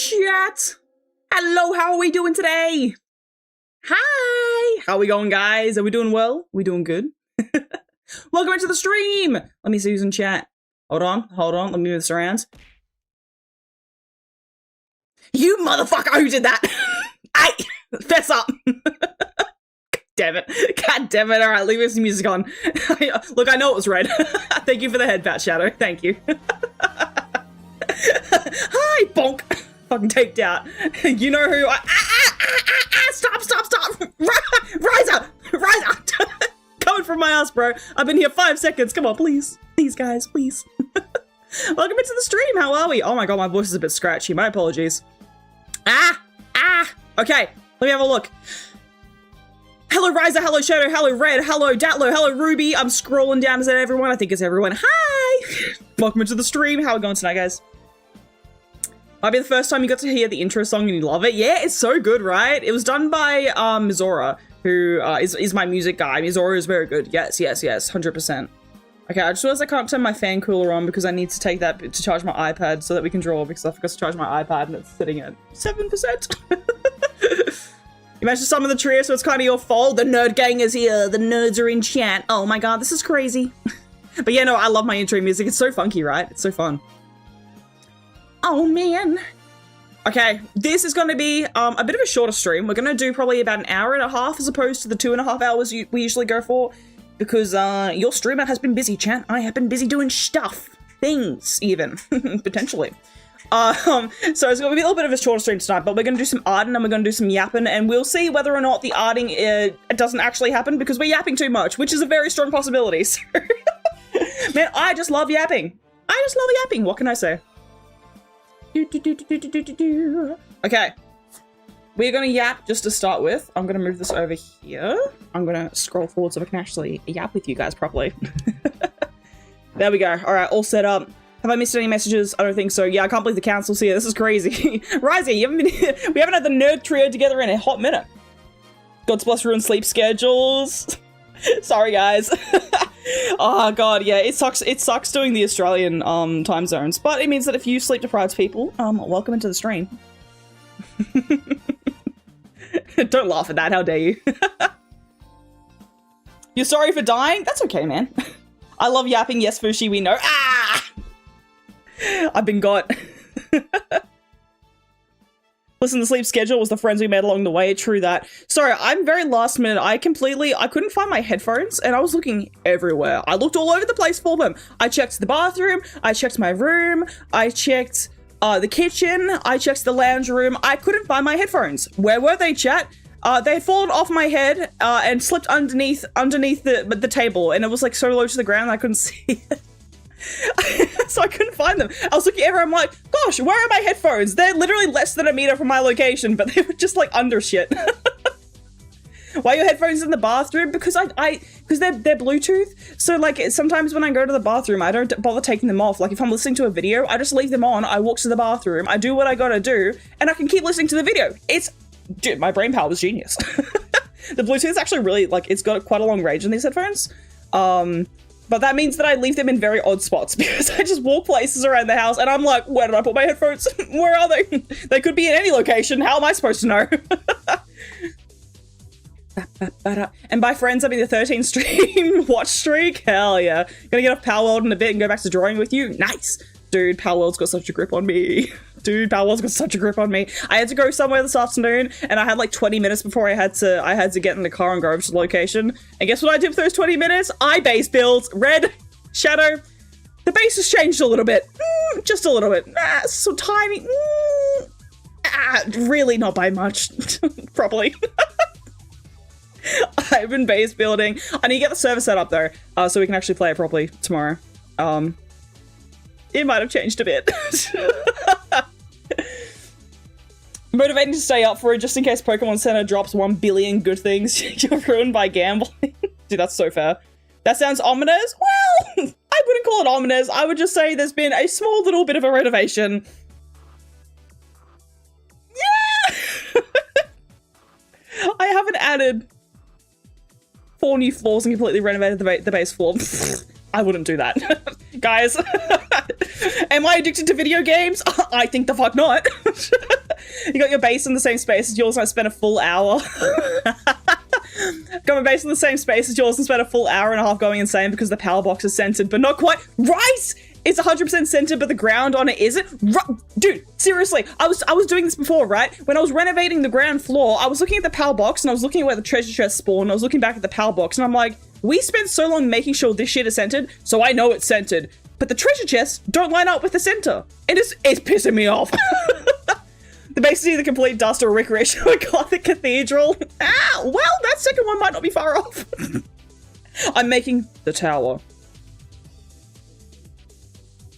chat. Hello, how are we doing today? Hi. How are we going, guys? Are we doing well? We doing good? Welcome into the stream. Let me see who's in chat. Hold on. Let me move this around. You motherfucker who did that. Hey, fess up. Damn it. God damn it. All right, leave this music on. Look, I know it was red. Thank you for the head pat, Shadow. Thank you. Hi, bonk. Fucking taped out. You know who I... Stop. Rise up. Coming from my ass, bro. I've been here 5 seconds. Come on, please. Please, guys, please. Welcome into the stream. How are we? Oh my god, my voice is a bit scratchy. My apologies. Okay, let me have a look. Hello, Riser. Hello, Shadow. Hello, Red. Hello, Datlo. Hello, Ruby. I'm scrolling down. Is that everyone? I think it's everyone. Hi. Welcome into the stream. How are we going tonight, guys? Might be the first time you got to hear the intro song and you love it. Yeah, it's so good, right? It was done by Mizora, who is my music guy. Mizora is very good. Yes, 100%. Okay, I just realized I can't turn my fan cooler on because I need to take that to charge my iPad so that we can draw, because I forgot to charge my iPad and it's sitting at 7%. You managed to summon the trio, so it's kind of your fault. The nerd gang is here. The nerds are in chat. Oh my god, this is crazy. But yeah, no, I love my intro music. It's so funky, right? It's so fun. Oh man. Okay, this is going to be a bit of a shorter stream. We're going to do probably about an hour and a half as opposed to the 2.5 hours we usually go for, because your streamer has been busy, chat. I have been busy doing stuff. Things, even. Potentially. So it's going to be a little bit of a shorter stream tonight, but we're going to do some arting and we're going to do some yapping, and we'll see whether or not the arting doesn't actually happen, because we're yapping too much, which is a very strong possibility. So man, I just love yapping. What can I say? Okay, we're gonna yap just to start with. I'm gonna move this over here. I'm gonna scroll forward so I can actually yap with you guys properly. There we go. All right, all set up. Have I missed any messages? I don't think so. Yeah, I can't believe the council's here. This is crazy. Risey, we haven't had the nerd trio together in a hot minute. God's bless ruined sleep schedules. Sorry, guys. Oh god, yeah, it sucks doing the Australian time zones, but it means that if you sleep deprived people, welcome into the stream. Don't laugh at that, how dare you. You're sorry for dying? That's okay, man. I love yapping, yes Fushi, we know. I've been got. Listen, the sleep schedule was the friends we made along the way. True that. Sorry, I'm very last minute. I couldn't find my headphones and I was looking everywhere. I looked all over the place for them. I checked the bathroom. I checked my room. I checked the kitchen. I checked the lounge room. I couldn't find my headphones. Where were they, chat? They had fallen off my head and slipped underneath the table, and it was like so low to the ground I couldn't see it. So I couldn't find them. I was looking everywhere. I'm like, gosh, where are my headphones? They're literally less than a meter from my location, but they were just like under shit. Why are your headphones in the bathroom? Because because they're Bluetooth. So like sometimes when I go to the bathroom, I don't bother taking them off. Like if I'm listening to a video, I just leave them on. I walk to the bathroom. I do what I gotta do, and I can keep listening to the video. Dude, my brain power was genius. The Bluetooth is actually really it's got quite a long range in these headphones. But that means that I leave them in very odd spots because I just walk places around the house and I'm like, where did I put my headphones? Where are they? They could be in any location. How am I supposed to know? And by friends, I mean the 13 stream watch streak. Hell yeah. Gonna get off Power World in a bit and go back to drawing with you. Nice. Dude, Power World's got such a grip on me. I had to go somewhere this afternoon and I had like 20 minutes before I had to get in the car and go over to the location. And guess what I did for those 20 minutes? I base built. Red, Shadow. The base has changed a little bit. Just a little bit. So tiny. Really not by much. Probably. I've been base building. I need to get the server set up though, so we can actually play it properly tomorrow. It might have changed a bit. Motivating to stay up for it just in case Pokemon Center drops 1 billion good things. You're ruined by gambling. Dude, that's so fair. That sounds ominous? Well, I wouldn't call it ominous. I would just say there's been a small little bit of a renovation. Yeah! I haven't added 4 new floors and completely renovated the base floor. I wouldn't do that. Guys, am I addicted to video games? I think the fuck not. You got your base in the same space as yours and I spent a full hour. Got my base in the same space as yours and spent a full hour and a half going insane because the power box is centered, but not quite. Rice! It's 100% centered, but the ground on it isn't. Dude, seriously, I was doing this before, right? When I was renovating the ground floor, I was looking at the power box and I was looking at where the treasure chest spawned. I was looking back at the power box and I'm like, we spent so long making sure this shit is centered, so I know it's centered. But the treasure chests don't line up with the center. It's pissing me off. The base is either complete dust or a recreational Gothic cathedral. Ah, well, that second one might not be far off. I'm making the tower.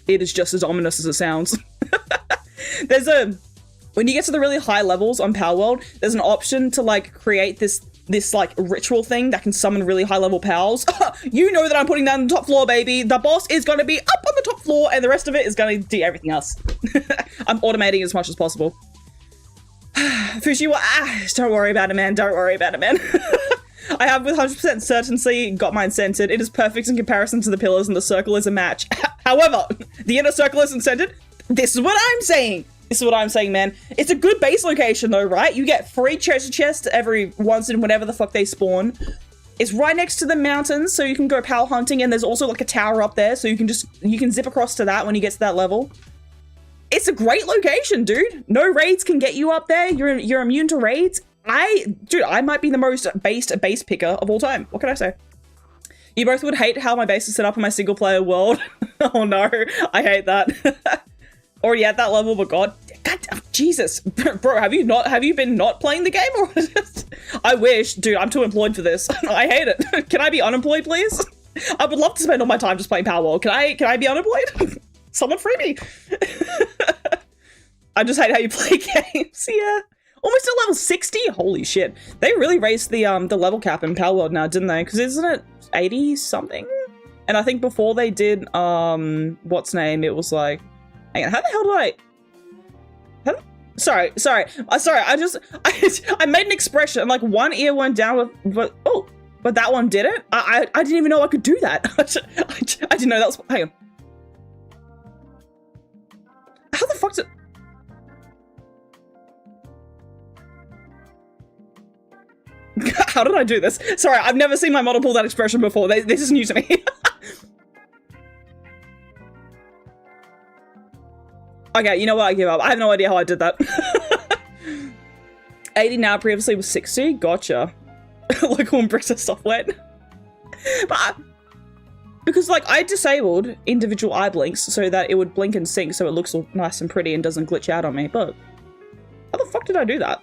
It is just as ominous as it sounds. When you get to the really high levels on Power World, there's an option to like create this like ritual thing that can summon really high level powers. You know that I'm putting that on the top floor, baby. The boss is going to be up on the top floor and the rest of it is going to do everything else. I'm automating as much as possible. Fujiwa, don't worry about it, man. Don't worry about it, man. I have with 100% certainty got mine centered. It is perfect in comparison to the pillars and the circle is a match. However, the inner circle isn't centered. This is what I'm saying. This is what I'm saying, man. It's a good base location though, right? You get free treasure chests every once in whenever the fuck they spawn. It's right next to the mountains, so you can go power hunting, and there's also like a tower up there, so you can zip across to that when you get to that level. It's a great location, dude. No raids can get you up there. You're immune to raids. Dude, I might be the most based base picker of all time. What can I say? You both would hate how my base is set up in my single player world. Oh no, I hate that. Already at that level, but God, Jesus, bro, have you been not playing the game or just? I wish, dude, I'm too employed for this. I hate it. Can I be unemployed, please? I would love to spend all my time just playing Power World. Can I be unemployed? Someone free me. I just hate how you play games. Yeah. Almost at level 60? Holy shit. They really raised the level cap in Power World now, didn't they? Because isn't it 80 something? And I think before they did, what's name? It was like, hang on, how the hell did Sorry. I made an expression, like one ear went down but that one didn't? I didn't even know I could do that. I didn't know that was, hang on. How the fuck did... How did I do this? Sorry, I've never seen my model pull that expression before. This is new to me. Okay, you know what? I give up. I have no idea how I did that. 80 now, previously was 60. Gotcha. Like when bricks are stuff wet. But because like I disabled individual eye blinks so that it would blink and sync so it looks all nice and pretty and doesn't glitch out on me. But how the fuck did I do that?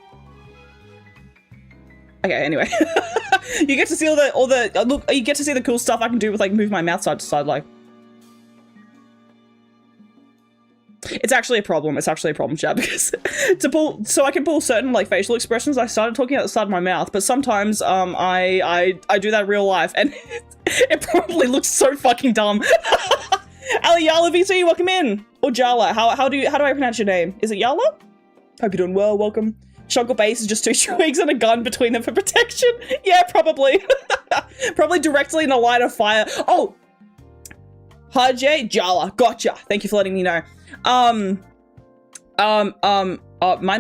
Okay, anyway. You get to see all the look, you get to see the cool stuff I can do with like move my mouth side to side like. It's actually a problem. It's actually a problem, chat, because so I can pull certain like facial expressions. I started talking out the side of my mouth, but sometimes I do that in real life and it probably looks so fucking dumb. Ali Yala VC, welcome in. Or Jala. How do I pronounce your name? Is it Yala? Hope you're doing well, welcome. Shungle base is just 2 twigs and a gun between them for protection. Yeah, probably. Probably directly in a line of fire. Oh! Hajay Jala, gotcha. Thank you for letting me know. Mind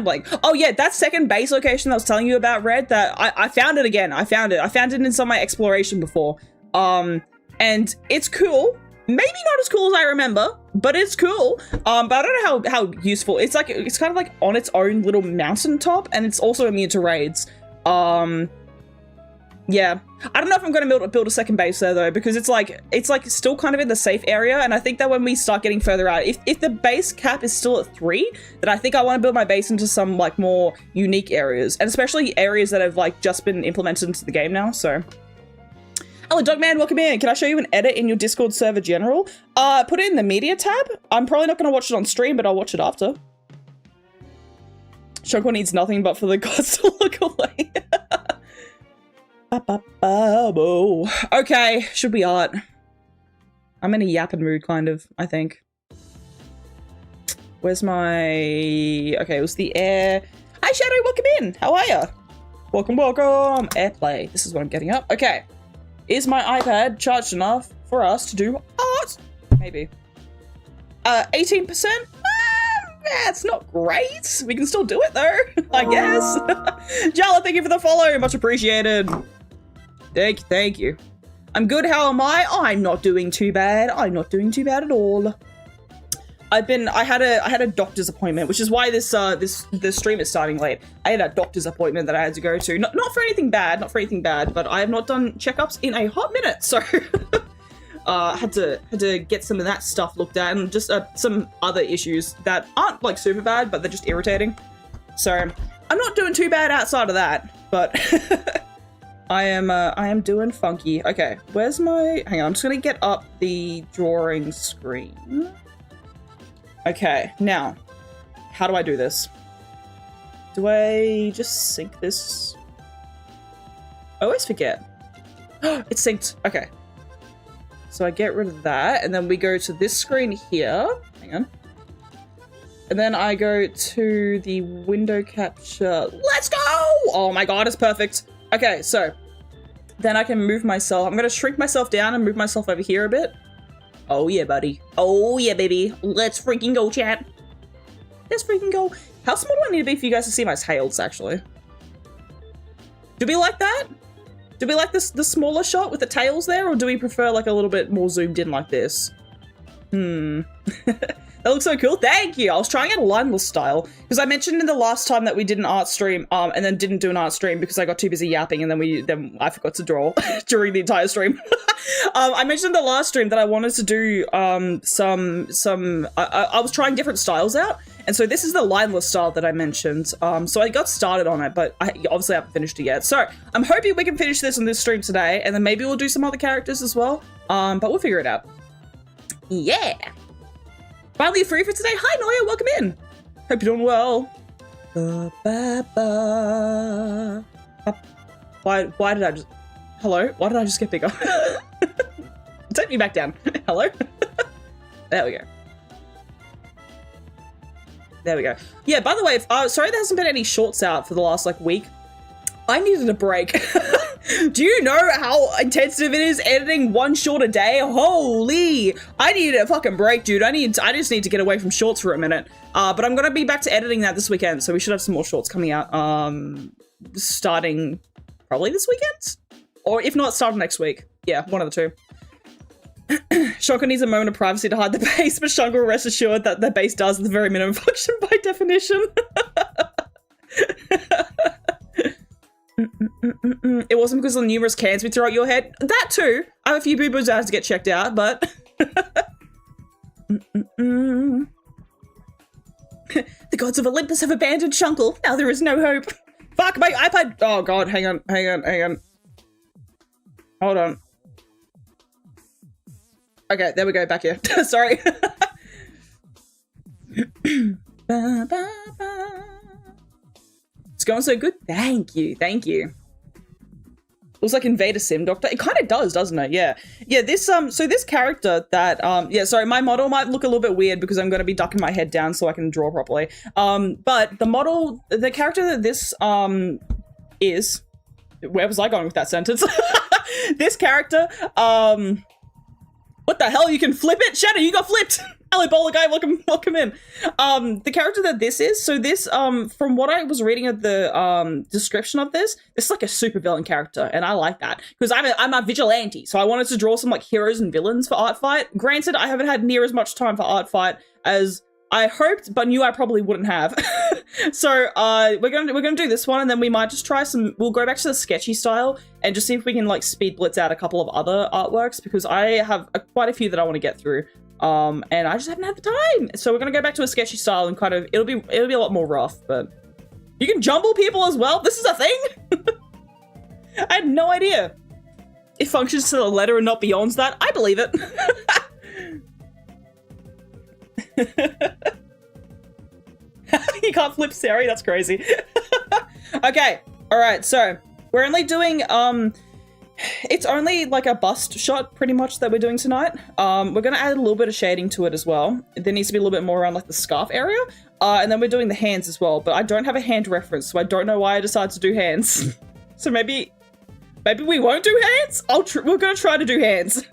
blank. Oh yeah, that second base location that I was telling you about, Red, that I found it again. I found it in some of my exploration before. And it's cool. Maybe not as cool as I remember, but it's cool. But I don't know how useful. It's like, it's kind of like on its own little mountain top, and it's also immune to raids. Yeah. I don't know if I'm going to build a second base there though, because it's like still kind of in the safe area, and I think that when we start getting further out, if the base cap is still at 3, then I think I want to build my base into some like more unique areas, and especially areas that have like just been implemented into the game now, so. Hello, Dogman, welcome in. Can I show you an edit in your Discord server general? Put it in the media tab. I'm probably not going to watch it on stream, but I'll watch it after. Shoko needs nothing but for the gods to look away. Okay, should we art? I'm in a yapping mood, kind of, I think. Where's my... Okay, it was the air. Hi, Shadow, welcome in. How are ya? Welcome, welcome. Airplay. This is what I'm getting up. Okay. Is my iPad charged enough for us to do art? Maybe. 18%? Yeah, it's not great. We can still do it though, I guess. Jala, thank you for the follow. Much appreciated. Thank you. I'm good. How am I? I'm not doing too bad. I'm not doing too bad at all. I had a doctor's appointment, which is why this stream is starting late. I had a doctor's appointment that I had to go to. Not for anything bad, but I have not done checkups in a hot minute, so had to get some of that stuff looked at, and just some other issues that aren't like super bad, but they're just irritating. So I'm not doing too bad outside of that, but I am doing funky. Okay, where's my? Hang on, I'm just gonna get up the drawing screen. Okay, now, how do I do this? Do I just sync this? I always forget. It's synced. Okay. So I get rid of that, and then we go to this screen here. Hang on. And then I go to the window capture. Let's go! Oh my god, it's perfect. Okay, so then I can move myself. I'm going to shrink myself down and move myself over here a bit. Oh yeah, buddy. Oh yeah, baby. Let's freaking go, chat. Let's freaking go. How small do I need to be for you guys to see my tails, actually? Do we like that? Do we like this the smaller shot with the tails there, or do we prefer like a little bit more zoomed in like this? That looks so cool. Thank you. I was trying out a lineless style because I mentioned in the last time that we did an art stream, and then didn't do an art stream because I got too busy yapping, and then I forgot to draw during the entire stream. I mentioned in the last stream that I wanted to do I was trying different styles out, and so this is the lineless style that I mentioned. So I got started on it, but I obviously haven't finished it yet. So I'm hoping we can finish this on this stream today, and then maybe we'll do some other characters as well. But we'll figure it out. Yeah. Finally free for today. Hi Noya, welcome in. Hope you're doing well. Why did I just... Hello? Why did I just get bigger? Take me back down. Hello? There we go. There we go. Yeah, by the way, sorry there hasn't been any shorts out for the last, like, week. I needed a break. Do you know how intensive it is editing one short a day? Holy! I need a fucking break, dude. I just need to get away from shorts for a minute. But I'm gonna be back to editing that this weekend, so we should have some more shorts coming out. Starting probably this weekend? Or if not, starting next week. Yeah, one of the two. Shonka needs a moment of privacy to hide the base, but Shonka will rest assured that the base does the very minimum function by definition. It wasn't because of the numerous cans we threw at your head. That too. I have a few boo-boos I have to get checked out, but... The gods of Olympus have abandoned Shunkel. Now there is no hope. Fuck, my iPad... Oh god, hang on. Hold on. Okay, there we go, back here. Sorry. It's going so good. Thank you. Looks like Invader Sim Doctor. It kind of does, doesn't it? Yeah. Yeah, this, so this character that, yeah, sorry, my model might look a little bit weird because I'm going to be ducking my head down so I can draw properly. But the character that this, is, where was I going with that sentence? This character, what the hell? You can flip it? Shadow, you got flipped! Hello, bowler guy, welcome in. The character that this is, so this, from what I was reading of the, description of this is like a super villain character, and I like that. Because I'm a vigilante, so I wanted to draw some, like, heroes and villains for Art Fight. Granted, I haven't had near as much time for Art Fight as I hoped, but knew I probably wouldn't have. So, we're gonna do this one, and then we might just try we'll go back to the sketchy style, and just see if we can, like, speed blitz out a couple of other artworks, because I have quite a few that I want to get through. And I just haven't had the time. So we're gonna go back to a sketchy style and kind of, it'll be a lot more rough, but you can jumble people as well. This is a thing. I had no idea. It functions to the letter and not beyond that. I believe it. You can't flip Sari. That's crazy. Okay. All right. So we're only doing, it's only like a bust shot pretty much that we're doing tonight. We're gonna add a little bit of shading to it as well. There needs to be a little bit more around like the scarf area. And then we're doing the hands as well, but I don't have a hand reference, so I don't know why I decided to do hands. So maybe we won't do hands? We're gonna try to do hands.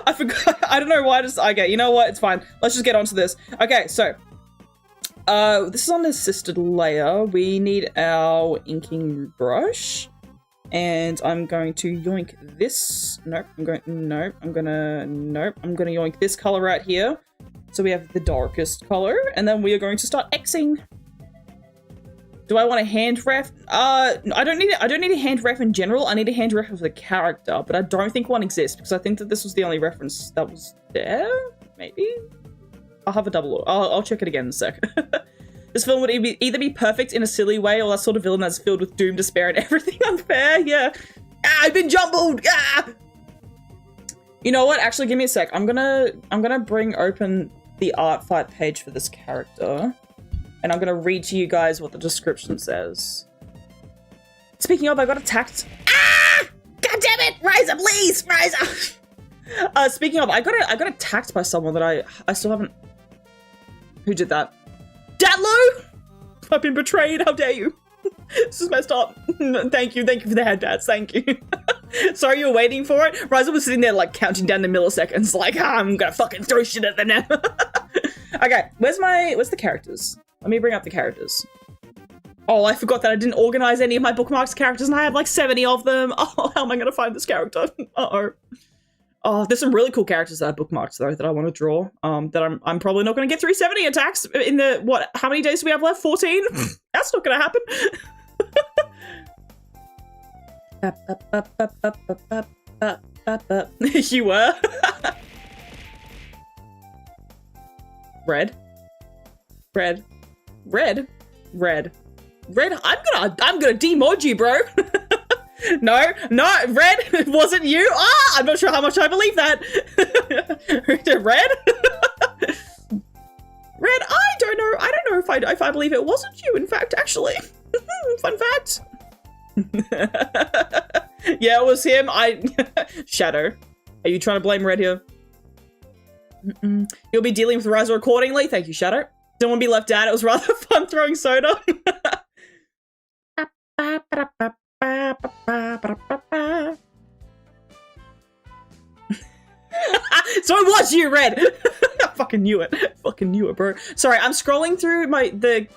I forgot, I don't know why okay, you know what, it's fine. Let's just get onto this. Okay, so This is on the assisted layer. We need our inking brush. And I'm going to yoink this. Nope, I'm gonna yoink this color right here. So we have the darkest color, and then we are going to start Xing. Do I want a hand ref? I don't need a hand ref in general. I need a hand ref of the character, but I don't think one exists because I think that this was the only reference that was there. Maybe I'll have a double look. I'll check it again in a sec. This film would either be perfect in a silly way or that sort of villain that's filled with doom, despair, and everything unfair. Yeah. Ah, I've been jumbled. Ah! You know what? Actually, give me a sec. I'm gonna bring open the art fight page for this character, and I'm gonna read to you guys what the description says. Speaking of, I got attacked. Ah! God damn it! Ryza, please! Ryza! Speaking of, I got attacked by someone that I still haven't... Who did that? Datlo! I've been betrayed, how dare you? This is messed up. Thank you for the head pats, thank you. Sorry you were waiting for it. Ryza was sitting there like counting down the milliseconds like, I'm gonna fucking throw shit at them now. Okay, where's the characters? Let me bring up the characters. Oh, I forgot that I didn't organize any of my bookmarks characters and I have like 70 of them. Oh, how am I gonna find this character? Uh-oh. Oh, there's some really cool characters that I bookmarked though that I want to draw. That I'm probably not going to get through 70 attacks in the what? How many days do we have left? 14. That's not going to happen. You were. Red. I'm gonna demod you, bro. No, Red, it wasn't you. Ah, I'm not sure how much I believe that. Red? Red, I don't know if I believe it wasn't you, in fact, actually. Fun fact. Yeah, it was him. Shadow. Are you trying to blame Red here? You'll be dealing with Ryza accordingly. Thank you, Shadow. Don't want to be left out. It was rather fun throwing soda. So it was you, Red. I fucking knew it, bro. Sorry, I'm scrolling through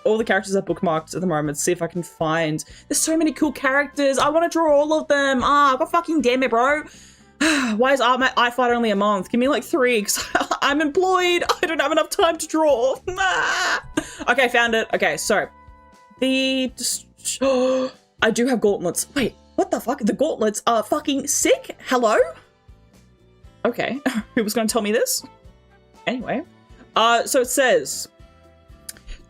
all the characters I bookmarked at the moment to see if I can find. There's so many cool characters. I want to draw all of them. Ah, god fucking damn it, bro. Why is I fight only a month? Give me like 3, because I'm employed. I don't have enough time to draw. Okay, found it. Okay, so I do have gauntlets. Wait, what the fuck? The gauntlets are fucking sick. Hello? Okay, who was going to tell me this? Anyway, so it says,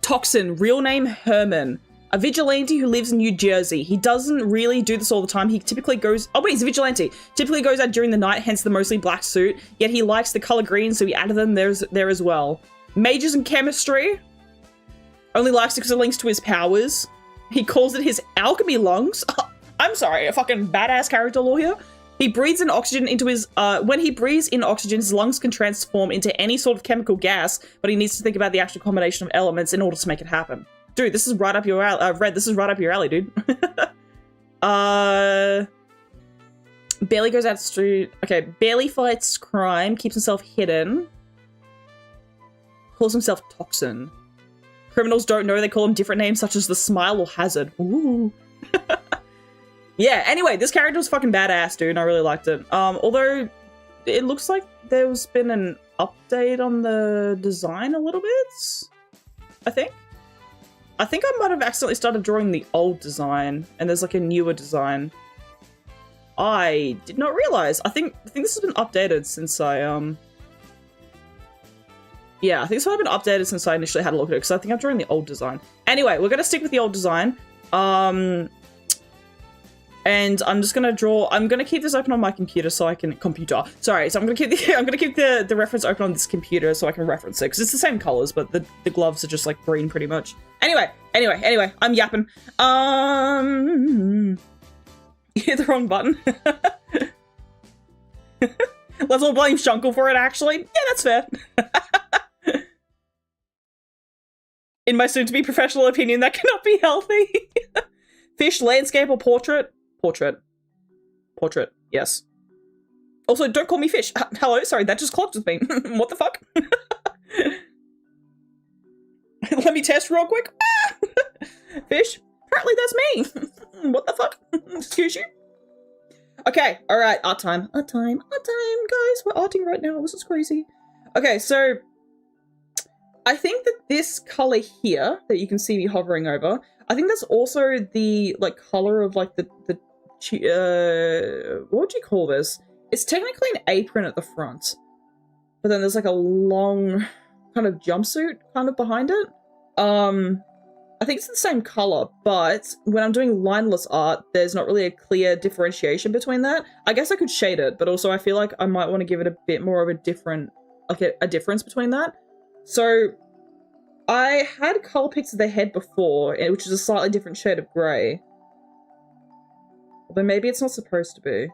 Toxin, real name Herman, a vigilante who lives in New Jersey. He doesn't really do this all the time. He typically goes, oh wait, he's a vigilante. Typically goes out during the night, hence the mostly black suit, yet he likes the color green, so he added them there as well. Majors in chemistry, only likes it because it links to his powers. He calls it his alchemy lungs. I'm sorry, a fucking badass character lawyer. He breathes in oxygen into his, when he breathes in oxygen, his lungs can transform into any sort of chemical gas, but he needs to think about the actual combination of elements in order to make it happen. Dude, this is right up your alley, Red, this is right up your alley, dude. Barely goes out the street. Okay, barely fights crime, keeps himself hidden. Calls himself Toxin. Criminals don't know, they call him different names such as the Smile or Hazard. Ooh. Yeah, anyway, this character was fucking badass, dude, and I really liked it. Although, it looks like there's been an update on the design a little bit, I think. I think I might have accidentally started drawing the old design, and there's like a newer design. I did not realize. I think this has been updated since I, yeah, I think this might have been updated since I initially had a look at it, because I think I'm drawing the old design. Anyway, we're gonna stick with the old design. And I'm just gonna draw. I'm gonna keep this open on my computer so I can Sorry, so I'm gonna keep the reference open on this computer so I can reference it because it's the same colors, but the gloves are just like green pretty much. Anyway, I'm yapping. You hit the wrong button. Let's all blame Shunkle for it. Actually, yeah, that's fair. In my soon-to-be professional opinion, that cannot be healthy. Fish, landscape, or portrait? Portrait, yes. Also, don't call me fish. Hello, sorry, that just clocked with me. What the fuck? Let me test real quick. Fish. Apparently that's me. What the fuck? Excuse you. Okay, all right, art time, guys. We're arting right now. This is crazy. Okay, so I think that this color here that you can see me hovering over, I think that's also the like color of like the what would you call this? It's technically an apron at the front, but then there's like a long kind of jumpsuit kind of behind it. I think it's the same color, but when I'm doing lineless art, there's not really a clear differentiation between that. I guess I could shade it, but also I feel like I might want to give it a bit more of a different, like a difference between that. So I had color pics of the head before, which is a slightly different shade of gray. But maybe it's not supposed to be.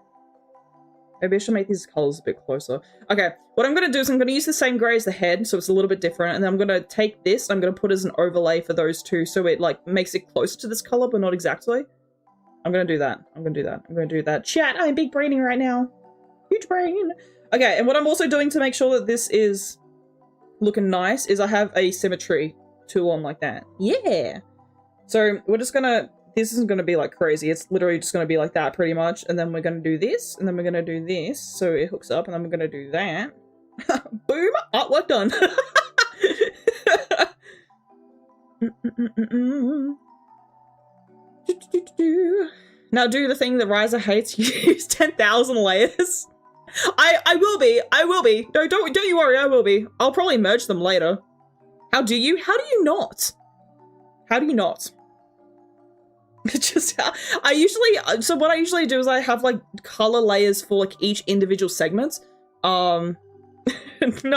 Maybe I should make these colors a bit closer. Okay, what I'm going to do is I'm going to use the same gray as the head, so it's a little bit different, and then I'm going to take this and I'm going to put it as an overlay for those two, so it like makes it closer to this color, but not exactly. I'm going to do that. I'm going to do that. Chat, I'm big braining right now. Huge brain. Okay, and what I'm also doing to make sure that this is looking nice is I have a symmetry tool on like that. Yeah. So we're just going to... This isn't going to be like crazy. It's literally just going to be like that pretty much. And then we're going to do this. And then we're going to do this. So it hooks up. And then we're going to do that. Boom. Artwork done. Now do the thing that Ryza hates. Use 10,000 layers. I will be. I will be. No, don't you worry. I will be. I'll probably merge them later. How do you? How do you not? How do you not? Just I usually, so what I usually do is I have like color layers for like each individual segment. Not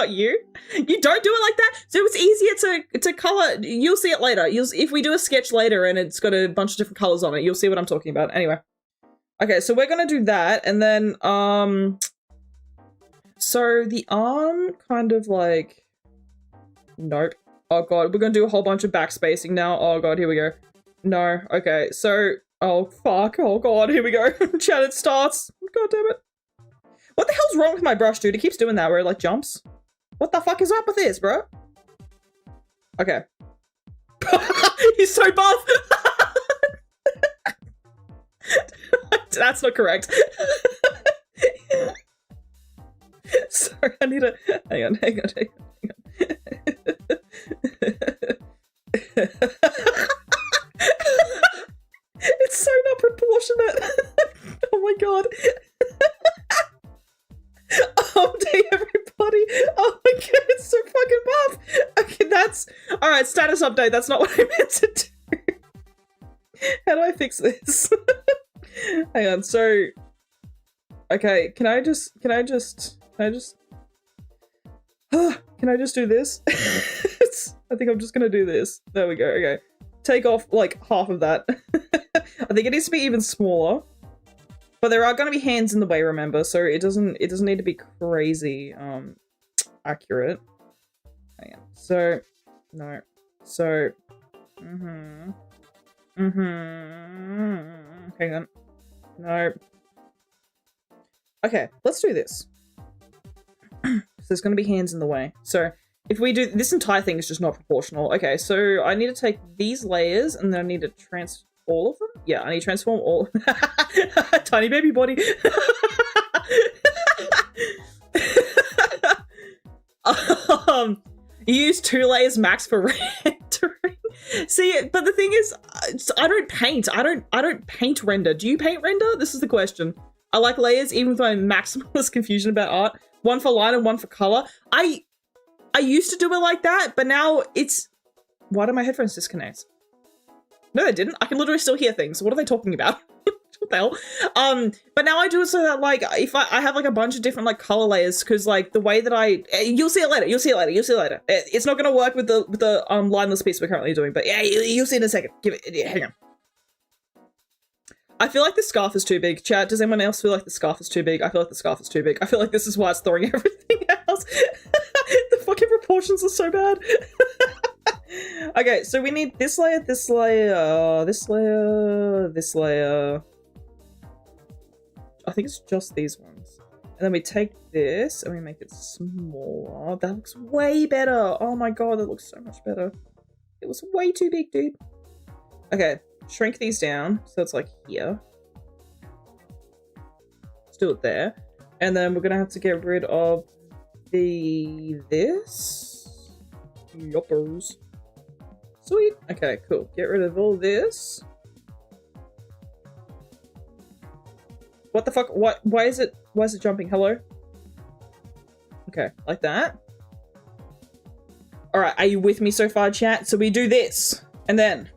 you. You don't do it like that. So it's easier to color. You'll see it later. If we do a sketch later and it's got a bunch of different colors on it, you'll see what I'm talking about. Anyway. Okay, so we're gonna do that, and then so the arm kind of like, nope. Oh god, we're gonna do a whole bunch of backspacing now. Oh god, here we go. No, okay, so, oh fuck, oh god, here we go. Chat, it starts. God damn it. What the hell's wrong with my brush, dude? It keeps doing that where it like jumps. What the fuck is up with this, bro? Okay. He's so buff! That's not correct. Sorry, I need to, hang on. It's so not proportionate. Oh my god. Day everybody. Oh my god, it's so fucking buff. Okay, that's alright, status update. That's not what I meant to do. How do I fix this? Hang on, so okay, can I just can I just do this? I think I'm just gonna do this. There we go, okay. Take off like half of that. I think it needs to be even smaller. But there are going to be hands in the way, remember, so it doesn't need to be crazy accurate. Hang on. So no. So hang on. No. Okay, let's do this. So there's going to be hands in the way. So if we do this entire thing is just not proportional. Okay, so I need to take these layers and then I need to transform all of them? Yeah, I need to transform all. Tiny baby body. You use 2 layers max for rendering. See, but the thing is, I don't paint. I don't paint render. Do you paint render? This is the question. I like layers even with my maximalist confusion about art. One for line and one for color. I used to do it like that, but now it's... Why do my headphones disconnect? No, they didn't. I can literally still hear things. What are they talking about? What the hell? But now I do it so that, like, if I have, like, a bunch of different, like, color layers, because, like, the way that you'll see it later. It's not going to work with the lineless piece we're currently doing, but yeah, you'll see in a second. Hang on. I feel like the scarf is too big. Chat, does anyone else feel like the scarf is too big? I feel like the scarf is too big. I feel like this is why it's throwing everything else. The fucking proportions are so bad. Okay, so we need this layer, this layer, this layer, this layer. I think it's just these ones. And then we take this and we make it smaller. That looks way better. Oh my god, that looks so much better. It was way too big, dude. Okay, shrink these down so it's like here. Let's do it there. And then we're gonna have to get rid of this. Yoppers. Sweet. Okay, cool. Get rid of all this. What the fuck? What? Why is it jumping? Hello? Okay, like that. Alright, are you with me so far, chat? So we do this, and then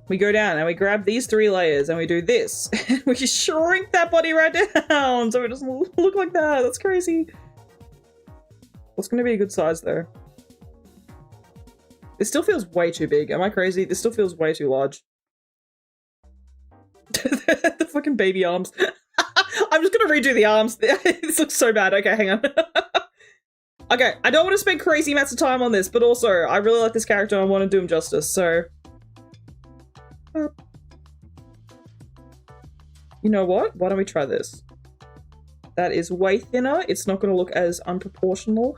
we go down and we grab these 3 layers and we do this. We shrink that body right down so it doesn't look like that. That's crazy. What's gonna be a good size though? This still feels way too big. Am I crazy? This still feels way too large. The fucking baby arms. I'm just gonna redo the arms. This looks so bad. Okay, hang on. Okay, I don't want to spend crazy amounts of time on this, but also I really like this character and I want to do him justice, so... You know what? Why don't we try this? That is way thinner. It's not going to look as unproportional.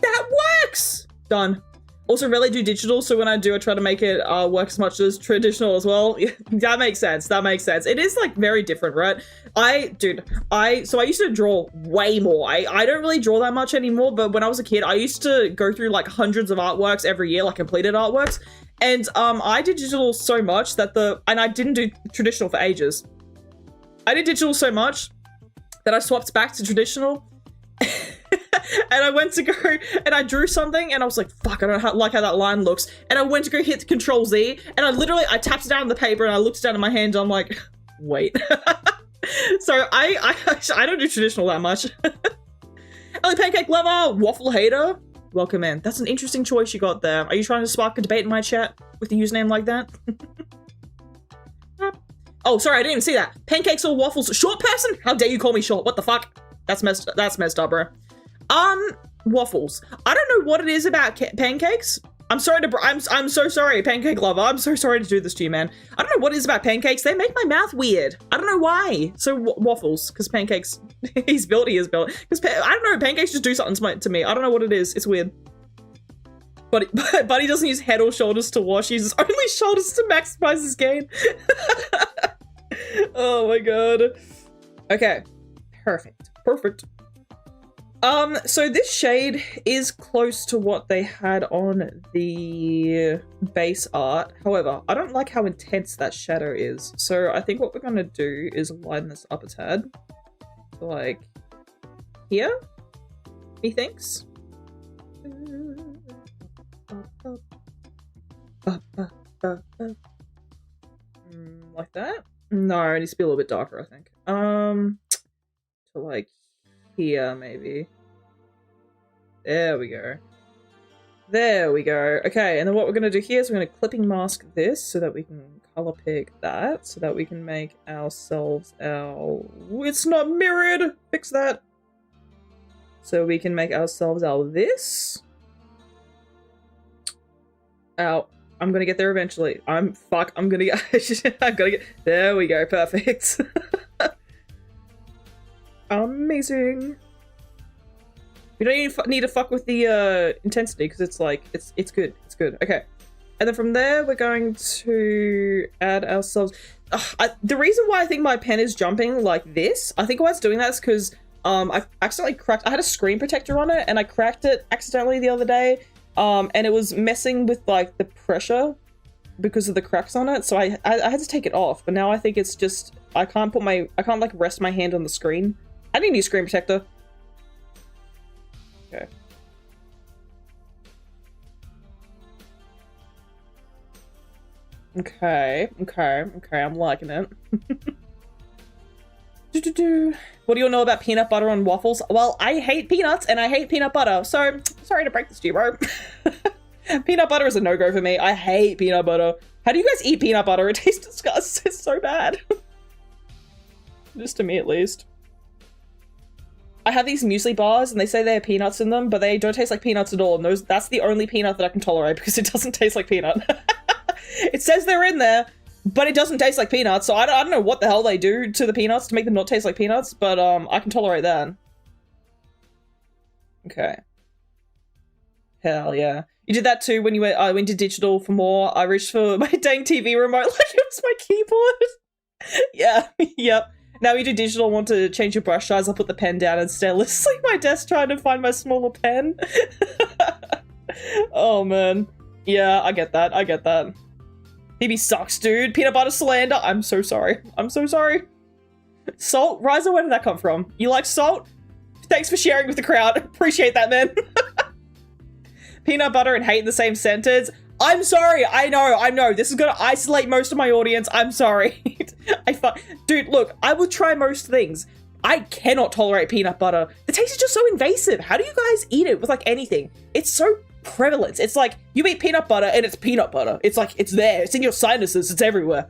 That works! Done. Also, really do digital, so when I do, I try to make it work as much as traditional as well. That makes sense. That makes sense. It is, like, very different, right? So I used to draw way more. I don't really draw that much anymore, but when I was a kid, I used to go through, like, hundreds of artworks every year, like, completed artworks. And, I did digital so much that and I didn't do traditional for ages. I did digital so much that I swapped back to traditional. And I went to go and I drew something and I was like, fuck, I don't like how that line looks. And I went to go hit Control Z and I tapped it down on the paper and I looked down at my hand and I'm like, wait. So I don't do traditional that much. Ellie Pancake Lover, Waffle Hater, welcome in. That's an interesting choice you got there. Are you trying to spark a debate in my chat with a username like that? Oh, sorry, I didn't even see that. Pancakes or waffles? Short person? How dare you call me short? What the fuck? That's messed up, bro. Waffles. I don't know what it is about pancakes. I'm sorry to, I'm so sorry, Pancake Lover. I'm so sorry to do this to you, man. I don't know what it is about pancakes. They make my mouth weird. I don't know why. So waffles, because pancakes, he is built. Because I don't know, pancakes just do something to me. I don't know what it is. It's weird. But he doesn't use head or shoulders to wash. He uses only shoulders to maximize his gain. Oh my god. Okay. Perfect. So this shade is close to what they had on the base art. However, I don't like how intense that shadow is. So I think what we're gonna do is line this up a tad. Like, here? Methinks? Like that? No, it needs to be a little bit darker, I think. To like here, maybe. There we go. There we go. Okay, and then what we're gonna do here is we're gonna clipping mask this so that we can color pick that, so that we can make ourselves our... It's not mirrored! Fix that! So we can make ourselves our this. Ow. I'm gonna get there eventually. I'm gonna get... I'm gonna get... There we go, perfect. Amazing. We don't even need to fuck with the intensity because it's like, it's good. It's good. Okay. And then from there, we're going to add ourselves... the reason why I think my pen is jumping like this, I think why it's doing that is because I accidentally cracked... I had a screen protector on it and I cracked it accidentally the other day. And it was messing with like the pressure because of the cracks on it. So I had to take it off, but now I think it's just, I can't like rest my hand on the screen. I need a new screen protector. Okay. Okay, I'm liking it. What do you know about peanut butter on waffles? Well, I hate peanuts and I hate peanut butter, so sorry to break this to you, bro. Peanut butter is a no-go for me. I hate peanut butter. How do you guys eat peanut butter? It tastes disgusting. It's so bad. Just to me, at least. I have these muesli bars and they say they have peanuts in them, but they don't taste like peanuts at all. And that's the only peanut that I can tolerate because it doesn't taste like peanut. It says they're in there, but it doesn't taste like peanuts, so I don't know what the hell they do to the peanuts to make them not taste like peanuts, but I can tolerate that. Okay. Hell yeah. You did that too when you went to digital for more. I reached for my dang TV remote like it was my keyboard. Yeah, yep. Now you do digital, want to change your brush size, I'll put the pen down and stare listlessly at my desk trying to find my smaller pen. Oh man. Yeah, I get that. I get that. PB sucks, dude. Peanut butter slander. I'm so sorry. I'm so sorry. Salt? Riza, where did that come from? You like salt? Thanks for sharing with the crowd. Appreciate that, man. Peanut butter and hate in the same sentence. I'm sorry. I know. This is gonna isolate most of my audience. I'm sorry. Dude, look, I will try most things. I cannot tolerate peanut butter. The taste is just so invasive. How do you guys eat it with like anything? It's so prevalent. It's like you eat peanut butter and it's peanut butter. It's like, it's there. It's in your sinuses. It's everywhere.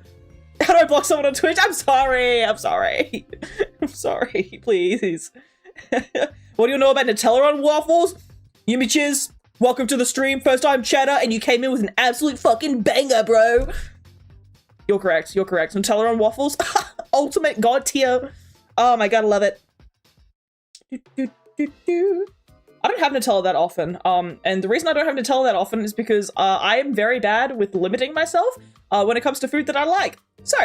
How do I block someone on Twitch? I'm sorry. I'm sorry. I'm sorry. Please. What do you know about Nutella on waffles? You bitches. Welcome to the stream. First time chatter, and you came in with an absolute fucking banger, bro. You're correct. You're correct. Nutella on waffles. Ultimate god tier. Oh my god, I love it. I don't have Nutella that often. And the reason I don't have Nutella that often is because I am very bad with limiting myself when it comes to food that I like. So,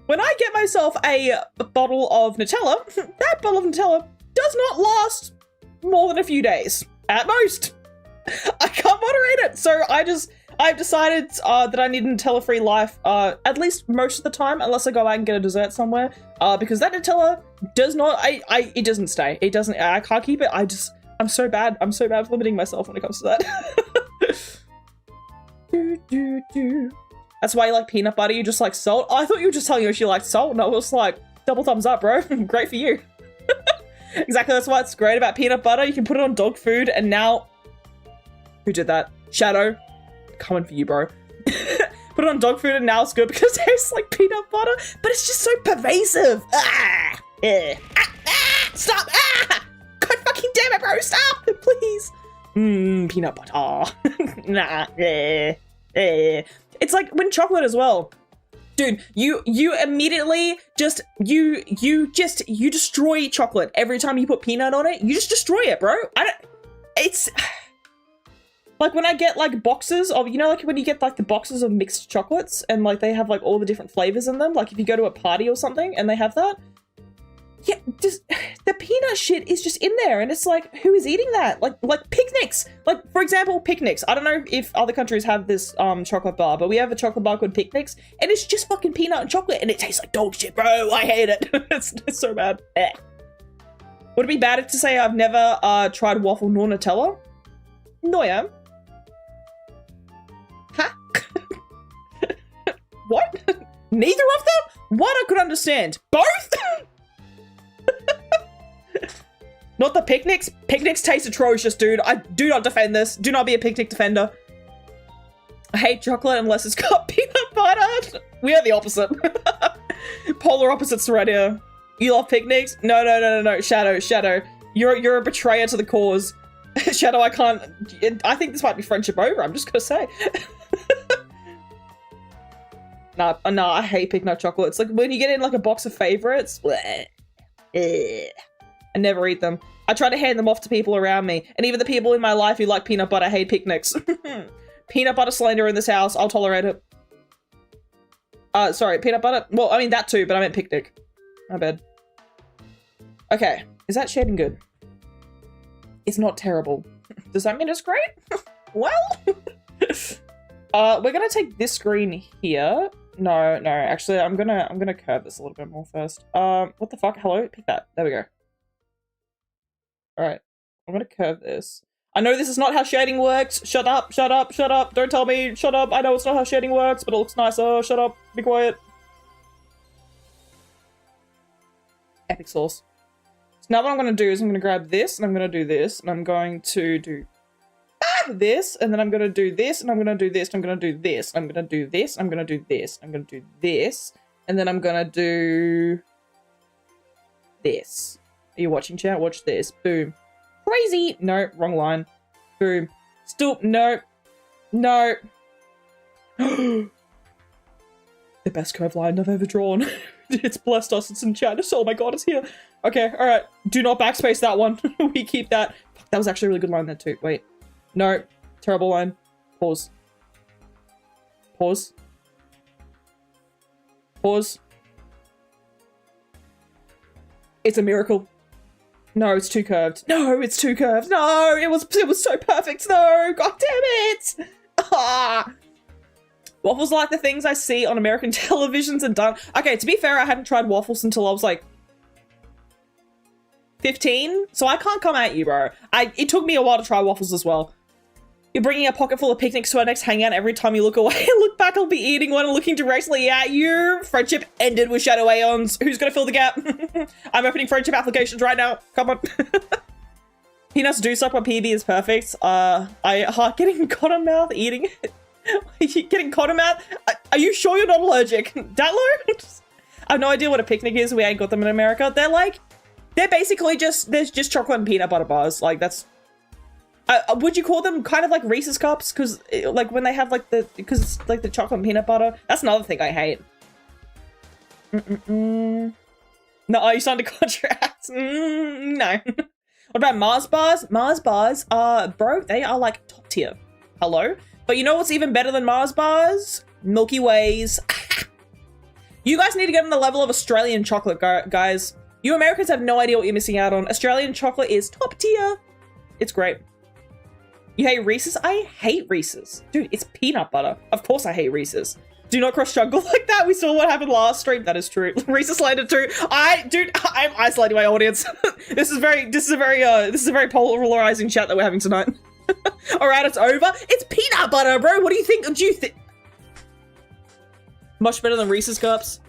when I get myself a bottle of Nutella, that bottle of Nutella does not last more than a few days. At most. I can't moderate it. So I've decided that I need a Nutella-free life at least most of the time, unless I go out and get a dessert somewhere. Because that Nutella does not, it doesn't stay. It doesn't, I can't keep it. I'm so bad. I'm so bad with limiting myself when it comes to that. That's why you like peanut butter, you just like salt. Oh, I thought you were just telling us you liked salt. No, it was like, double thumbs up, bro. Great for you. Exactly, that's why it's great about peanut butter. You can put it on dog food, and now... Who did that? Shadow. Coming for you, bro. Put it on dog food, and now it's good because it tastes like peanut butter, but it's just so pervasive. Ah! Stop! Ah! God fucking damn it, bro! Stop! Please! Peanut butter. Nah. It's like when chocolate as well. Dude, you immediately just, you destroy chocolate. Every time you put peanut on it, you just destroy it, bro. It's, like when I get like boxes of, you know, like when you get like the boxes of mixed chocolates and like they have like all the different flavors in them, like if you go to a party or something and they have that, yeah, just the peanut shit is just in there, and it's like, who is eating that? Like picnics. Like for example, picnics. I don't know if other countries have this chocolate bar, but we have a chocolate bar called Picnics, and it's just fucking peanut and chocolate, and it tastes like dog shit, bro. I hate it. It's so bad. Would it be bad to say I've never tried waffle nor Nutella? No, I am. Huh? What? Neither of them? What I could understand. Both? Not the picnics. Picnics taste atrocious, dude. I do not defend this. Do not be a picnic defender. I hate chocolate unless it's got peanut butter. We are the opposite. Polar opposites right here. You love picnics? No. Shadow. You're a betrayer to the cause. Shadow, I can't. I think this might be friendship over. I'm just gonna say. Nah, I hate peanut chocolate. It's like when you get in like a box of favorites. I never eat them. I try to hand them off to people around me, and even the people in my life who like peanut butter hate picnics. Peanut butter slander in this house. I'll tolerate it. Sorry, peanut butter. Well, I mean that too, but I meant picnic. My bad. Okay, is that shading good? It's not terrible. Does that mean it's great? Well, we're gonna take this screen here. No, actually, I'm gonna curve this a little bit more first. What the fuck? Hello? Pick that. There we go. Alright. I'm gonna curve this. I know this is not how shading works. Shut up. Don't tell me. Shut up. I know it's not how shading works, but it looks nicer. Shut up. Be quiet. Epic sauce. So now what I'm gonna do is I'm gonna grab this, and I'm gonna do this, and I'm going to do this, and then I'm gonna do this, and I'm gonna do this, and I'm gonna do this, and I'm gonna do this, and I'm gonna do this, and I'm gonna do this, and then I'm gonna do this. Are you watching, chat? Watch this. Boom. Crazy. No, wrong line. Boom. Still, no. The best curve line I've ever drawn. It's blessed us. It's in chat. Oh my god, it's here. Okay, alright. Do not backspace that one. We keep that. Fuck, that was actually a really good line there too. Wait. No. Terrible line. Pause. Pause. Pause. It's a miracle. No, it's too curved. No, it's too curved. No, it was so perfect. No, god damn it. Ah. Waffles are like the things I see on American televisions and done. Okay, to be fair, I hadn't tried waffles until I was like 15, so I can't come at you, bro. It took me a while to try waffles as well. You're bringing a pocket full of picnics to our next hangout. Every time you look away and look back, I'll be eating one and looking directly at you. Friendship ended with Shadow Aeons. Who's gonna fill the gap? I'm opening friendship applications right now. Come on. Peanuts do suck, but PB is perfect. Getting cotton mouth eating it. Getting cotton mouth? Are you sure you're not allergic? Datlo? I have no idea what a picnic is. We ain't got them in America. They're basically there's just chocolate and peanut butter bars. Like, that's... would you call them kind of like Reese's Cups? Because, like, when they have, like, because it's, like, the chocolate and peanut butter. That's another thing I hate. No, are you starting to contract? No. What about Mars bars? Mars bars are, bro, they are, like, top tier. Hello? But you know what's even better than Mars bars? Milky Ways. You guys need to get on the level of Australian chocolate, guys. You Americans have no idea what you're missing out on. Australian chocolate is top tier. It's great. You hate Reese's? I hate Reese's. Dude, it's peanut butter. Of course I hate Reese's. Do not cross jungle like that. We saw what happened last stream. That is true. Reese's landed too. Dude, I'm isolating my audience. This is a very polarizing chat that we're having tonight. All right, it's over. It's peanut butter, bro. What do you think? Do you think? Much better than Reese's Cups.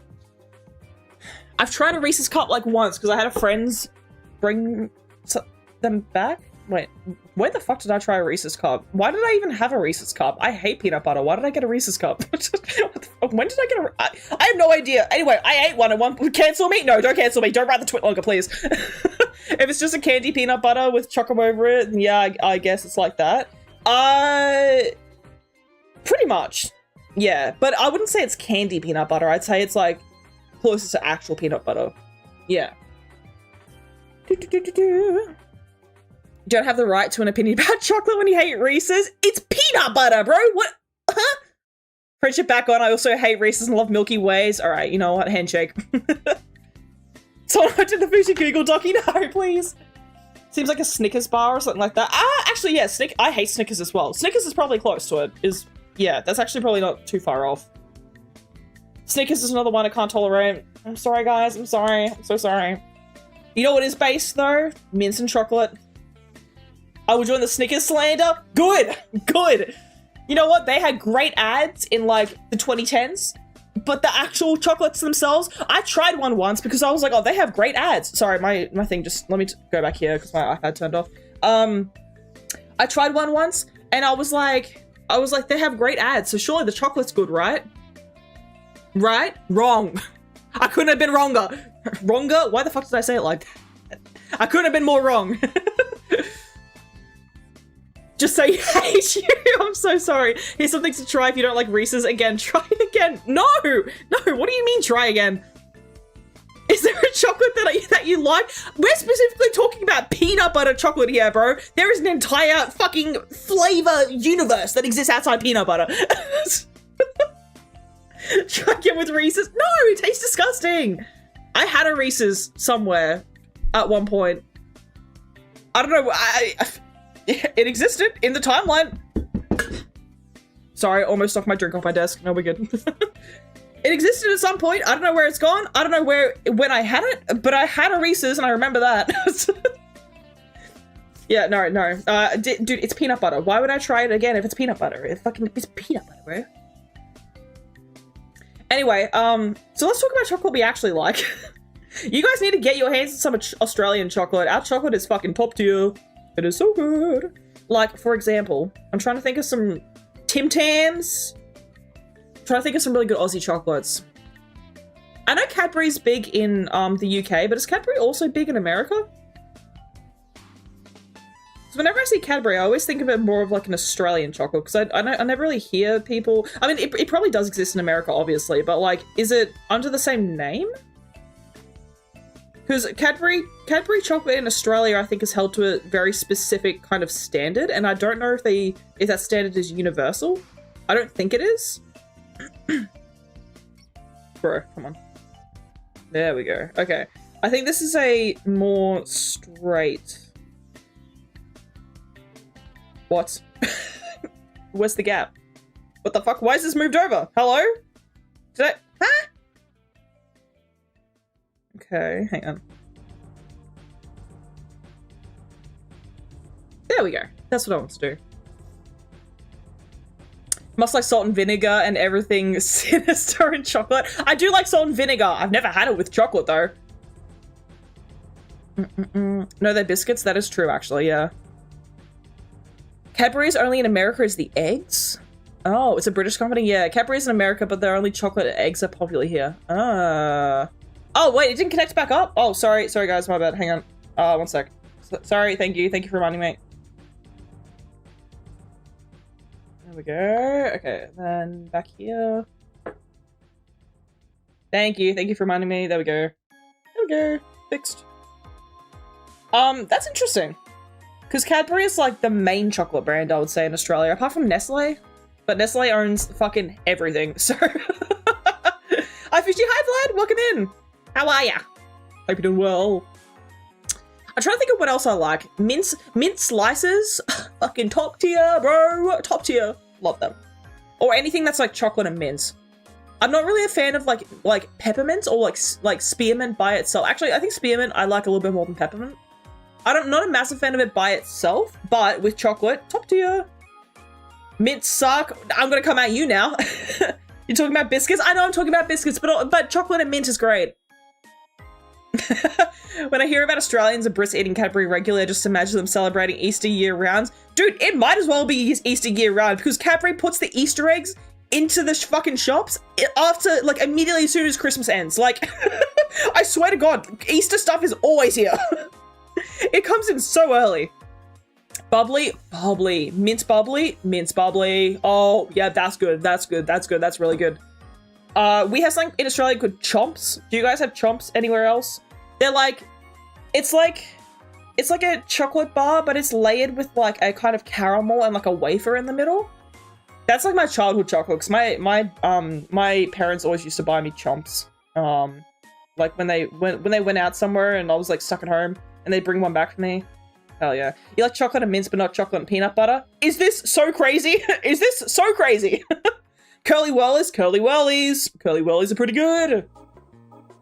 I've tried a Reese's Cup like once because I had a friends bring them back. Wait, where the fuck did I try a Reese's Cup? Why did I even have a Reese's Cup? I hate peanut butter. Why did I get a Reese's Cup? When did I get a... I have no idea. Anyway, I ate one at one... Cancel me? No, don't cancel me. Don't write the tweet longer, please. If it's just a candy peanut butter with chocolate over it, yeah, I guess it's like that. Pretty much. Yeah, but I wouldn't say it's candy peanut butter. I'd say it's like closest to actual peanut butter. Yeah. You don't have the right to an opinion about chocolate when you hate Reese's. It's peanut butter, bro. What? Huh? Friendship back on. I also hate Reese's and love Milky Ways. All right, you know what? Handshake. Someone went to the Fushi Google Docky. No, please. Seems like a Snickers bar or something like that. Actually, yeah, I hate Snickers as well. Snickers is probably close to it. Yeah, that's actually probably not too far off. Snickers is another one I can't tolerate. I'm sorry, guys. I'm sorry. I'm so sorry. You know what is based, though? Mince and chocolate. I will join the Snickers slander. Good. Good. You know what? They had great ads in, like, the 2010s. But the actual chocolates themselves, I tried one once because I was like, oh, they have great ads. Sorry, my thing just... Let me go back here because my iPad turned off. I tried one once and I was like, they have great ads. So surely the chocolate's good, right? Right? Wrong. I couldn't have been wronger. Wronger? Why the fuck did I say it like that? I couldn't have been more wrong. Just say hate you. I'm so sorry. Here's something to try if you don't like Reese's. Again, try it again. No, no. What do you mean try again? Is there a chocolate that you like? We're specifically talking about peanut butter chocolate here, bro. There is an entire fucking flavor universe that exists outside peanut butter. Try again with Reese's. No, it tastes disgusting. I had a Reese's somewhere at one point. I don't know. It existed in the timeline. Sorry, almost knocked my drink off my desk. No, we're good. It existed at some point. I don't know where it's gone. I don't know when I had it, but I had a Reese's and I remember that. Yeah, no. Dude, it's peanut butter. Why would I try it again if it's peanut butter? It's peanut butter, bro. Anyway, so let's talk about chocolate we actually like. You guys need to get your hands on some Australian chocolate. Our chocolate is fucking top tier. It is so good. Like, for example, I'm trying to think of some Tim Tams. I'm trying to think of some really good Aussie chocolates. I know Cadbury's big in the UK, but is Cadbury also big in America? So whenever I see Cadbury, I always think of it more of like an Australian chocolate, because I never really hear people... I mean, it probably does exist in America, obviously, but like, is it under the same name? Because Cadbury chocolate in Australia, I think, is held to a very specific kind of standard, and I don't know if that standard is universal. I don't think it is. Bro, come on. There we go. Okay. I think this is a more straight... What? Where's the gap? What the fuck? Why is this moved over? Hello? Did I... Huh? Okay, hang on. There we go. That's what I want to do. Must like salt and vinegar and everything sinister in chocolate. I do like salt and vinegar. I've never had it with chocolate though. No, they're biscuits. That is true, actually. Yeah. Cadbury's only in America is the eggs. Oh, it's a British company. Yeah, Cadbury's in America, but they're only chocolate and eggs are popular here. Oh wait, it didn't connect back up. Oh, sorry, guys, my bad. Hang on. One sec. Sorry. Thank you for reminding me. There we go. Okay, then back here. Thank you for reminding me. There we go. There we go. Fixed. That's interesting. Because Cadbury is like the main chocolate brand, I would say, in Australia, apart from Nestle. But Nestle owns fucking everything, so... Hi, Fishy. Hi, Vlad. Welcome in. How are ya? Hope you're doing well. I'm trying to think of what else I like. Mint slices. Fucking top tier, bro. Top tier. Love them. Or anything that's like chocolate and mint. I'm not really a fan of like peppermint or like spearmint by itself. Actually, I think spearmint I like a little bit more than peppermint. Not a massive fan of it by itself, but with chocolate, top tier. Mint suck. I'm gonna come at you now. You're talking about biscuits? I know I'm talking about biscuits, but chocolate and mint is great. When I hear about Australians and Brits eating Cadbury regularly, I just imagine them celebrating Easter year-round. Dude, it might as well be Easter year-round because Cadbury puts the Easter eggs into the fucking shops after, like, immediately as soon as Christmas ends. Like, I swear to God, Easter stuff is always here. It comes in so early. Bubbly, mint bubbly. Oh, yeah, that's good. That's really good. We have something in Australia called chomps. Do you guys have chomps anywhere else? They're like, it's like a chocolate bar, but it's layered with like a kind of caramel and like a wafer in the middle. That's like my childhood chocolate, because my parents always used to buy me chomps. Like when they went out somewhere and I was like stuck at home and they'd bring one back for me. Hell yeah. You like chocolate and mints, but not chocolate and peanut butter? Is this so crazy? Is this so crazy? Curly Whirlies. Curly Whirlies are pretty good.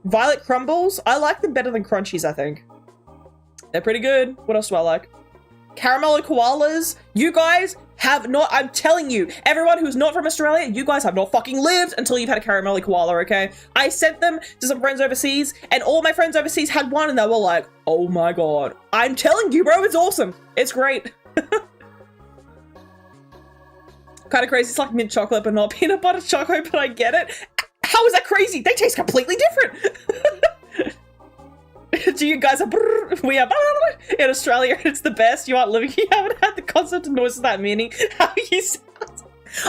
Violet Crumbles. I like them better than Crunchies, I think. They're pretty good. What else do I like? Caramello Koalas. You guys have not, I'm telling you, everyone who's not from Australia, you guys have not fucking lived until you've had a Caramello Koala, okay? I sent them to some friends overseas, and all my friends overseas had one, and they were like, oh my God. I'm telling you, bro, it's awesome. It's great. Kind of crazy. It's like mint chocolate, but not peanut butter chocolate, but I get it. How is that crazy? They taste completely different. Do you guys have... We have... In Australia, it's the best. You aren't living... You haven't had the concept of noises that meaning. How you sound.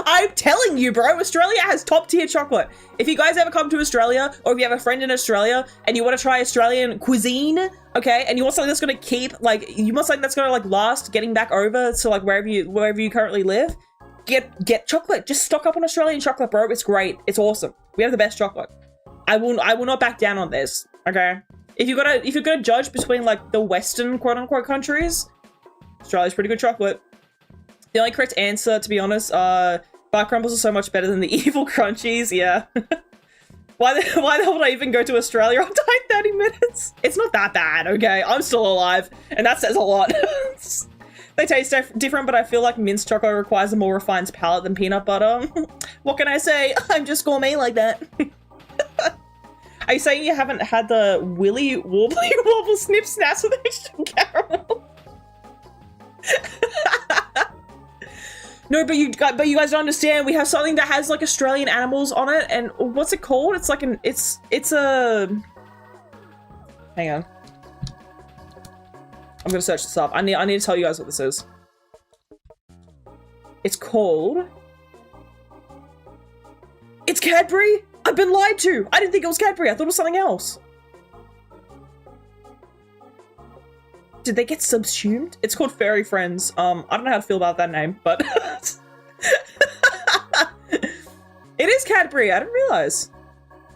I'm telling you, bro. Australia has top tier chocolate. If you guys ever come to Australia, or if you have a friend in Australia, and you want to try Australian cuisine, okay, and you want something that's going to keep, like, you want something that's going to, like, last getting back over to, like, wherever you currently live, get chocolate. Just stock up on Australian chocolate, bro. It's great. It's awesome. We have the best chocolate. I will not back down on this, okay? If you're gonna judge between like the Western quote unquote countries, Australia's pretty good chocolate. The only correct answer, to be honest, bar crumbles are so much better than the evil crunchies. Yeah. Why the hell would I even go to Australia? I've died 30 minutes. It's not that bad, okay? I'm still alive, and that says a lot. They taste different, but I feel like minced chocolate requires a more refined palate than peanut butter. What can I say? I'm just gourmet like that. Are you saying you haven't had the willy wobbly wobble snip snaps with extra caramel? No, but you guys don't understand. We have something that has like Australian animals on it, and what's it called? It's like it's a. Hang on. I'm gonna search this up. I need to tell you guys what this is. It's called. It's Cadbury. I've been lied to. I didn't think it was Cadbury. I thought it was something else. Did they get subsumed? It's called Fairy Friends. I don't know how to feel about that name, but it is Cadbury. I didn't realize.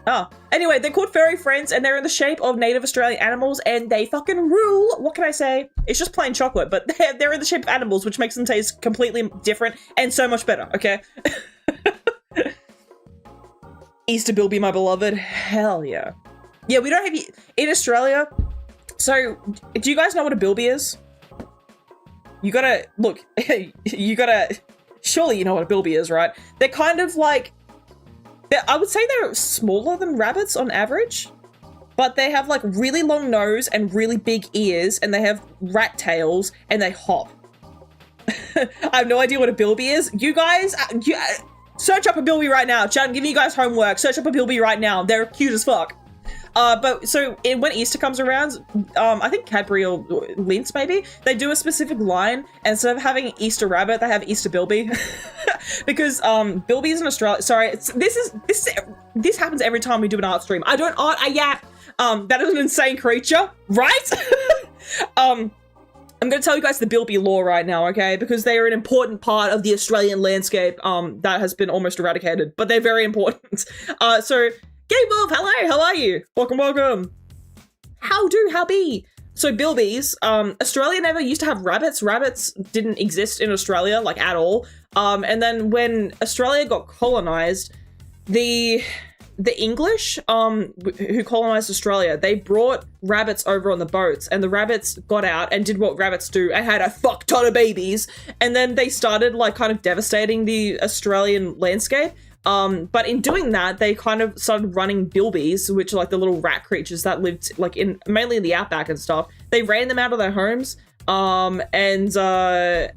Oh, anyway, they're called Fairy Friends, and they're in the shape of native Australian animals, and they fucking rule. What can I say? It's just plain chocolate, but they're in the shape of animals, which makes them taste completely different and so much better, okay? Easter Bilby, my beloved. Hell yeah. Yeah, we don't have... In Australia... So, do you guys know what a bilby is? You gotta... Look, you gotta... Surely you know what a bilby is, right? They're kind of like... I would say they're smaller than rabbits on average, but they have like really long nose and really big ears, and they have rat tails, and they hop. I have no idea what a bilby is. You guys, search up a bilby right now. Chat, I'm giving you guys homework. Search up a bilby right now. They're cute as fuck. But so when Easter comes around, I think Cadbury or Lindt maybe, they do a specific line. And instead of having Easter rabbit, they have Easter bilby. Because bilbies in Australia, sorry, this happens every time we do an art stream. I don't art, I yap. That is an insane creature, right? I'm going to tell you guys the bilby lore right now, okay? Because they are an important part of the Australian landscape that has been almost eradicated, but they're very important. So, Gay Wolf, hello, how are you? Welcome, welcome. How be? So bilbies, Australia never used to have rabbits. Rabbits didn't exist in Australia, like, at all. And then when Australia got colonized, the English, who colonized Australia, they brought rabbits over on the boats, and the rabbits got out and did what rabbits do and had a fuck ton of babies. And then they started, like, kind of devastating the Australian landscape. But in doing that, they kind of started running bilbies, which are like the little rat creatures that lived like mainly in the outback and stuff. They ran them out of their homes. And yeah,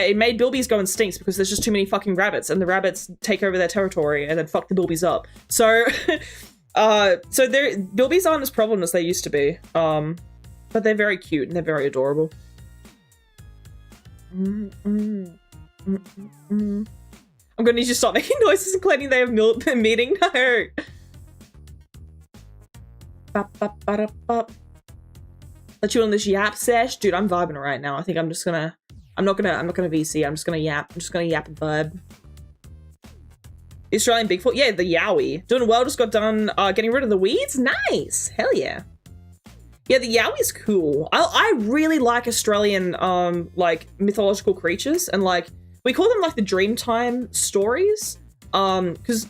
it made bilbies go extinct because there's just too many fucking rabbits, and the rabbits take over their territory and then fuck the bilbies up. So, so bilbies aren't as problem as they used to be. But they're very cute and they're very adorable. I'm gonna need you to stop making noises and claiming they have a meeting. No. Let you on this yap sesh, dude. I'm vibing right now. I think I'm just gonna. I'm not gonna VC. I'm just gonna yap. I'm just gonna yap and vibe. Australian Bigfoot, yeah, the Yowie. Doing well. Just got done getting rid of the weeds. Nice, hell yeah. Yeah, the Yowie's cool. I really like Australian like mythological creatures, and like. We call them like the Dreamtime stories, because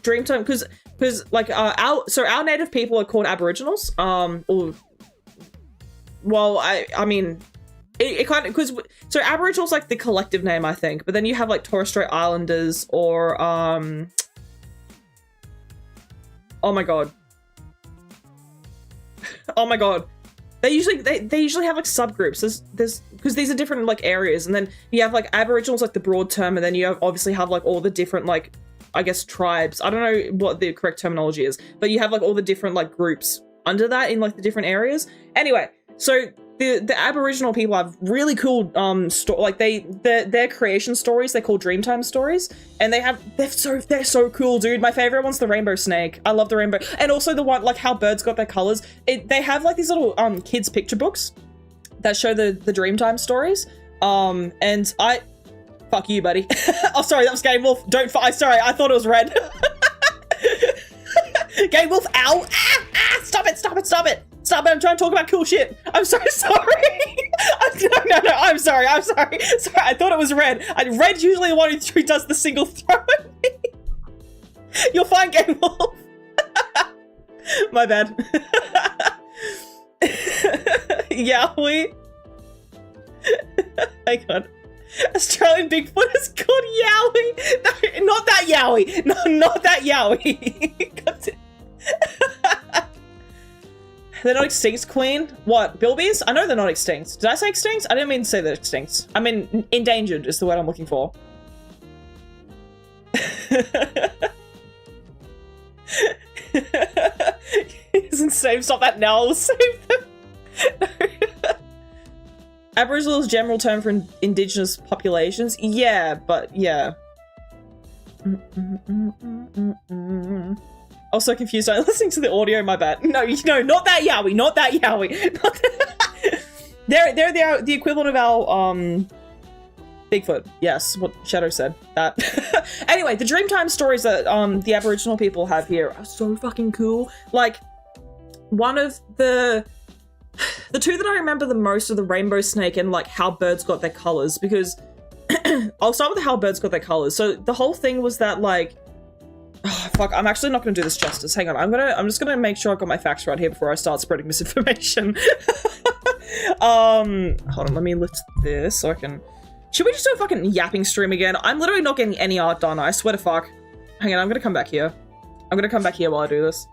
like our native people are called Aboriginals, or well, I mean, it kind of so Aboriginals like the collective name, I think, but then you have like Torres Strait Islanders or oh my god, oh my god. They usually have like subgroups. There's because these are different like areas, and then you have like Aboriginals, like the broad term, and then you obviously have like all the different like, I guess, tribes. I don't know what the correct terminology is, but you have like all the different like groups under that in like the different areas. Anyway, so the Aboriginal people have really cool like their creation stories. They're called Dreamtime stories, and they're so cool, dude. My favorite one's the rainbow snake. I love the rainbow, and also the one like how birds got their colors. They have like these little kids picture books that show the Dreamtime stories. And fuck you, buddy. Oh, sorry, that was Game Wolf. Sorry, I thought it was red. Game Wolf, ow! Stop it! Stop it! I'm trying to talk about cool shit. I'm so sorry. No, I'm sorry. Sorry, I thought it was red. Red's usually the one who does the single throw at me. You're fine, Game Wolf. My bad. Yowie. Hang on. Australian Bigfoot is called Yowie. No, not that Yowie. No, not that Yowie. They're not extinct, Queen. What, bilbies? I know they're not extinct. Did I say extinct? I didn't mean to say they're extinct. I mean, endangered is the word I'm looking for. Isn't save? Stop that now. I'll save them. Aboriginal is a general term for indigenous populations. Yeah, but yeah. I was so confused. I was listening to the audio, my bad. No, not that Yowie, not that Yowie. They're the equivalent of our Bigfoot. Yes, what Shadow said. That. Anyway, the Dreamtime stories that the Aboriginal people have here are so fucking cool. Like, one of the two that I remember the most are the rainbow snake and like how birds got their colors, because I'll start with how birds got their colors. So the whole thing was that like, oh, fuck, I'm actually not gonna do this justice. Hang on, I'm just gonna make sure I got my facts right here before I start spreading misinformation. Hold on, let me lift this so I can. Should we just do a fucking yapping stream again? I'm literally not getting any art done, I swear to fuck. Hang on, I'm gonna come back here. I'm gonna come back here while I do this.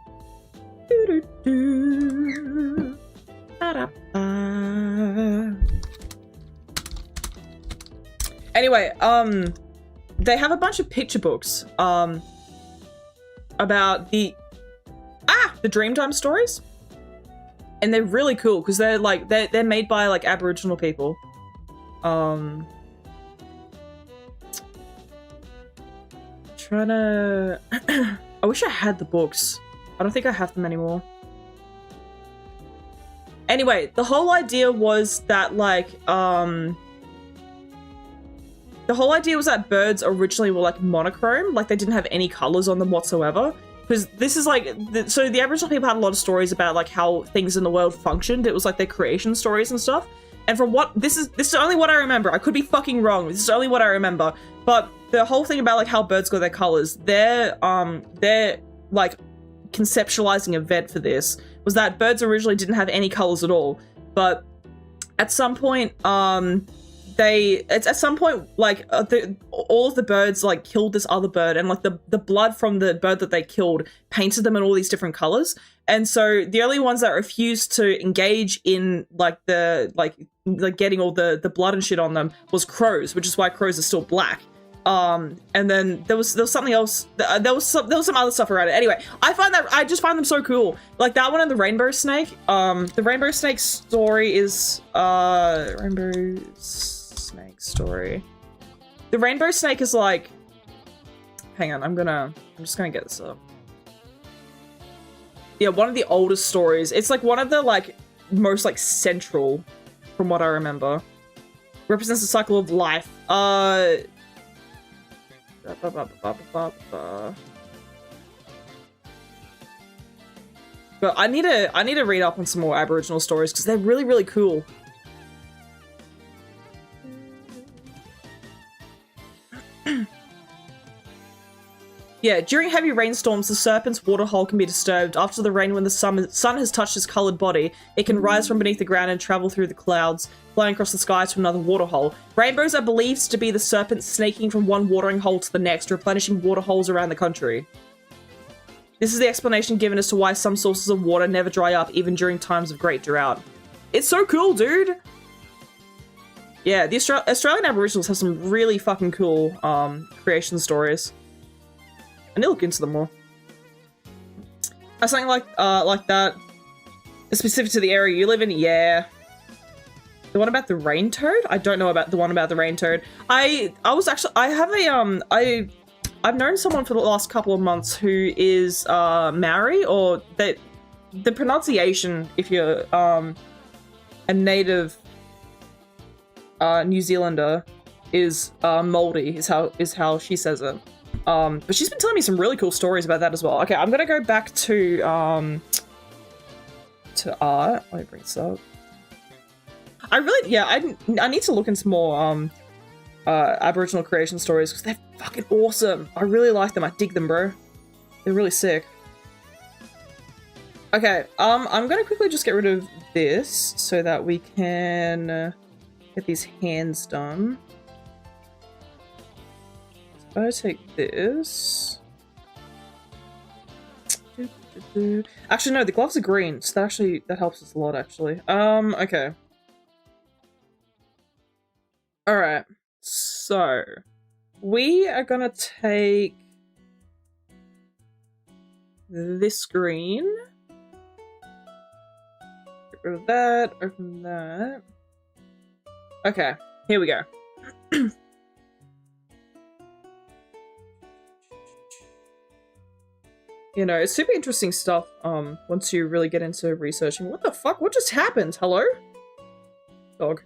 Anyway, they have a bunch of picture books, about the Dreamtime stories. And they're really cool, because they're like, they're made by like Aboriginal people. Trying to... I wish I had the books. I don't think I have them anymore. Anyway, the whole idea was that like, the whole idea was that birds originally were like monochrome, like they didn't have any colors on them whatsoever. Because this is like, so the Aboriginal people had a lot of stories about like how things in the world functioned. It was like their creation stories and stuff. And from what, this is only what I remember. I could be fucking wrong. This is only what I remember. But the whole thing about like how birds got their colors, their like conceptualizing event for this was that birds originally didn't have any colors at all. But at some point, at some point, like all of the birds like killed this other bird, and like the blood from the bird that they killed painted them in all these different colors. And so the only ones that refused to engage in like the getting all the blood and shit on them was crows, which is why crows are still black. And then there was something else. There was some other stuff around it. Anyway, I just find them so cool. Like that one and the rainbow snake. The rainbow snake story is rainbow snake story. The rainbow snake is like, hang on, I'm just gonna get this up. Yeah, one of the oldest stories. It's like one of the like most like central, from what I remember. Represents the cycle of life. But I need to read up on some more Aboriginal stories because they're really, really cool. Yeah, during heavy rainstorms, the serpent's waterhole can be disturbed. After the rain, when the sun has touched his coloured body, it can rise from beneath the ground and travel through the clouds, flying across the sky to another waterhole. Rainbows are believed to be the serpent snaking from one watering hole to the next, replenishing waterholes around the country. This is the explanation given as to why some sources of water never dry up, even during times of great drought. It's so cool, dude! Yeah, the Australian Aboriginals have some really fucking cool creation stories. I need to look into them more. Something like that. Specific to the area you live in, yeah. The one about the rain toad? I don't know about the one about the rain toad. I've known someone for the last couple of months who is Maori, or that the pronunciation, if you're a native New Zealander, is Māori, is how she says it. But she's been telling me some really cool stories about that as well. Okay, I'm gonna go back to art. Let me bring this up. I need to look into more Aboriginal creation stories because they're fucking awesome. I really like them. I dig them, bro. They're really sick. Okay, I'm gonna quickly just get rid of this so that we can get these hands done. I'm gonna take this. Actually, no, the gloves are green, so that helps us a lot, actually. Okay. Alright, so we are gonna take this green. Get rid of that, open that. Okay, here we go. You know, it's super interesting stuff, once you really get into researching. What the fuck? What just happened? Hello? Dog.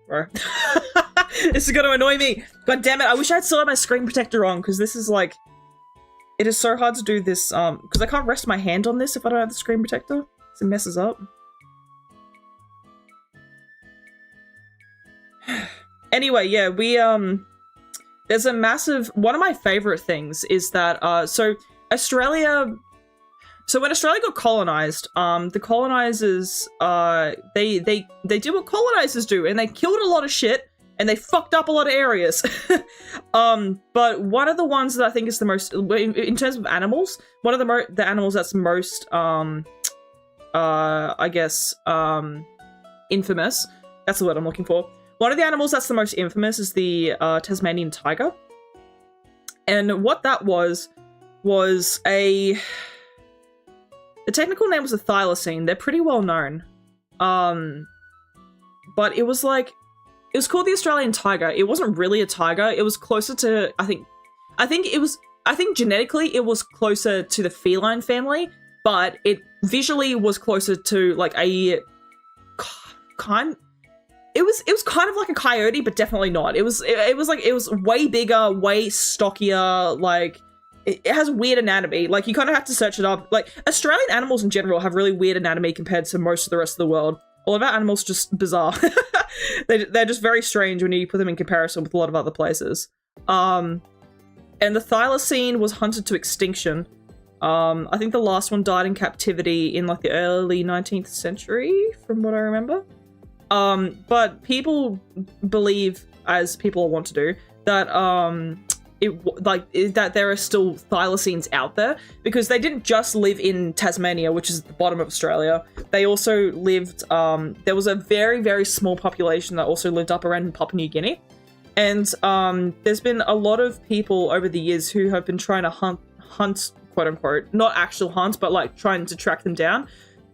Bro. This is gonna annoy me. God damn it, I wish I had still had my screen protector on, because this is like... It is so hard to do this, because I can't rest my hand on this if I don't have the screen protector. So it messes up. Anyway, yeah, we, there's a massive... One of my favorite things is that, so Australia... So when Australia got colonized, the colonizers, they did what colonizers do, and they killed a lot of shit, and they fucked up a lot of areas. But one of the ones that I think is the most, in terms of animals, one of the animals that's most, I guess, infamous, that's the word I'm looking for. One of the animals that's the most infamous is the Tasmanian tiger. And what that was a... The technical name was a thylacine. They're pretty well known. But it was like... It was called the Australian tiger. It wasn't really a tiger. It was closer to... I think genetically it was closer to the feline family, but it visually was closer to like a... It was kind of like a coyote, but definitely not. It was way bigger, way stockier, like... It has weird anatomy. Like, you kind of have to search it up. Like, Australian animals in general have really weird anatomy compared to most of the rest of the world. All of our animals are just bizarre. They're just very strange when you put them in comparison with a lot of other places. And the thylacine was hunted to extinction. I think the last one died in captivity in, like, the early 19th century, from what I remember. But people believe, as people want to do, that, that there are still thylacines out there, because they didn't just live in Tasmania, which is the bottom of Australia. They also lived, there was a very, very small population that also lived up around Papua New Guinea. And there's been a lot of people over the years who have been trying to hunt, quote unquote, not actual hunt, but like trying to track them down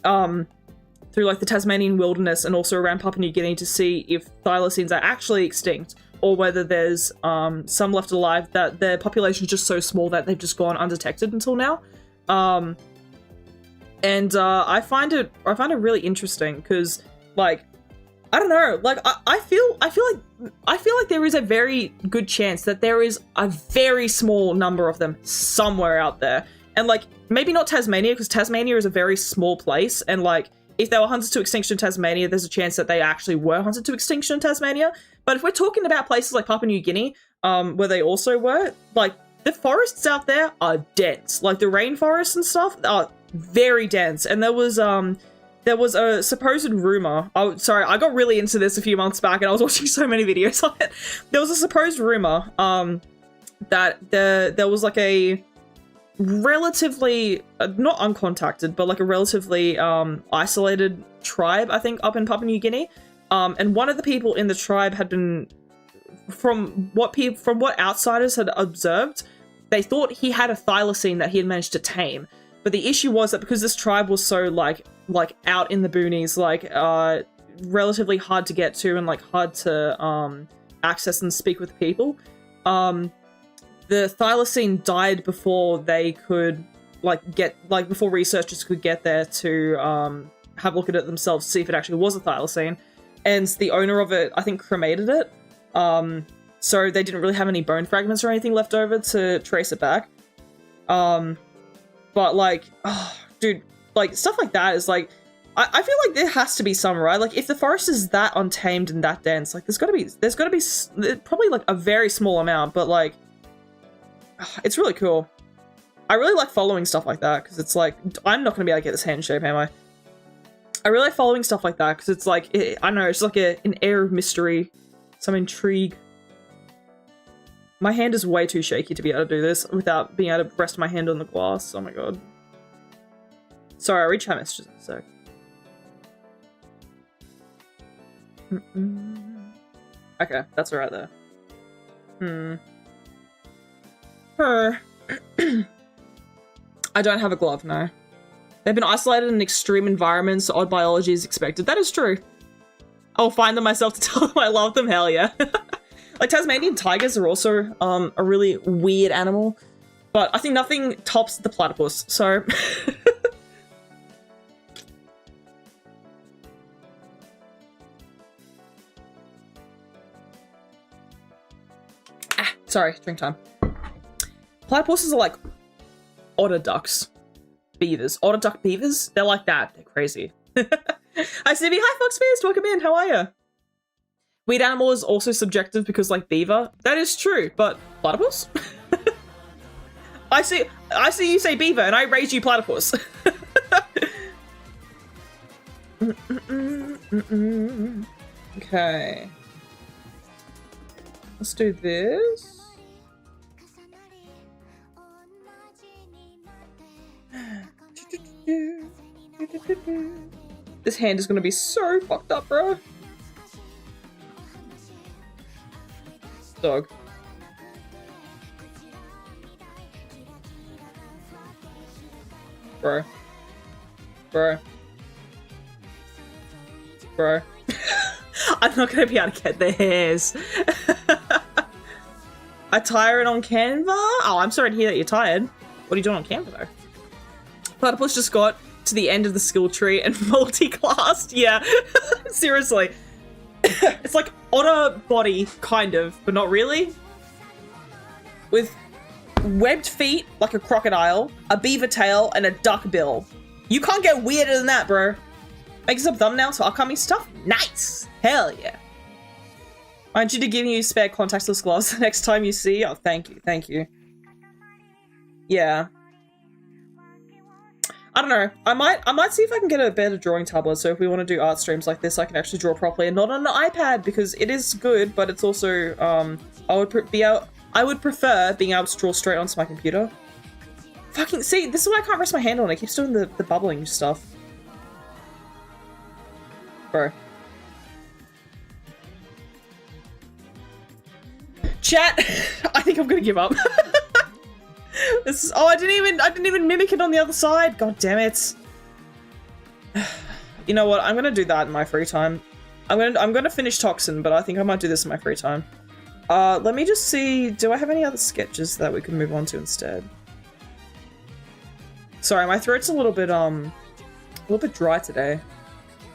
through like the Tasmanian wilderness and also around Papua New Guinea to see if thylacines are actually extinct, or whether there's some left alive, that their population is just so small that they've just gone undetected until now. I find it really interesting because, like, I don't know, like I feel like there is a very good chance that there is a very small number of them somewhere out there, and like maybe not Tasmania, because Tasmania is a very small place, and like if they were hunted to extinction in Tasmania, there's a chance that they actually were hunted to extinction in Tasmania. But if we're talking about places like Papua New Guinea, where they also were, like, the forests out there are dense. Like, the rainforests and stuff are very dense. And there was a supposed rumor. Oh, sorry, I got really into this a few months back, and I was watching so many videos on it. There was a supposed rumor that there was, like, a relatively, not uncontacted, but, like, a relatively isolated tribe, I think, up in Papua New Guinea. And one of the people in the tribe had been, from what outsiders had observed, they thought he had a thylacine that he had managed to tame. But the issue was that because this tribe was so like out in the boonies, like relatively hard to get to and like hard to access and speak with people, the thylacine died before they could before researchers could get there to have a look at it themselves to see if it actually was a thylacine. And the owner of it, I think, cremated it. So they didn't really have any bone fragments or anything left over to trace it back. But like, oh, dude, like stuff like that is like, I feel like there has to be some, right? Like if the forest is that untamed and that dense, like there's gotta be probably like a very small amount, but like, it's really cool. I really like following stuff like that because it's like, I'm not gonna be able to get this hand shape, am I? I really like following stuff like that because it's like, I don't know, it's like an air of mystery, some intrigue. My hand is way too shaky to be able to do this without being able to rest my hand on the glass. Oh my god. Sorry, I'll read chat messages in a sec. Okay, that's alright there. I don't have a glove, no. They've been isolated in extreme environments, so odd biology is expected. That is true. I'll find them myself to tell them I love them, hell yeah. Like, Tasmanian tigers are also a really weird animal. But I think nothing tops the platypus, so... Sorry, drink time. Platypuses are like otter ducks. Beavers. Otter duck beavers? They're like that. They're crazy. Hi, Stevie. Hi, Foxfist. Welcome in. How are you? Weird animal is also subjective because, like, beaver. That is true, but platypus? I see you say beaver, and I raise you platypus. Okay. Let's do this. This hand is gonna be so fucked up, bro. Dog. Bro. Bro. Bro. I'm not gonna be able to get the hairs. I tire it on Canva? Oh, I'm sorry to hear that you're tired. What are you doing on Canva, though? Platypus just got to the end of the skill tree and multi-classed. Yeah, seriously. It's like otter body, kind of, but not really. With webbed feet, like a crocodile, a beaver tail, and a duck bill. You can't get weirder than that, bro. Make some thumbnails for upcoming stuff? Nice! Hell yeah. I want you to give you spare contactless gloves the next time you see. Oh, thank you, thank you. Yeah. I don't know. I might see if I can get a better drawing tablet. So if we want to do art streams like this, I can actually draw properly and not on an iPad because it is good, but it's also I would prefer being able to draw straight onto my computer. Fucking see, this is why I can't rest my hand on it. It keeps doing the bubbling stuff. Bro. Chat, I think I'm gonna give up. This is, oh, I didn't even mimic it on the other side. God damn it. You know what? I'm gonna do that in my free time. I'm gonna finish Toxin, but I think I might do this in my free time. Let me just see. Do I have any other sketches that we can move on to instead? Sorry, my throat's a little bit dry today,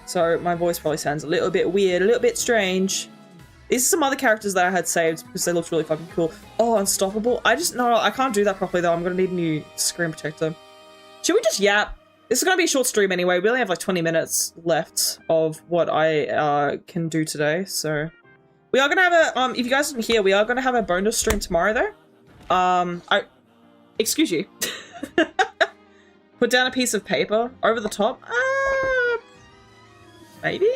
so my voice probably sounds a little bit weird, a little bit strange. These are some other characters that I had saved because they looked really fucking cool. Oh, Unstoppable. No, I can't do that properly though. I'm gonna need a new screen protector. Should we just yap? This is gonna be a short stream anyway. We only have like 20 minutes left of what I can do today. So we are gonna have a if you guys didn't hear, we are gonna have a bonus stream tomorrow though. Excuse you. Put down a piece of paper over the top. Maybe.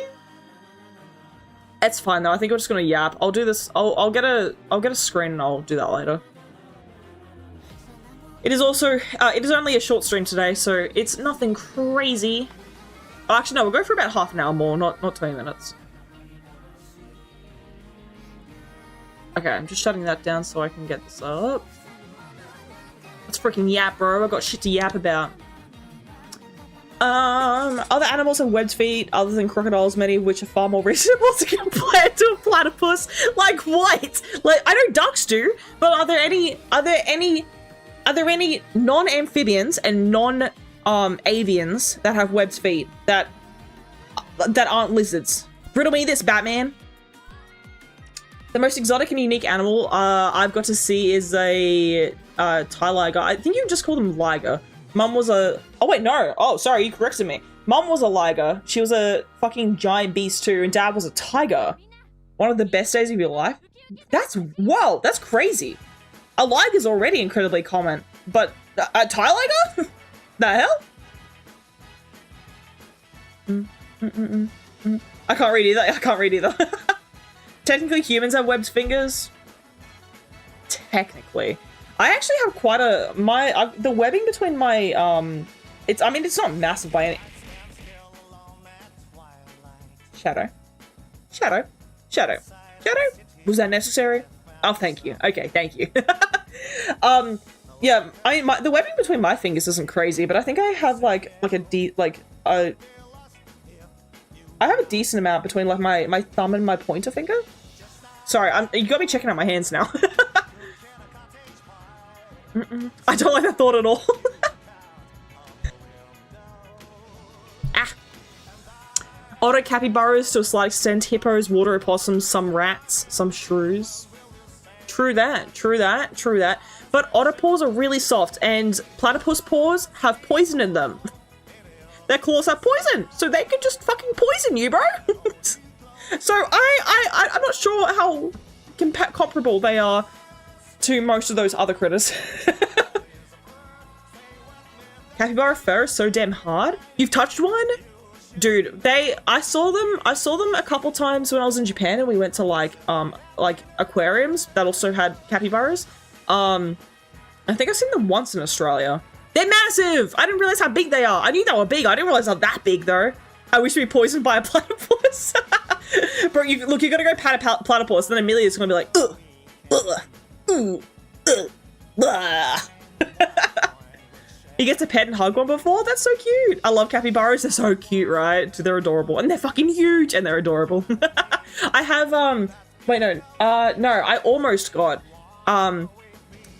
It's fine though. I think we're just gonna yap. I'll do this. I'll get a screen and I'll do that later. It is also it is only a short stream today, so it's nothing crazy. Oh, actually no, we'll go for about half an hour more, not 20 minutes. Okay, I'm just shutting that down so I can get this up. Let's freaking yap, bro. I've got shit to yap about. Other animals have webbed feet other than crocodiles, many of which are far more reasonable to compare to a platypus. Like what? Like I know ducks do, but are there any non-amphibians and non-avians that have webbed feet that aren't lizards? Riddle me this, Batman. The most exotic and unique animal I've got to see is a Thai liger. I think you just call them liger. Mum was a... Oh, wait, no. Oh, sorry, you corrected me. Mum was a liger. She was a fucking giant beast too, and Dad was a tiger. One of the best days of your life? That's... Whoa, that's crazy. A liger's already incredibly common, but a Thai liger? The hell? I can't read either. Technically, humans have webbed fingers. Technically. I actually have quite a... the webbing between my... it's not massive by any... Shadow. Was that necessary? Oh, thank you. Okay, thank you. Yeah, I mean, the webbing between my fingers isn't crazy, but I think I have I have a decent amount between like my thumb and my pointer finger. Sorry, you got me checking out my hands now. I don't like that thought at all. Ah. Otter capybaras to a slight extent, hippos, water opossums, some rats, some shrews. True that, true that, true that. But otter paws are really soft and platypus paws have poison in them. Their claws have poison, so they could just fucking poison you, bro. So I'm not sure how comparable they are to most of those other critters. Capybara fur is so damn hard. You've touched one? Dude, I saw them a couple times when I was in Japan and we went to like aquariums that also had capybaras. I think I've seen them once in Australia. They're massive! I didn't realize how big they are. I knew they were big. I didn't realize they're that big though. I wish to be poisoned by a platypus. Bro, you gotta go pat a platypus, and then Amelia's gonna be like, ugh, ugh, ooh, ugh, blah. You get to pet and hug one before? That's so cute. I love capybaras. They're so cute, right? They're adorable. And they're fucking huge, and they're adorable. I have, wait, no, I almost got,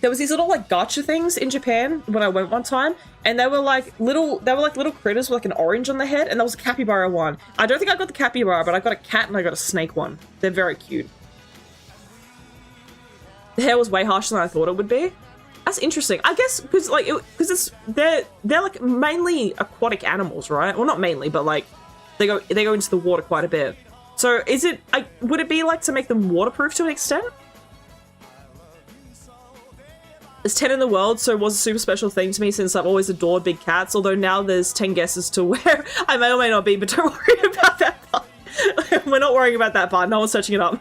there was these little like gacha things in Japan when I went one time, and they were like little critters with like an orange on their head, and that was a capybara one. I don't think I got the capybara, but I got a cat and I got a snake one. They're very cute. The hair was way harsher than I thought it would be. That's interesting. I guess because they're like mainly aquatic animals, right? Well, not mainly, but like they go into the water quite a bit. So is it? Would it be like to make them waterproof to an extent? There's 10 in the world, so it was a super special thing to me since I've always adored big cats, although now there's 10 guesses to where I may or may not be, but don't worry about that part. We're not worrying about that part. No one's searching it up.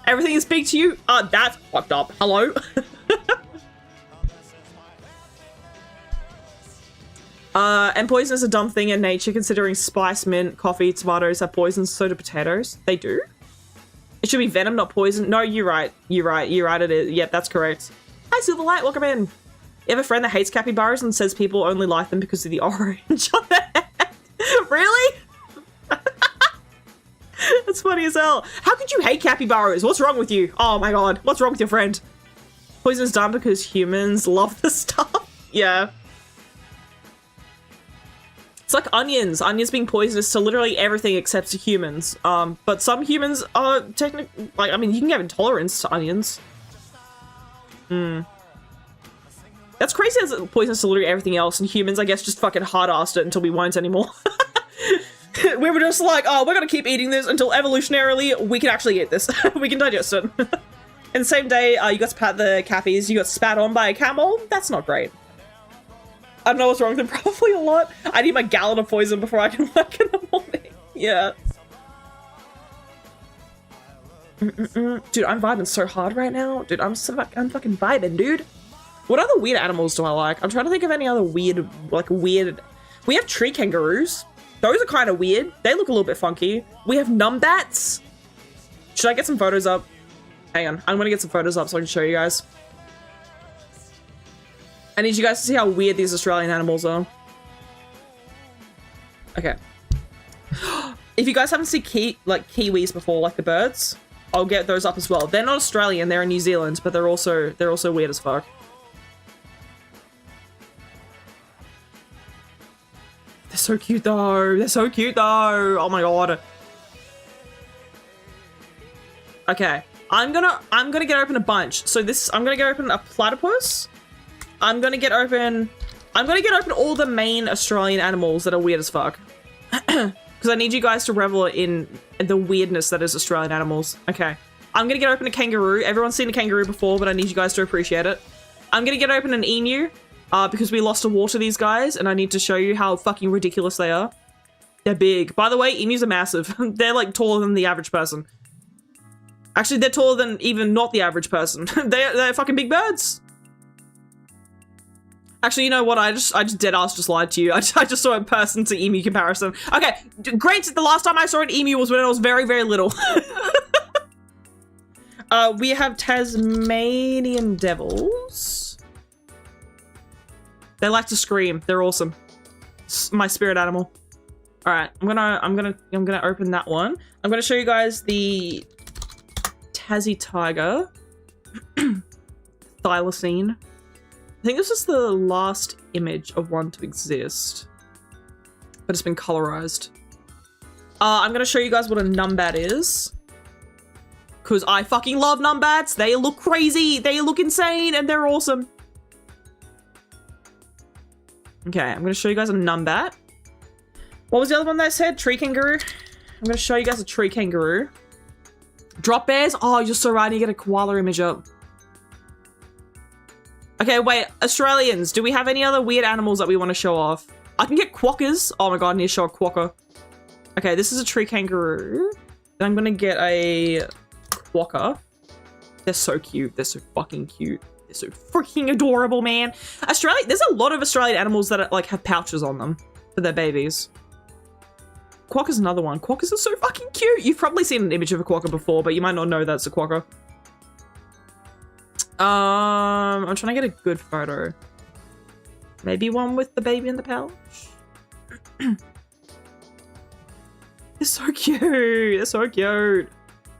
Everything is big to you? That's fucked up. Hello? And poison is a dumb thing in nature, considering spice, mint, coffee, tomatoes have poisons, so do potatoes. They do? It should be venom, not poison. No, you're right. You're right. It is. Yep, that's correct. Hi, Silverlight, welcome in. You have a friend that hates capybaras and says people only like them because of the orange on their head? Really? That's funny as hell. How could you hate capybaras? What's wrong with you? Oh my god, what's wrong with your friend? Poison's done because humans love the stuff. Yeah. It's like onions. Onions being poisonous to literally everything except to humans. But some humans are technically, like, I mean, you can have intolerance to onions. That's crazy as poisonous to literally everything else, and humans, I guess, just fucking hard-assed it until we won't anymore. We were just like, oh, we're gonna keep eating this until evolutionarily we can actually eat this. We can digest it. And the same day, you got to pat the cappies, you got spat on by a camel. That's not great. I don't know what's wrong with them, probably a lot. I need my gallon of poison before I can work in the morning. Yeah. Dude, I'm vibing so hard right now. Dude, I'm fucking vibing, dude. What other weird animals do I like? I'm trying to think of any other weird. We have tree kangaroos. Those are kind of weird. They look a little bit funky. We have numbats. Should I get some photos up? Hang on, I'm gonna get some photos up so I can show you guys. I need you guys to see how weird these Australian animals are. Okay. If you guys haven't seen kiwis before, like the birds, I'll get those up as well. They're not Australian, they're in New Zealand, but they're also weird as fuck. They're so cute though. They're so cute though. Oh my god. Okay. I'm gonna get open a bunch. So I'm gonna get open a platypus. I'm gonna get open all the main Australian animals that are weird as fuck. Because I need you guys to revel in the weirdness that is Australian animals. Okay. I'm gonna get open a kangaroo. Everyone's seen a kangaroo before, but I need you guys to appreciate it. I'm gonna get open an emu, because we lost a war to these guys, and I need to show you how fucking ridiculous they are. They're big. By the way, emus are massive. They're like taller than the average person. Actually, they're taller than even not the average person. They're fucking big birds. Actually, you know what? I just dead ass just lied to you. I just saw a person to emu comparison. Okay, granted, the last time I saw an emu was when I was very, very little. We have Tasmanian devils. They like to scream. They're awesome. It's my spirit animal. All right, I'm gonna open that one. I'm gonna show you guys the Tassie tiger. Thylacine. I think this is the last image of one to exist, but it's been colorized. I'm gonna show you guys what a numbat is, because I fucking love numbats. They look crazy, they look insane, and they're awesome. Okay, I'm gonna show you guys a numbat. What was the other one that I said? Tree kangaroo? I'm gonna show you guys a tree kangaroo. Drop bears? Oh, you're so right, you get a koala image up. Okay, wait, Australians, do we have any other weird animals that we want to show off? I can get quokkas. Oh my god, I need to show a quokka. Okay, this is a tree kangaroo. Then I'm gonna get a quokka. They're so cute. They're so fucking cute. They're so freaking adorable, man. Australia, there's a lot of Australian animals that like have pouches on them for their babies. Quokka's another one. Quokkas are so fucking cute. You've probably seen an image of a quokka before, but you might not know that's a quokka. I'm trying to get a good photo. Maybe one with the baby in the pouch. They're so cute. They're so cute.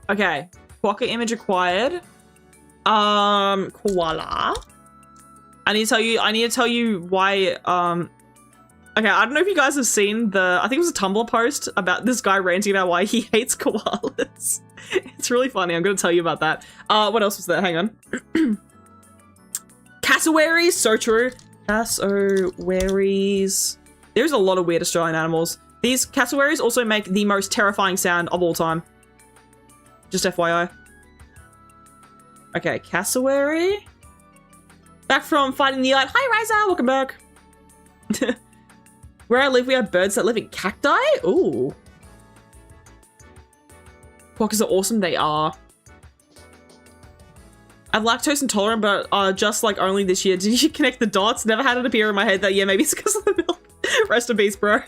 Okay, quokka image acquired. Koala. I need to tell you why. Okay, I don't know if you guys have seen I think it was a Tumblr post about this guy ranting about why he hates koalas. It's really funny. I'm going to tell you about that. What else was there? Hang on. Cassowaries, so true. Cassowaries. There's a lot of weird Australian animals. These cassowaries also make the most terrifying sound of all time. Just FYI. Okay, cassowary. Back from fighting the eye. Hi, Riza. Welcome back. Where I live, we have birds that live in cacti. Ooh. Quokkas are awesome. They are. I'm lactose intolerant, but just like only this year. Did you connect the dots? Never had it appear in my head that, yeah, maybe it's because of the milk. Rest in peace, bro.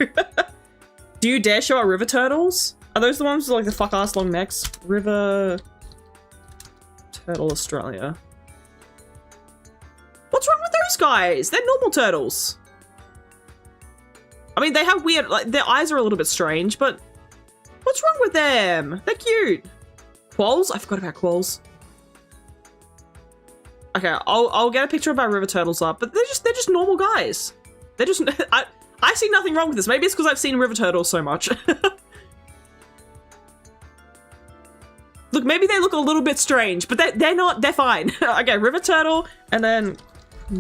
Do you dare show our river turtles? Are those the ones with like the fuck ass long necks? River turtle Australia. What's wrong with those guys? They're normal turtles. I mean, they have weird, like their eyes are a little bit strange, but what's wrong with them? They're cute. Quolls? I forgot about quolls. Okay, I'll get a picture of our river turtles up, but they're just normal guys. They're just I see nothing wrong with this. Maybe it's because I've seen river turtles so much. Look, maybe they look a little bit strange, but they're not. They're fine. Okay, river turtle, and then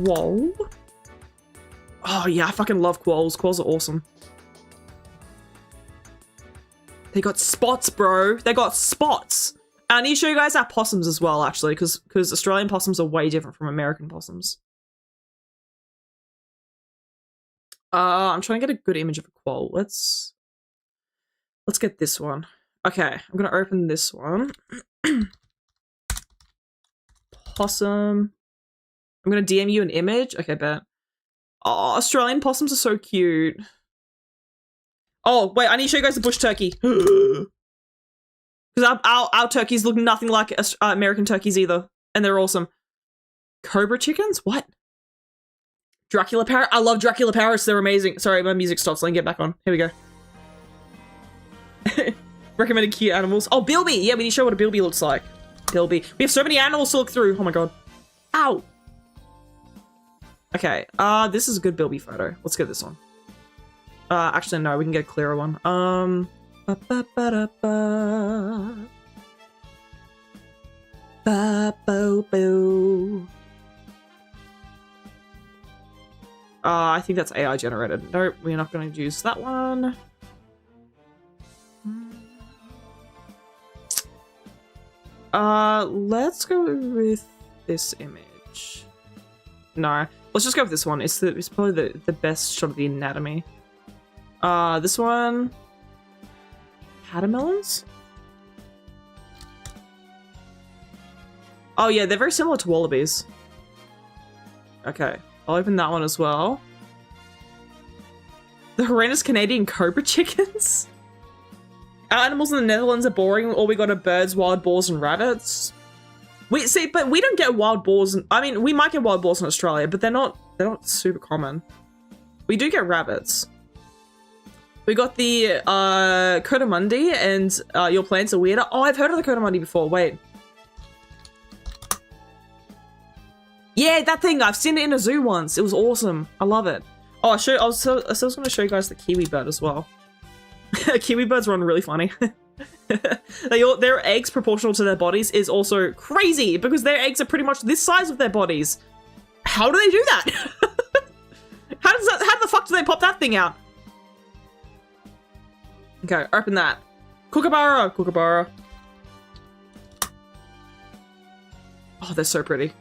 quoll. Oh yeah, I fucking love quolls. Quolls are awesome. They got spots, bro. They got spots. I need to show you guys our possums as well, actually, because Australian possums are way different from American possums. I'm trying to get a good image of a quoll. Let's get this one. Okay, I'm gonna open this one. Possum. I'm gonna DM you an image. Okay, bet. Oh, Australian possums are so cute. Oh, wait, I need to show you guys the bush turkey. Because our turkeys look nothing like American turkeys either. And they're awesome. Cobra chickens? What? Dracula parrot? I love Dracula parrots. They're amazing. Sorry, my music stopped, so I can get back on. Here we go. Recommended cute animals. Oh, bilby! Yeah, we need to show what a bilby looks like. Bilby. We have so many animals to look through. Oh my god. Ow! Okay, this is a good bilby photo. Let's get this one. Actually, no, we can get a clearer one. I think that's AI generated. Nope, we're not going to use that one. Let's go with this image. No, let's just go with this one. It's probably the best shot of the anatomy. This one. Caterpillars? Oh yeah, they're very similar to wallabies. Okay, I'll open that one as well. The horrendous Canadian cobra chickens? Our animals in the Netherlands are boring. All we got are birds, wild boars, and rabbits. But we don't get wild boars. I mean, we might get wild boars in Australia, but they're not super common. We do get rabbits. We got the Cotamundi, and your plants are weirder. Oh, I've heard of the Cotamundi before. Wait. Yeah, that thing. I've seen it in a zoo once. It was awesome. I love it. Oh, I was going to show you guys the kiwi bird as well. Kiwi birds run really funny. Their eggs proportional to their bodies is also crazy because their eggs are pretty much this size of their bodies. How do they do that? How the fuck do they pop that thing out? Okay, open that. Kookaburra, kookaburra. Oh, they're so pretty.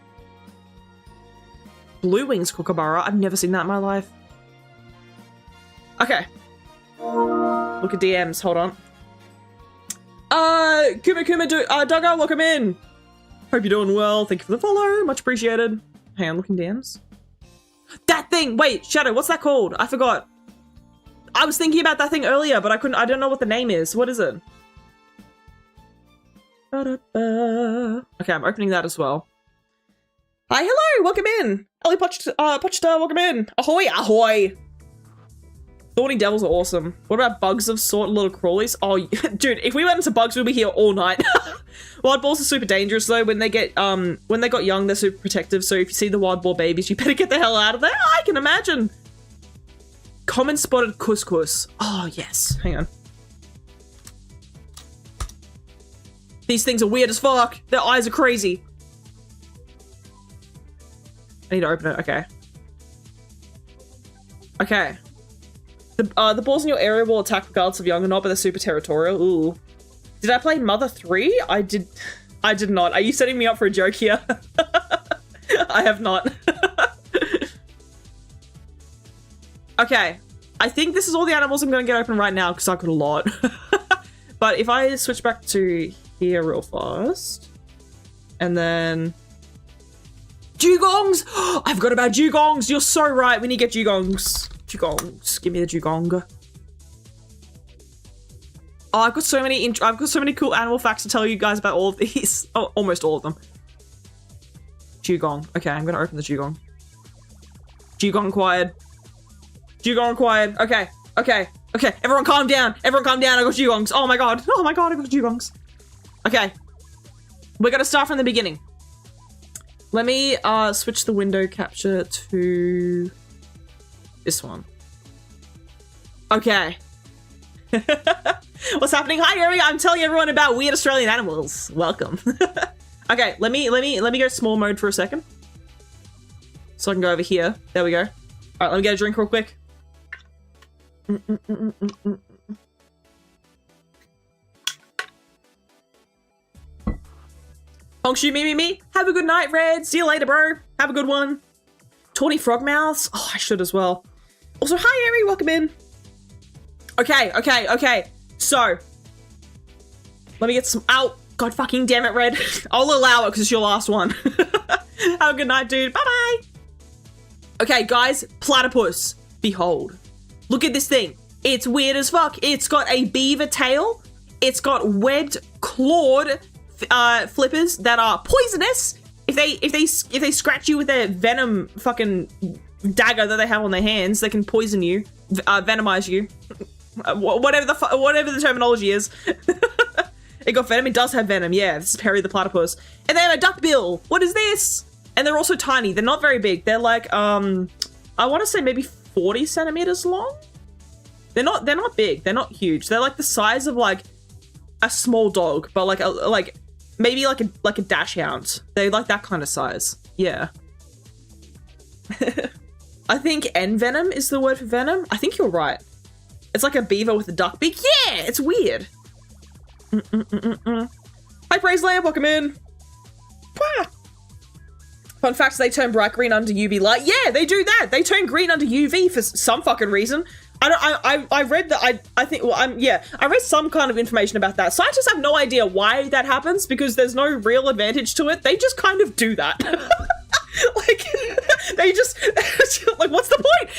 Blue wings kookaburra. I've never seen that in my life. Okay. Look at DMs. Hold on. Kuma Duggar, welcome in. Hope you're doing well. Thank you for the follow. Much appreciated. Hang on, looking DMs. That thing! Wait, Shadow, what's that called? I forgot. I was thinking about that thing earlier, but I don't know what the name is. What is it? Okay, I'm opening that as well. Hi, hello, welcome in. Ellie Pochta, welcome in. Ahoy, ahoy. Thorny devils are awesome. What about bugs of sort, little crawlies? Oh, dude, if we went into bugs, we'd be here all night. Wild boars are super dangerous though. When they got young, they're super protective. So if you see the wild boar babies, you better get the hell out of there. I can imagine. Common spotted couscous. Oh, yes. Hang on. These things are weird as fuck. Their eyes are crazy. I need to open it. Okay. Okay. The balls in your area will attack regardless of young or not, but they're super territorial. Ooh. Did I play Mother 3? I did not. Are you setting me up for a joke here? I have not. Okay. I think this is all the animals I'm going to get open right now because I've got a lot. But if I switch back to here real fast. And then... Dugongs! I forgot about dugongs! You're so right. We need to get dugongs. Dugongs. Give me the dugong. Oh, I've got so many cool animal facts to tell you guys about all of these. Oh, almost all of them. Dugong. Okay, I'm going to open the dugong. Dugong acquired. Dugong acquired. Okay. Okay. Okay. Everyone calm down. Everyone calm down. I got dugongs. Oh my god. Oh my god, I got dugongs. Okay. We're going to start from the beginning. Let me switch the window capture to this one. Okay. What's happening? Hi, Yuri. I'm telling everyone about weird Australian animals. Welcome. Okay, let me go small mode for a second. So I can go over here. There we go. All right, let me get a drink real quick. Hongshu, me. Have a good night, Red. See you later, bro. Have a good one. Tawny frogmouths. Oh, I should as well. Also, hi, Yuri. Welcome in. Okay. So, let me get some out. God fucking damn it, Red. I'll allow it because it's your last one. Have a good night, dude. Bye-bye. Okay, guys. Platypus. Behold. Look at this thing. It's weird as fuck. It's got a beaver tail. It's got webbed, clawed flippers that are poisonous. If they scratch you with their venom fucking dagger that they have on their hands, they can poison you, venomize you. Whatever the terminology is. It got venom. It does have venom. Yeah, this is Perry the platypus. And they have a duckbill. What is this? And they're also tiny. They're not very big. They're like I want to say maybe 40 centimeters long. They're not big. They're not huge. They're like the size of like a small dog, but like maybe like a dachshund. They're like that kind of size. Yeah. I think envenom is the word for venom. I think you're right. It's like a beaver with a duck beak. Yeah, it's weird. Hi, Praise Lamp, welcome in. Pwah. Fun fact, they turn bright green under UV light. Yeah, they do that. They turn green under UV for some fucking reason. I read that. I read some kind of information about that. Scientists have no idea why that happens because there's no real advantage to it. They just kind of do that. Like, they just, like, what's the point?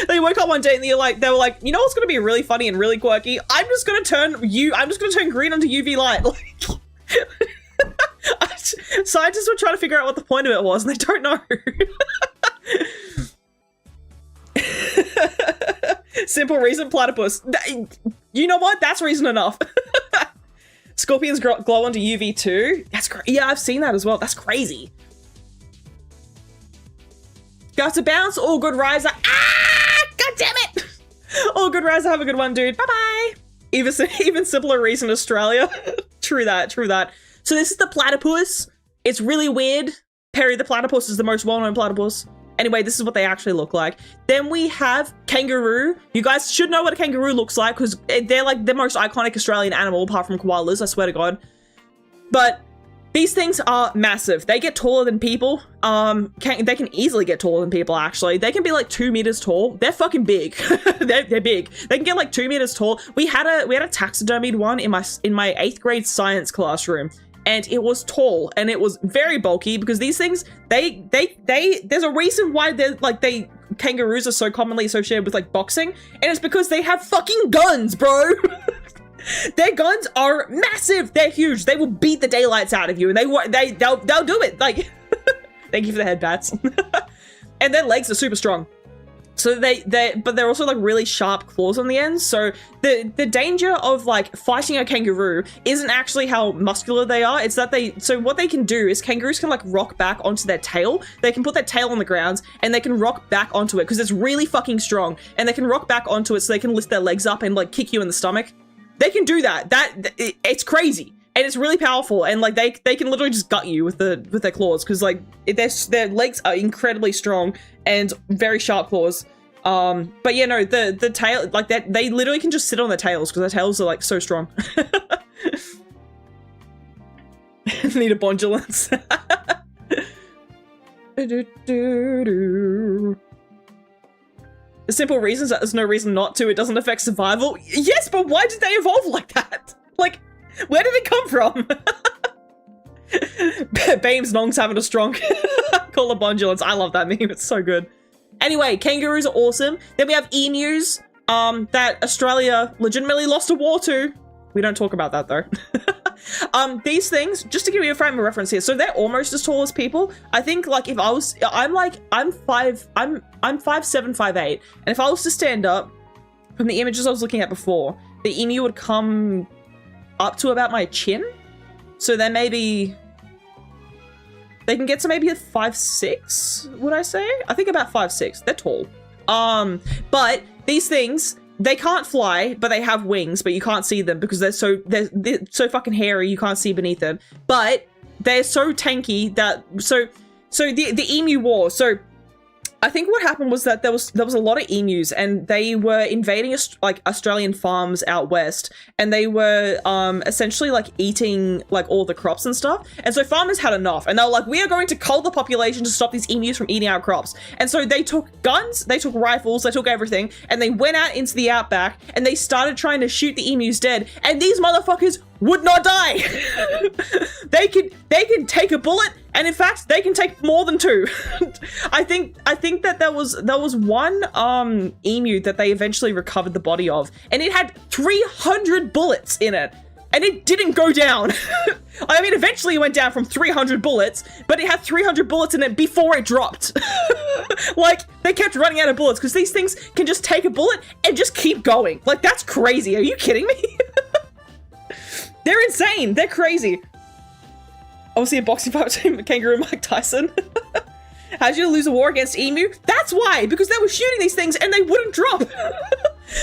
They woke up one day and they were like, you know what's gonna be really funny and really quirky? I'm just gonna turn green under UV light. Like, scientists were trying to figure out what the point of it was and they don't know. Simple reason, platypus. You know what? That's reason enough. Scorpions glow under UV too. That's yeah, I've seen that as well. That's crazy. Got to bounce. All good, Riser. Ah! God damn it! All good, Riser. Have a good one, dude. Bye-bye. Even simpler reason, Australia. True that, true that. So this is the platypus. It's really weird. Perry the platypus is the most well-known platypus. Anyway, this is what they actually look like. Then we have kangaroo. You guys should know what a kangaroo looks like because they're like the most iconic Australian animal apart from koalas, I swear to God. But these things are massive. They get taller than people. They can easily get taller than people, actually. They can be like 2 meters tall. They're fucking big. they're big. They can get like 2 meters tall. We had a taxidermied one in my 8th grade science classroom. And it was tall and it was very bulky because these things, there's a reason why kangaroos are so commonly associated with like boxing, and it's because they have fucking guns, bro. Their guns are massive. They're huge. They will beat the daylights out of you, and they'll do it. Like, thank you for the head bats. And their legs are super strong. So but they're also like really sharp claws on the ends. So the danger of like fighting a kangaroo isn't actually how muscular they are. It's that so what they can do is kangaroos can like rock back onto their tail. They can put their tail on the ground and they can rock back onto it because it's really fucking strong. And they can rock back onto it so they can lift their legs up and like kick you in the stomach. They can do that. It's crazy. And it's really powerful, and like they can literally just gut you with their claws because like their legs are incredibly strong and very sharp claws. But yeah, no, the tail, like that, they literally can just sit on their tails because their tails are like so strong. Need a bondulance. The simple reason is that there's no reason not to. It doesn't affect survival. Yes, but why did they evolve like that? Like, where did it come from? Bames Nong's having a strong call a bondulance. I love that meme. It's so good. Anyway, kangaroos are awesome. Then we have emus that Australia legitimately lost a war to. We don't talk about that though. These things, just to give you a frame of reference here, so they're almost as tall as people. I think like if I was, I'm 5'7", 5'8", and if I was to stand up from the images I was looking at before, the emu would come up to about my chin. So then maybe they can get to maybe a 5'6", would I say? I think about 5'6". They're tall. But these things, they can't fly, but they have wings, but you can't see them because they're so fucking hairy, you can't see beneath them. But they're so tanky that so the emu war. So I think what happened was that there was a lot of emus and they were invading like Australian farms out west, and they were essentially like eating like all the crops and stuff. And so farmers had enough and they were like, we are going to cull the population to stop these emus from eating our crops. And so they took guns, they took rifles, they took everything, and they went out into the outback and they started trying to shoot the emus dead. And these motherfuckers would not die. They can take a bullet, and in fact they can take more than two. I think that there was one emu that they eventually recovered the body of, and it had 300 bullets in it, and it didn't go down. I mean, eventually it went down from 300 bullets, but it had 300 bullets in it before it dropped. Like, they kept running out of bullets because these things can just take a bullet and just keep going. Like, that's crazy. Are you kidding me? They're insane. They're crazy. Obviously a boxing fight between kangaroo and Mike Tyson. How'd you lose a war against emu? That's why, because they were shooting these things and they wouldn't drop.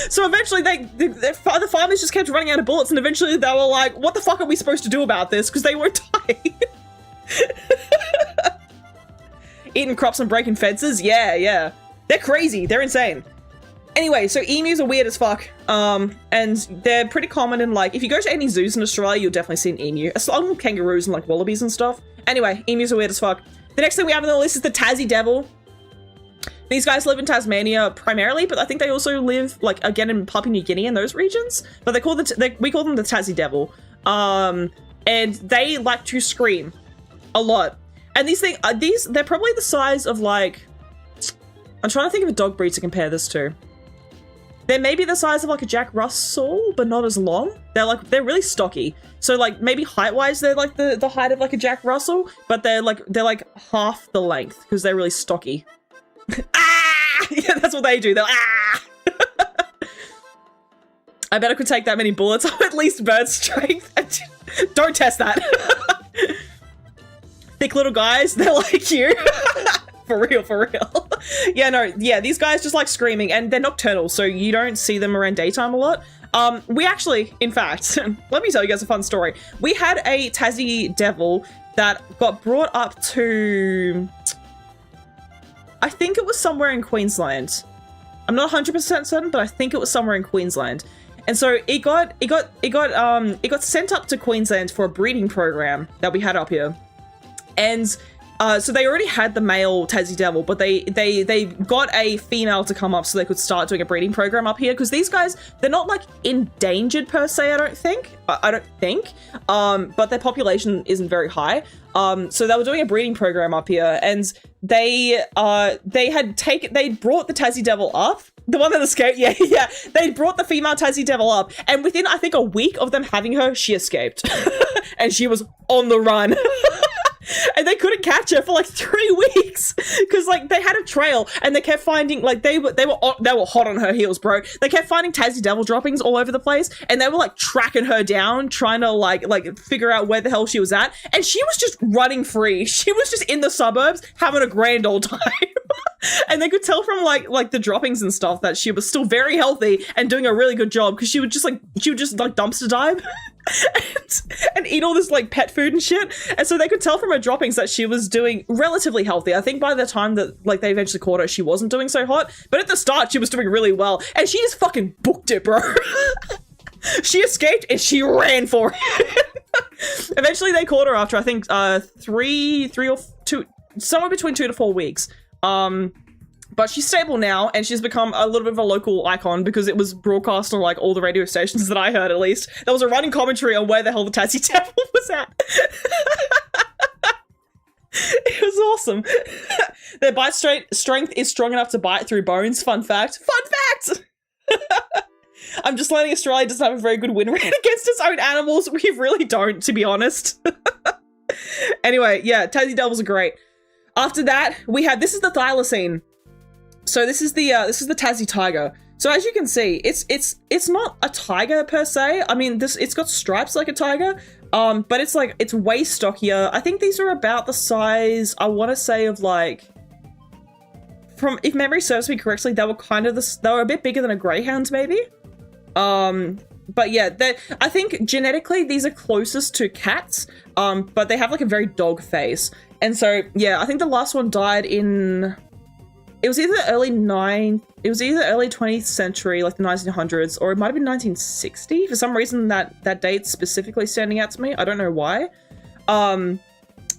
So eventually the farmers just kept running out of bullets, and eventually they were like, what the fuck are we supposed to do about this? Because they won't die. Eating crops and breaking fences? Yeah. They're crazy. They're insane. Anyway, so emus are weird as fuck, and they're pretty common in, like, if you go to any zoos in Australia, you'll definitely see an emu, along with kangaroos and, like, wallabies and stuff. Anyway, emus are weird as fuck. The next thing we have on the list is the Tassie Devil. These guys live in Tasmania primarily, but I think they also live, like, again, in Papua New Guinea and those regions, but we call them the Tassie Devil. And they like to scream a lot. And these things, they're probably the size of, like, I'm trying to think of a dog breed to compare this to. They're maybe the size of like a Jack Russell, but not as long. They're really stocky. So like maybe height-wise, they're like the height of like a Jack Russell, but they're like half the length because they're really stocky. Ah! Yeah, that's what they do. They're ah! I bet I could take that many bullets. I'm at least bird strength. Don't test that. Thick little guys, they're like you. For real. Yeah, no, yeah, these guys just like screaming, and they're nocturnal, so you don't see them around daytime a lot. We actually, in fact, let me tell you guys a fun story. We had a Tassie Devil that got brought up to, I think it was somewhere in Queensland. I'm not 100% certain, but I think it was somewhere in Queensland. And so it got sent up to Queensland for a breeding program that we had up here. And so they already had the male Tassie Devil, but they got a female to come up so they could start doing a breeding program up here. Because these guys, they're not like endangered per se, I don't think. But their population isn't very high. So they were doing a breeding program up here, and they brought the Tassie Devil up. The one that escaped, yeah. They brought the female Tassie Devil up, and within, I think, a week of them having her, she escaped. And she was on the run. And they couldn't catch her for like 3 weeks because like they had a trail and they kept finding like they were hot on her heels, bro. They kept finding Tassie Devil droppings all over the place, and they were like tracking her down, trying to like figure out where the hell she was at. And she was just running free. She was just in the suburbs having a grand old time. And they could tell from like the droppings and stuff that she was still very healthy and doing a really good job, because she would just dumpster dive and eat all this like pet food and shit. And so they could tell from her droppings that she was doing relatively healthy. I think by the time that like they eventually caught her, she wasn't doing so hot, but at the start she was doing really well, and she just fucking booked it, bro. She escaped and she ran for it. Eventually they caught her after I think 3 or 2, somewhere between 2 to 4 weeks. But she's stable now, and she's become a little bit of a local icon because it was broadcast on like all the radio stations that I heard, at least. There was a running commentary on where the hell the Tassie Devil was at. It was awesome. Their bite strength is strong enough to bite through bones. Fun fact. Fun fact! I'm just learning Australia doesn't have a very good win rate against its own animals. We really don't, to be honest. Anyway, yeah, Tassie Devils are great. After that, we have, this is the thylacine. So this is the Tassie tiger. So as you can see, it's not a tiger per se. I mean, it's got stripes like a tiger, but it's way stockier. I think these are about the size, I want to say, of like, if memory serves me correctly, they were a bit bigger than a greyhound maybe. But yeah, I think genetically these are closest to cats, but they have like a very dog face. And so yeah, I think the last one died in, it was either early 20th century, like the 1900s, or it might have been 1960. For some reason that date's specifically standing out to me. I don't know why. But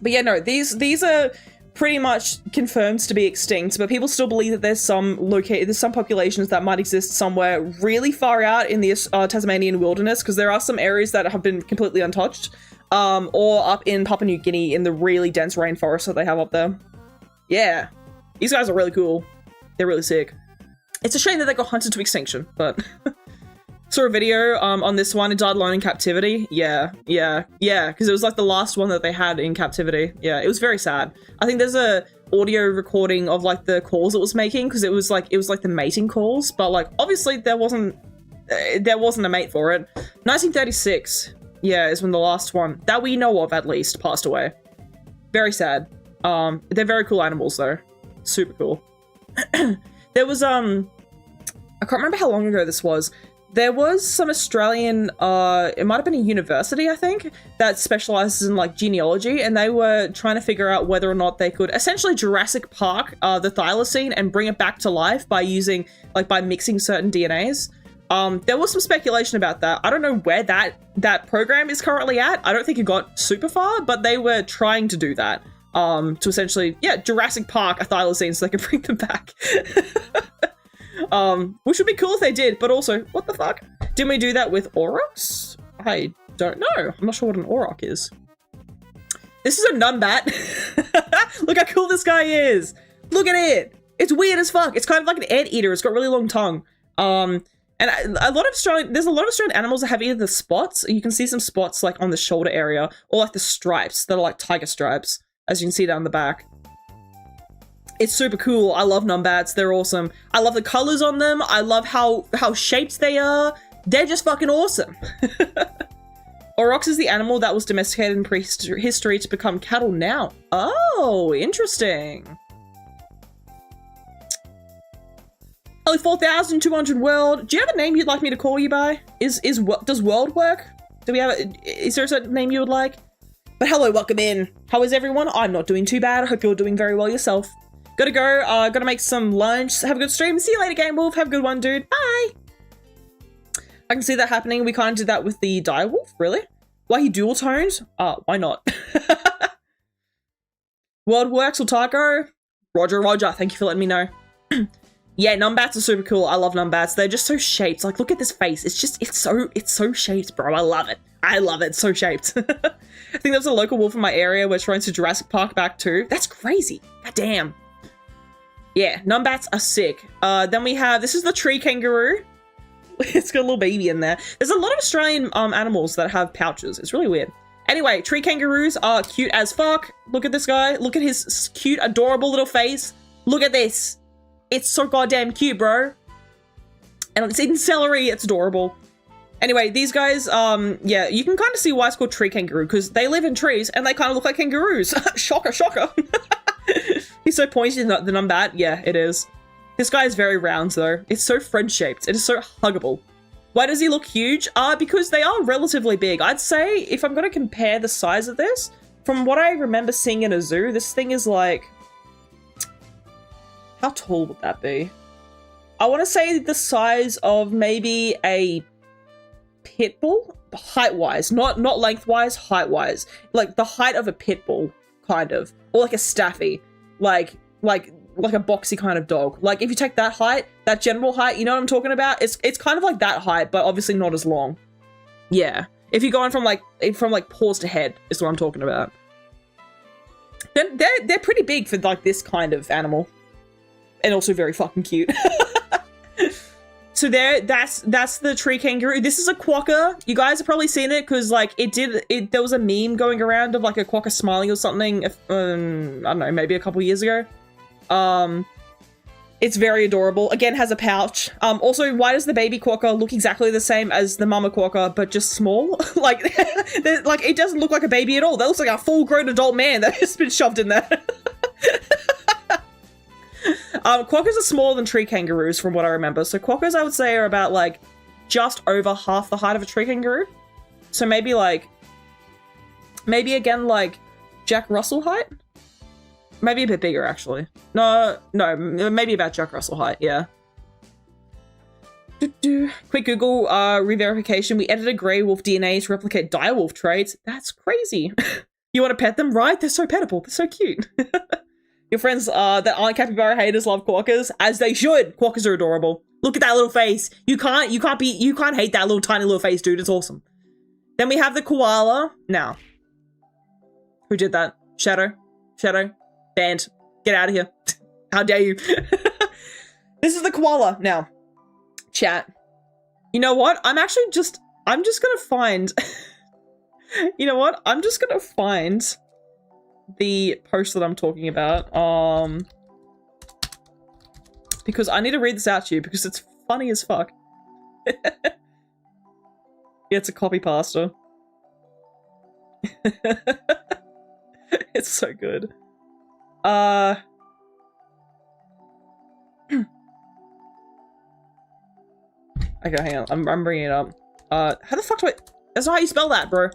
yeah, no, these are pretty much confirmed to be extinct, but people still believe that there's some populations that might exist somewhere really far out in the Tasmanian wilderness, because there are some areas that have been completely untouched, or up in Papua New Guinea in the really dense rainforest that they have up there. Yeah, these guys are really cool. They're really sick. It's a shame that they got hunted to extinction, but saw a video on this one. It died alone in captivity. Yeah, because it was like the last one that they had in captivity. Yeah, it was very sad. I think there's a audio recording of like the calls it was making, because it was like the mating calls, but like obviously there wasn't a mate for it. 1936, yeah, is when the last one that we know of at least passed away. Very sad. They're very cool animals though. Super cool. There was I can't remember how long ago this was. There was some Australian, it might have been a university, I think, that specializes in like genealogy, and they were trying to figure out whether or not they could essentially Jurassic Park the thylacine and bring it back to life by mixing certain DNAs. There was some speculation about that. I don't know where that program is currently at. I don't think it got super far, but they were trying to do that. To essentially, yeah, Jurassic Park a thylacine so they could bring them back. Which would be cool if they did, but also, what the fuck? Didn't we do that with aurochs? I don't know. I'm not sure what an auroch is. This is a nunbat. Look how cool this guy is. Look at it. It's weird as fuck. It's kind of like an anteater. It's got a really long tongue. And there's a lot of Australian animals that have either the spots, you can see some spots like on the shoulder area, or like the stripes that are like tiger stripes, as you can see down the back. It's super cool. I love numbats. They're awesome. I love the colors on them. I love how shaped they are. They're just fucking awesome. Aurochs is the animal that was domesticated in prehistory to become cattle now. Oh, interesting. Only 4,200 world. Do you have a name you'd like me to call you by? Does world work? Do we have is there a certain name you would like? But hello, welcome in. How is everyone? I'm not doing too bad. I hope you're doing very well yourself. Gotta go. Gotta make some lunch. Have a good stream. See you later, Game Wolf. Have a good one, dude. Bye. I can see that happening. We kind of did that with the Direwolf. Really? Why he dual toned? Why not? World works or taco? Roger, Roger. Thank you for letting me know. Yeah, numbats are super cool. I love numbats. They're just so shaped. Like, look at this face. It's so shaped, bro. I love it. I love it. It's so shaped. I think there's a local wolf in my area. We're trying to Jurassic Park back too. That's crazy. God damn. Yeah, numbats are sick. Then we have, this is the tree kangaroo. It's got a little baby in there. There's a lot of Australian animals that have pouches. It's really weird. Anyway, tree kangaroos are cute as fuck. Look at this guy. Look at his cute, adorable little face. Look at this. It's so goddamn cute, bro. And it's eating celery. It's adorable. Anyway, these guys, yeah, you can kind of see why it's called tree kangaroo, because they live in trees and they kind of look like kangaroos. Shocker, shocker. He's so pointy, the numbat. Yeah, it is. This guy is very round, though. It's so friend-shaped. It is so huggable. Why does he look huge? Because they are relatively big. I'd say, if I'm going to compare the size of this, from what I remember seeing in a zoo, this thing is like... How tall would that be? I want to say the size of maybe a pit bull, height-wise, not length-wise, height-wise. Like the height of a pit bull, kind of, or like a staffy, like a boxy kind of dog. Like if you take that height, that general height, you know what I'm talking about? It's kind of like that height, but obviously not as long. Yeah, if you're going from like paws to head is what I'm talking about. Then they're pretty big for like this kind of animal, and also very fucking cute. So that's the tree kangaroo. This is a quokka. You guys have probably seen it because like there was a meme going around of like a quokka smiling or something. I don't know, maybe a couple years ago. It's very adorable. Again, has a pouch. Also, why does the baby quokka look exactly the same as the mama quokka, but just small? like it doesn't look like a baby at all. That looks like a full-grown adult man that has been shoved in there. Quokkas are smaller than tree kangaroos from what I remember. So quokkas, I would say, are about like just over half the height of a tree kangaroo. So maybe again like Jack Russell height. Maybe a bit bigger actually. No, maybe about Jack Russell height. Yeah. Quick Google re-verification. We edited grey wolf DNA to replicate direwolf traits. That's crazy. You want to pet them, right? They're so petable. They're so cute. Your friends that aren't capybara haters love quokkas, as they should. Quokkas are adorable. Look at that little face. You can't hate that little tiny little face, dude. It's awesome. Then we have the koala. Now, who did that? Shadow, banned. Get out of here. How dare you? This is the koala. Now, chat. You know what? I'm just gonna find. You know what? I'm just gonna find the post that I'm talking about, because I need to read this out to you because it's funny as fuck. Yeah, it's a copy pasta. It's so good. Okay, hang on. I'm bringing it up. How the fuck do I... That's not how you spell that, bro.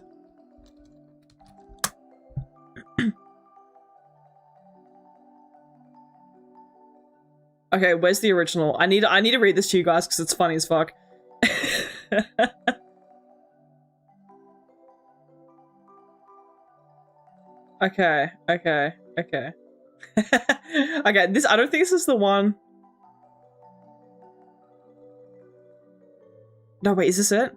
Okay, where's the original? I need to read this to you guys because it's funny as fuck. Okay. Okay, this, I don't think this is the one. No, wait, is this it?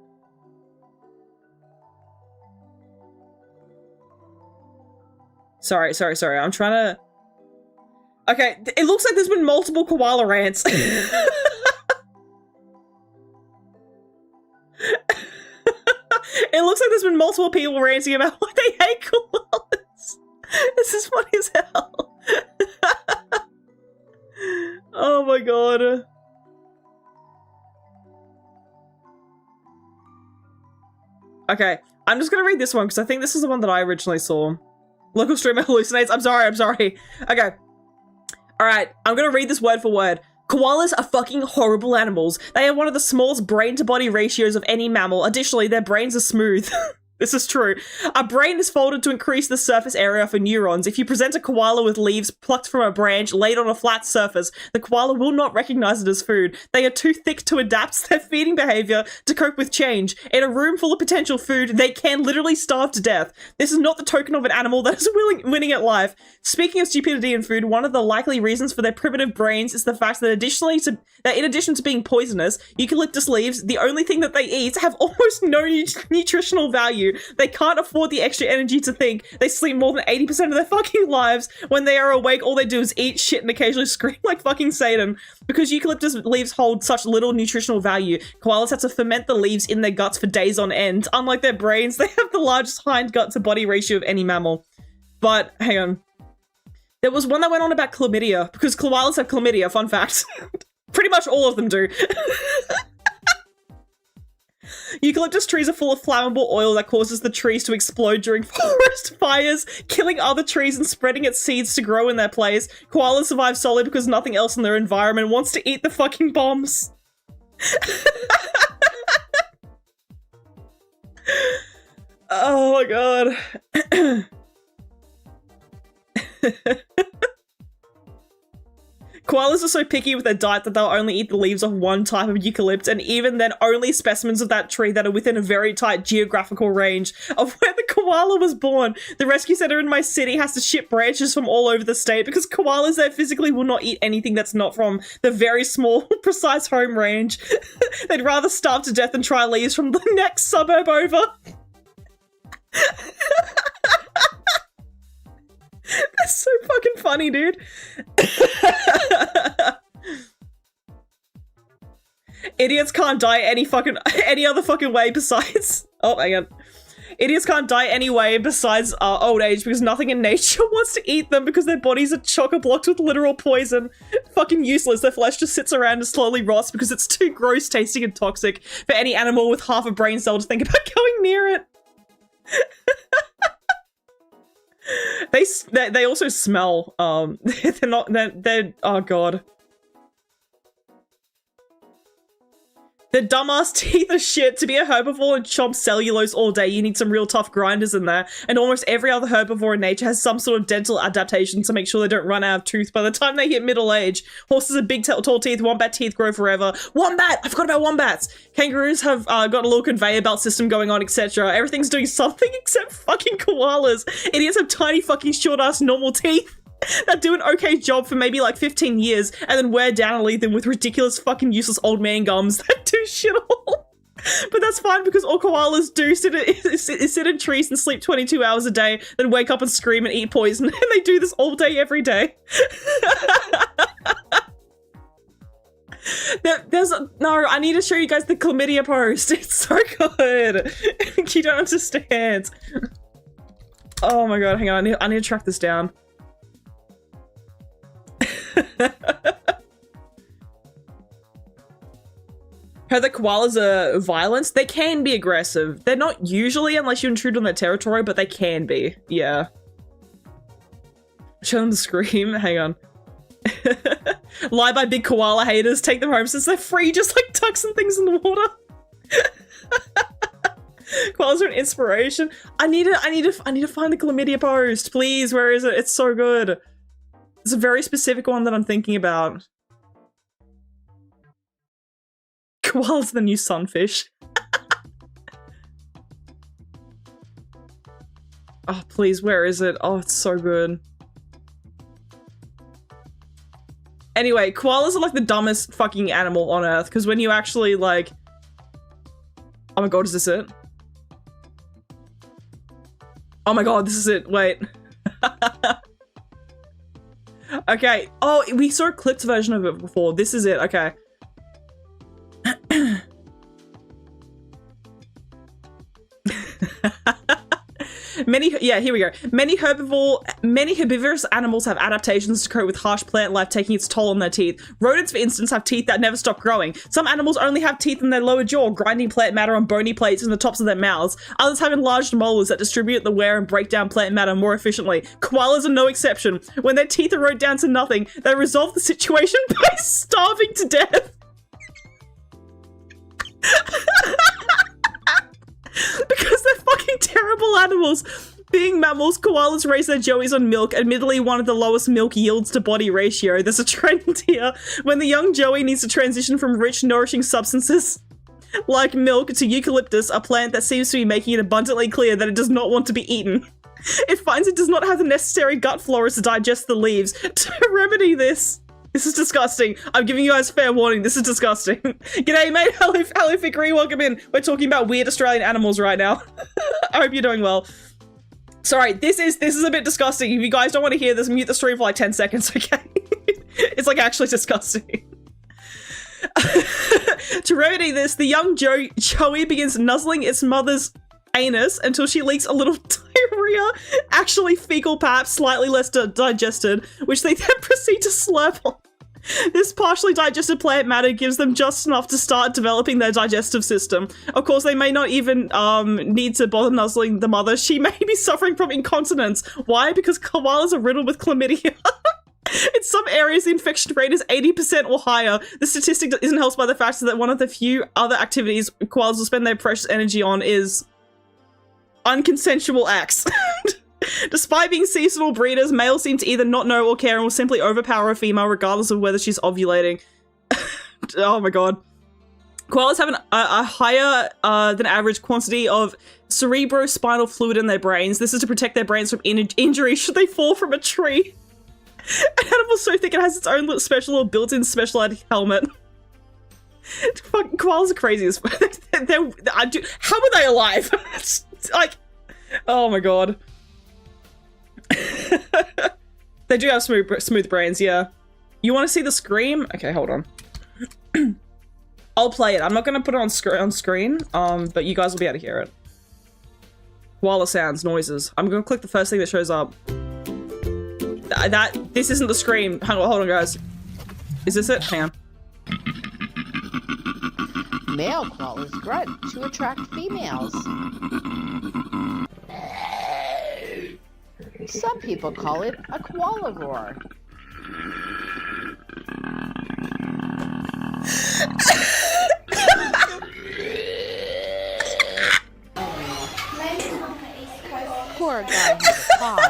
Sorry. I'm trying to... Okay, it looks like there's been multiple koala rants. It looks like there's been multiple people ranting about why they hate koalas. This is funny as hell. Oh my god. Okay, I'm just gonna read this one because I think this is the one that I originally saw. Local streamer hallucinates. I'm sorry. Okay. Alright, I'm gonna read this word for word. Koalas are fucking horrible animals. They have one of the smallest brain-to-body ratios of any mammal. Additionally, their brains are smooth. This is true. Our brain is folded to increase the surface area for neurons. If you present a koala with leaves plucked from a branch laid on a flat surface, the koala will not recognize it as food. They are too thick to adapt their feeding behavior to cope with change. In a room full of potential food, they can literally starve to death. This is not the token of an animal that is winning at life. Speaking of stupidity in food, one of the likely reasons for their primitive brains is the fact that in addition to being poisonous, eucalyptus leaves, the only thing that they eat, have almost no nutritional value. They can't afford the extra energy to think. They sleep more than 80% of their fucking lives. When they are awake, all they do is eat shit and occasionally scream like fucking Satan. Because eucalyptus leaves hold such little nutritional value, koalas have to ferment the leaves in their guts for days on end. Unlike their brains, they have the largest hind gut to body ratio of any mammal. But, hang on. There was one that went on about chlamydia, because koalas have chlamydia, fun fact. Pretty much all of them do. Eucalyptus trees are full of flammable oil that causes the trees to explode during forest fires, killing other trees and spreading its seeds to grow in their place. Koalas survive solely because nothing else in their environment wants to eat the fucking bombs. Oh my god. Koalas are so picky with their diet that they'll only eat the leaves of one type of eucalypt, and even then only specimens of that tree that are within a very tight geographical range of where the koala was born. The rescue center in my city has to ship branches from all over the state because koalas there physically will not eat anything that's not from the very small, precise home range. They'd rather starve to death than try leaves from the next suburb over. That's so fucking funny, dude. Idiots can't die any other fucking way besides... Oh, hang on. Idiots can't die any way besides old age because nothing in nature wants to eat them because their bodies are chock-a-blocked with literal poison. Fucking useless. Their flesh just sits around and slowly rots because it's too gross tasting and toxic for any animal with half a brain cell to think about going near it. They also smell. They're oh god. Their dumbass teeth are shit. To be a herbivore and chomp cellulose all day, you need some real tough grinders in there. And almost every other herbivore in nature has some sort of dental adaptation to make sure they don't run out of tooth by the time they hit middle age. Horses have big, tall teeth. Wombat teeth grow forever. Wombat! I forgot about wombats. Kangaroos have got a little conveyor belt system going on, etc. Everything's doing something except fucking koalas. Idiots have tiny fucking short-ass normal teeth that do an okay job for maybe like 15 years and then wear down and leave them with ridiculous fucking useless old man gums that do shit all. But that's fine because all koalas do is sit in trees and sleep 22 hours a day, then wake up and scream and eat poison, and they do this all day, every day. No, I need to show you guys the chlamydia post. It's so good. You don't understand. Oh my god, hang on, I need to track this down. Heard that koalas are violent. They can be aggressive. They're not usually unless you intrude on their territory, but they can be. Yeah. Show them the scream. Hang on. Lie by big koala haters. Take them home since they're free, just like ducks and things in the water. Koalas are an inspiration. I need to find the chlamydia post, please. Where is it? It's so good. It's a very specific one that I'm thinking about. Koala's the new sunfish. Oh, please, where is it? Oh, it's so good. Anyway, koalas are like the dumbest fucking animal on earth, because when you actually, like... Oh my god, is this it? Oh my god, this is it. Wait. Okay. Oh, we saw a clipped version of it before. This is it. Okay. Here we go. Many herbivorous animals have adaptations to cope with harsh plant life taking its toll on their teeth. Rodents, for instance, have teeth that never stop growing. Some animals only have teeth in their lower jaw, grinding plant matter on bony plates in the tops of their mouths. Others have enlarged molars that distribute the wear and break down plant matter more efficiently. Koalas are no exception. When their teeth erode down to nothing, they resolve the situation by starving to death. Because they're fucking terrible animals. Being mammals, koalas raise their joeys on milk, admittedly one of the lowest milk yields to body ratio. There's a trend here. When the young joey needs to transition from rich, nourishing substances like milk to eucalyptus, a plant that seems to be making it abundantly clear that it does not want to be eaten. It finds it does not have the necessary gut flora to digest the leaves. To remedy this is disgusting. I'm giving you guys fair warning. This is disgusting. G'day, mate. Hello, Fikri. Welcome in. We're talking about weird Australian animals right now. I hope you're doing well. Sorry, this is a bit disgusting. If you guys don't want to hear this, mute the stream for like 10 seconds, okay? It's like actually disgusting. To remedy this, the young joey begins nuzzling its mother's anus until she leaks a little diarrhea, actually fecal perhaps slightly less digested, which they then proceed to slurp on. This partially digested plant matter gives them just enough to start developing their digestive system. Of course, they may not even need to bother nuzzling the mother. She may be suffering from incontinence. Why? Because koalas are riddled with chlamydia. In some areas, the infection rate is 80% or higher. The statistic isn't helped by the fact that one of the few other activities koalas will spend their precious energy on is unconsensual acts. Despite being seasonal breeders, males seem to either not know or care and will simply overpower a female regardless of whether she's ovulating. Oh my god. Koalas have a higher than average quantity of cerebrospinal fluid in their brains. This is to protect their brains from injury should they fall from a tree. An animal so thick it has its own little special or built-in specialized helmet. Fucking koalas are crazy as fuck. How are they alive? It's like, oh my god. They do have smooth brains, yeah. You want to see the scream? Okay, hold on. I'll play it. I'm not going to put it on screen, but you guys will be able to hear it. Koala sounds, noises. I'm going to click the first thing that shows up. This isn't the scream. Hold on, guys. Is this it? Hang on. Male koalas grunt to attract females. Some people call it a koala roar. Poor guy has a cough.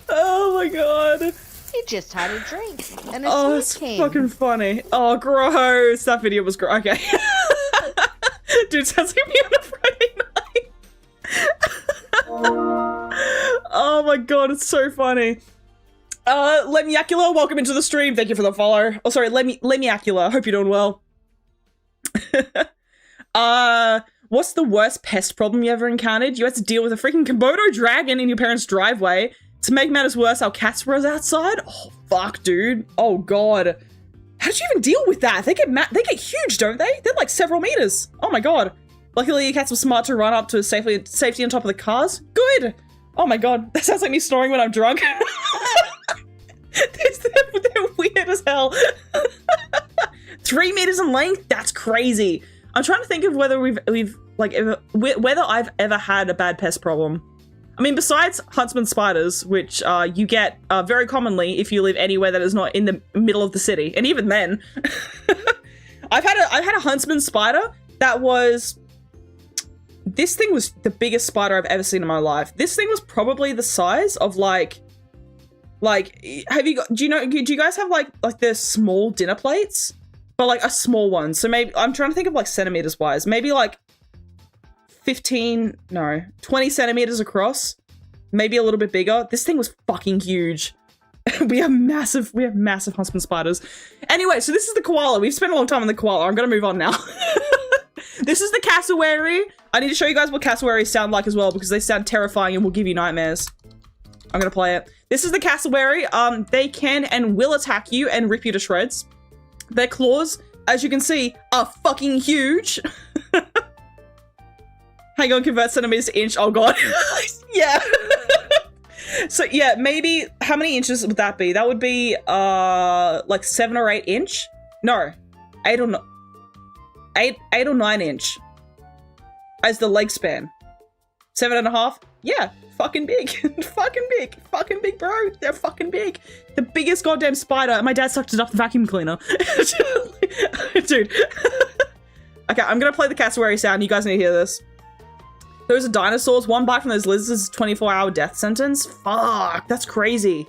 Oh my god. He just had a drink and a it's fucking funny. Oh, gross. That video was gross. Okay. Dude, sounds like me on a Friday night. Oh my god, it's so funny. Lemiacula, welcome into the stream. Thank you for the follow. Oh, sorry, Lemiacula. Hope you're doing well. What's the worst pest problem you ever encountered? You had to deal with a freaking Komodo dragon in your parents' driveway. To make matters worse, our cats were outside. Oh, fuck, dude. Oh, god. How did you even deal with that? They get huge, don't they? They're like several meters. Oh my god. Luckily, your cats were smart to run up to safety on top of the cars. Good. Oh my god. That sounds like me snoring when I'm drunk. They're weird as hell. 3 meters in length? That's crazy. I'm trying to think of whether whether I've ever had a bad pest problem. I mean, besides huntsman spiders, which you get very commonly if you live anywhere that is not in the middle of the city, and even then, I've had a huntsman spider that was. This thing was the biggest spider I've ever seen in my life. This thing was probably the size of do you guys have like the small dinner plates? But like a small one. So maybe, I'm trying to think of like centimeters wise. Maybe like 20 centimeters across. Maybe a little bit bigger. This thing was fucking huge. we have massive huntsman spiders. Anyway, so this is the koala. We've spent a long time on the koala. I'm gonna move on now. This is the cassowary. I need to show you guys what cassowaries sound like as well because they sound terrifying and will give you nightmares. I'm gonna play it. This is the cassowary. They can and will attack you and rip you to shreds. Their claws, as you can see, are fucking huge. Hang on, convert centimeters to inch. Oh god. Yeah. So yeah, maybe how many inches would that be? That would be like 7 or 8 inch. No, 8 or 9 inch as the leg span. 7.5. Yeah, fucking big. Fucking big, bro. They're fucking big. The biggest goddamn spider. My dad sucked it up the vacuum cleaner. Dude. Okay, I'm gonna play the cassowary sound. You guys need to hear this. Those are dinosaurs. One bite from those lizards is a 24-hour death sentence. Fuck, that's crazy.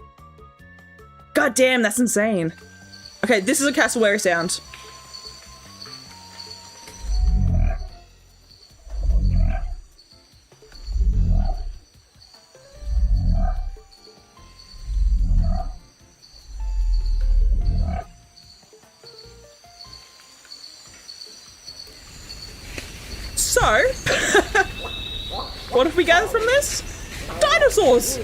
God damn, that's insane. Okay, this is a cassowary sound. So, what have we gathered from this? Dinosaurs!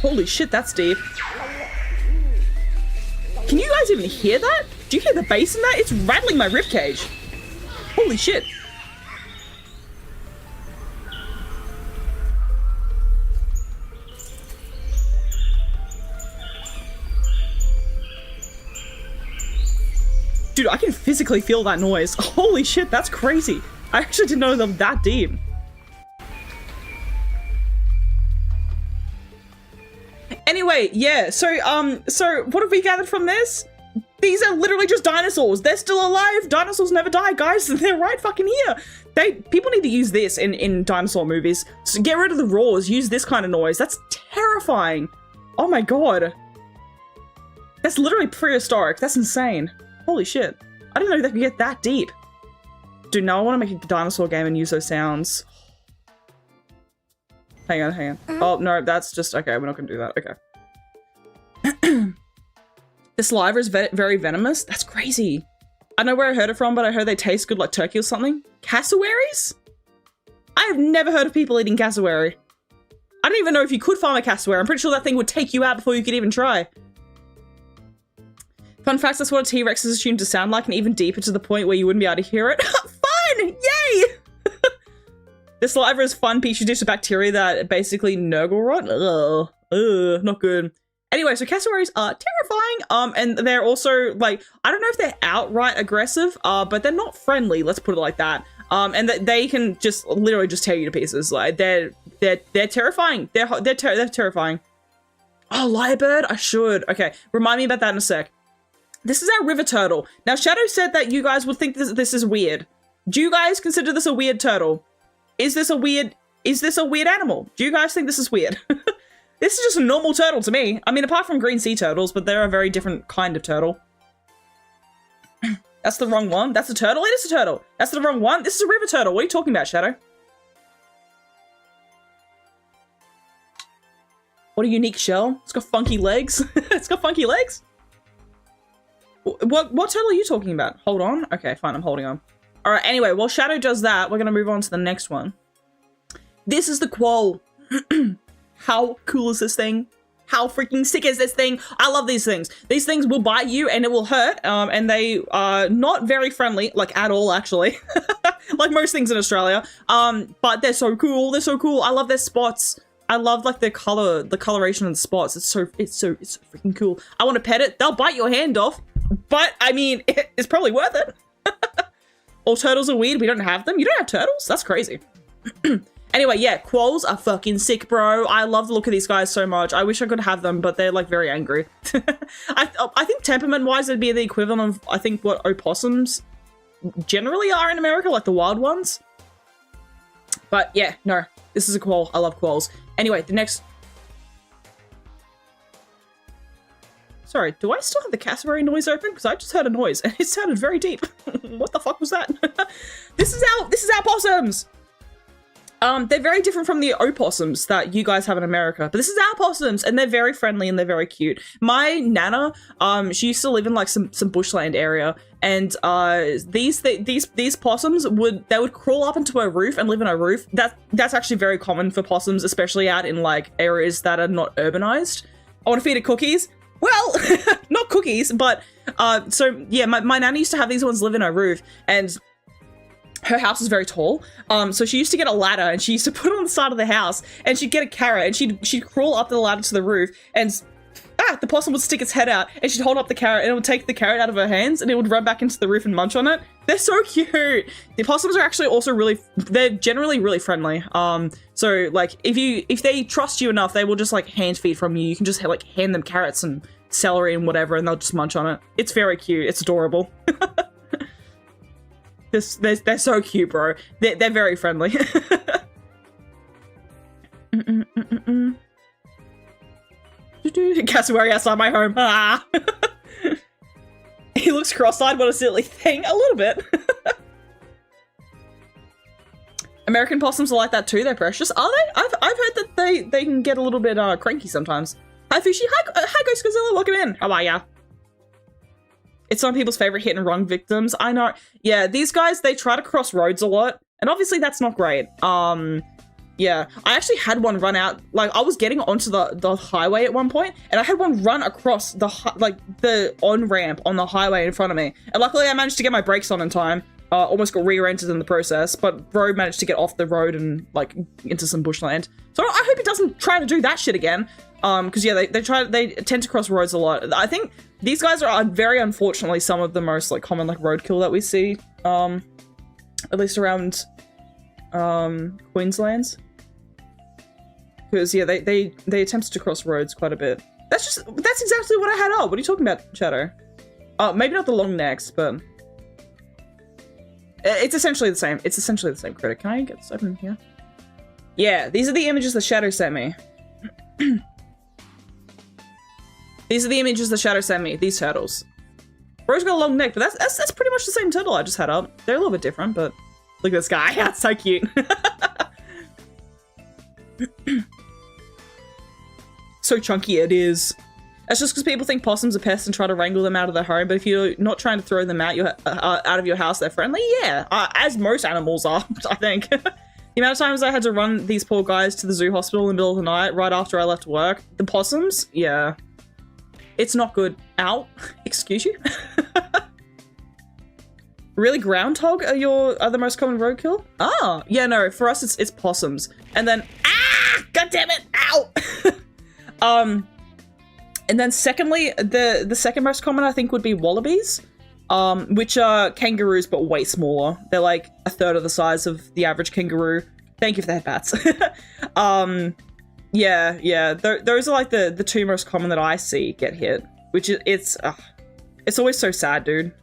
Holy shit, that's deep. Can you guys even hear that? Do you hear the bass in that? It's rattling my ribcage. Holy shit. Dude, I can physically feel that noise. Holy shit, that's crazy. I actually didn't know them that deep. Anyway, yeah, so what have we gathered from this? These are literally just dinosaurs. They're still alive. Dinosaurs never die, guys. They're right fucking here. People need to use this in dinosaur movies. So get rid of the roars. Use this kind of noise. That's terrifying. Oh my god. That's literally prehistoric. That's insane. Holy shit. I didn't know they could get that deep. Dude, now I want to make a dinosaur game and use those sounds. Hang on. Oh, no, that's just... Okay, we're not going to do that. Okay. The saliva is very venomous? That's crazy. I don't know where I heard it from, but I heard they taste good like turkey or something. Cassowaries? I have never heard of people eating cassowary. I don't even know if you could farm a cassowary. I'm pretty sure that thing would take you out before you could even try. Fun fact, that's what a T-Rex is assumed to sound like, and even deeper to the point where you wouldn't be able to hear it. Fun! Yay! The saliva is fun petri dish of bacteria that basically nurgle rot. Ugh, not good. Anyway, so cassowaries are terrifying, and they're also, like, I don't know if they're outright aggressive, but they're not friendly, let's put it like that. And they can just literally just tear you to pieces. Like, they're terrifying. They're terrifying. Oh, lyrebird? I should. Okay, remind me about that in a sec. This is our river turtle. Now, Shadow said that you guys would think this is weird. Do you guys consider this a weird turtle? Is this a weird animal? Do you guys think this is weird? This is just a normal turtle to me. I mean, apart from green sea turtles, but they're a very different kind of turtle. That's the wrong one. That's a turtle? It is a turtle. That's the wrong one. This is a river turtle. What are you talking about, Shadow? What a unique shell. It's got funky legs. It's got funky legs. What turtle are you talking about? Hold on. Okay, fine. I'm holding on. All right. Anyway, while Shadow does that, we're going to move on to the next one. This is the quoll. How cool is this thing? How freaking sick is this thing? I love these things. These things will bite you and it will hurt. And they are not very friendly, like at all, actually. Like most things in Australia. But they're so cool. They're so cool. I love their spots. I love like the coloration of the spots. It's so freaking cool. I want to pet it. They'll bite your hand off. But I mean, it's probably worth it. All turtles are weird. We don't have them. You don't have turtles? That's crazy. Anyway, yeah, quolls are fucking sick, bro. I love the look of these guys so much. I wish I could have them, but they're like very angry. I think temperament-wise, it'd be the equivalent of, I think, what opossums generally are in America, like the wild ones. But yeah, no, this is a quoll. I love quolls. Anyway, the next... Sorry, do I still have the cassowary noise open? Because I just heard a noise and it sounded very deep. What the fuck was that? This is our possums! They're very different from the opossums that you guys have in America, but this is our possums, and they're very friendly and they're very cute. My nana, she used to live in like some bushland area, and these possums would crawl up into a roof and live in a roof. That's actually very common for possums, especially out in like areas that are not urbanized. I want to feed it cookies. Well, not cookies, but so yeah, my nana used to have these ones live in her roof, and her house is very tall. So she used to get a ladder and she used to put it on the side of the house and she'd get a carrot and she'd crawl up the ladder to the roof and the possum would stick its head out and she'd hold up the carrot and it would take the carrot out of her hands and it would run back into the roof and munch on it. They're so cute. The possums are actually also they're generally really friendly. So like if they trust you enough, they will just like hand feed from you. You can just like hand them carrots and celery and whatever and they'll just munch on it. It's very cute. It's adorable. They're so cute, bro. They're very friendly. Cassowary outside my home. Ah. He looks cross-eyed. What a silly thing. A little bit. American possums are like that too. They're precious. Are they? I've heard that they can get a little bit cranky sometimes. Hi, Fishy. Hi, Ghost Godzilla. Welcome in. How are ya? It's some people's favorite hit and run victims. I know. Yeah, these guys, they try to cross roads a lot. And obviously that's not great. Yeah, I actually had one run out. Like, I was getting onto the highway at one point, and I had one run across the on-ramp on the highway in front of me. And luckily I managed to get my brakes on in time. Almost got rear-ended in the process, but bro managed to get off the road and, like, into some bushland. So I hope he doesn't try to do that shit again. Because yeah, they tend to cross roads a lot. I think these guys are very unfortunately some of the most like common like roadkill that we see, at least around Queensland. Because yeah, they attempt to cross roads quite a bit. That's exactly what I had up. What are you talking about, Shadow? Maybe not the long necks, but it's essentially the same. It's essentially the same critter. Can I get this open here? Yeah, these are the images that Shadow sent me. These are the images that Shadow sent me, these turtles. Bro's got a long neck, but that's pretty much the same turtle I just had up. They're a little bit different, but look at this guy. That's so cute. So chunky it is. That's just because people think possums are pests and try to wrangle them out of their home, but if you're not trying to throw them out of your house, they're friendly. Yeah, as most animals are, I think. The amount of times I had to run these poor guys to the zoo hospital in the middle of the night right after I left work. The possums, yeah. It's not good. Ow. Excuse you? Really, groundhog are the most common roadkill? Ah, yeah, no, for us it's possums. And then, god damn it, ow! And then secondly, the second most common I think would be wallabies, which are kangaroos but way smaller. They're like a third of the size of the average kangaroo. Thank you for the headbats. Yeah, those are like the two most common that I see get hit, which it's always so sad, dude.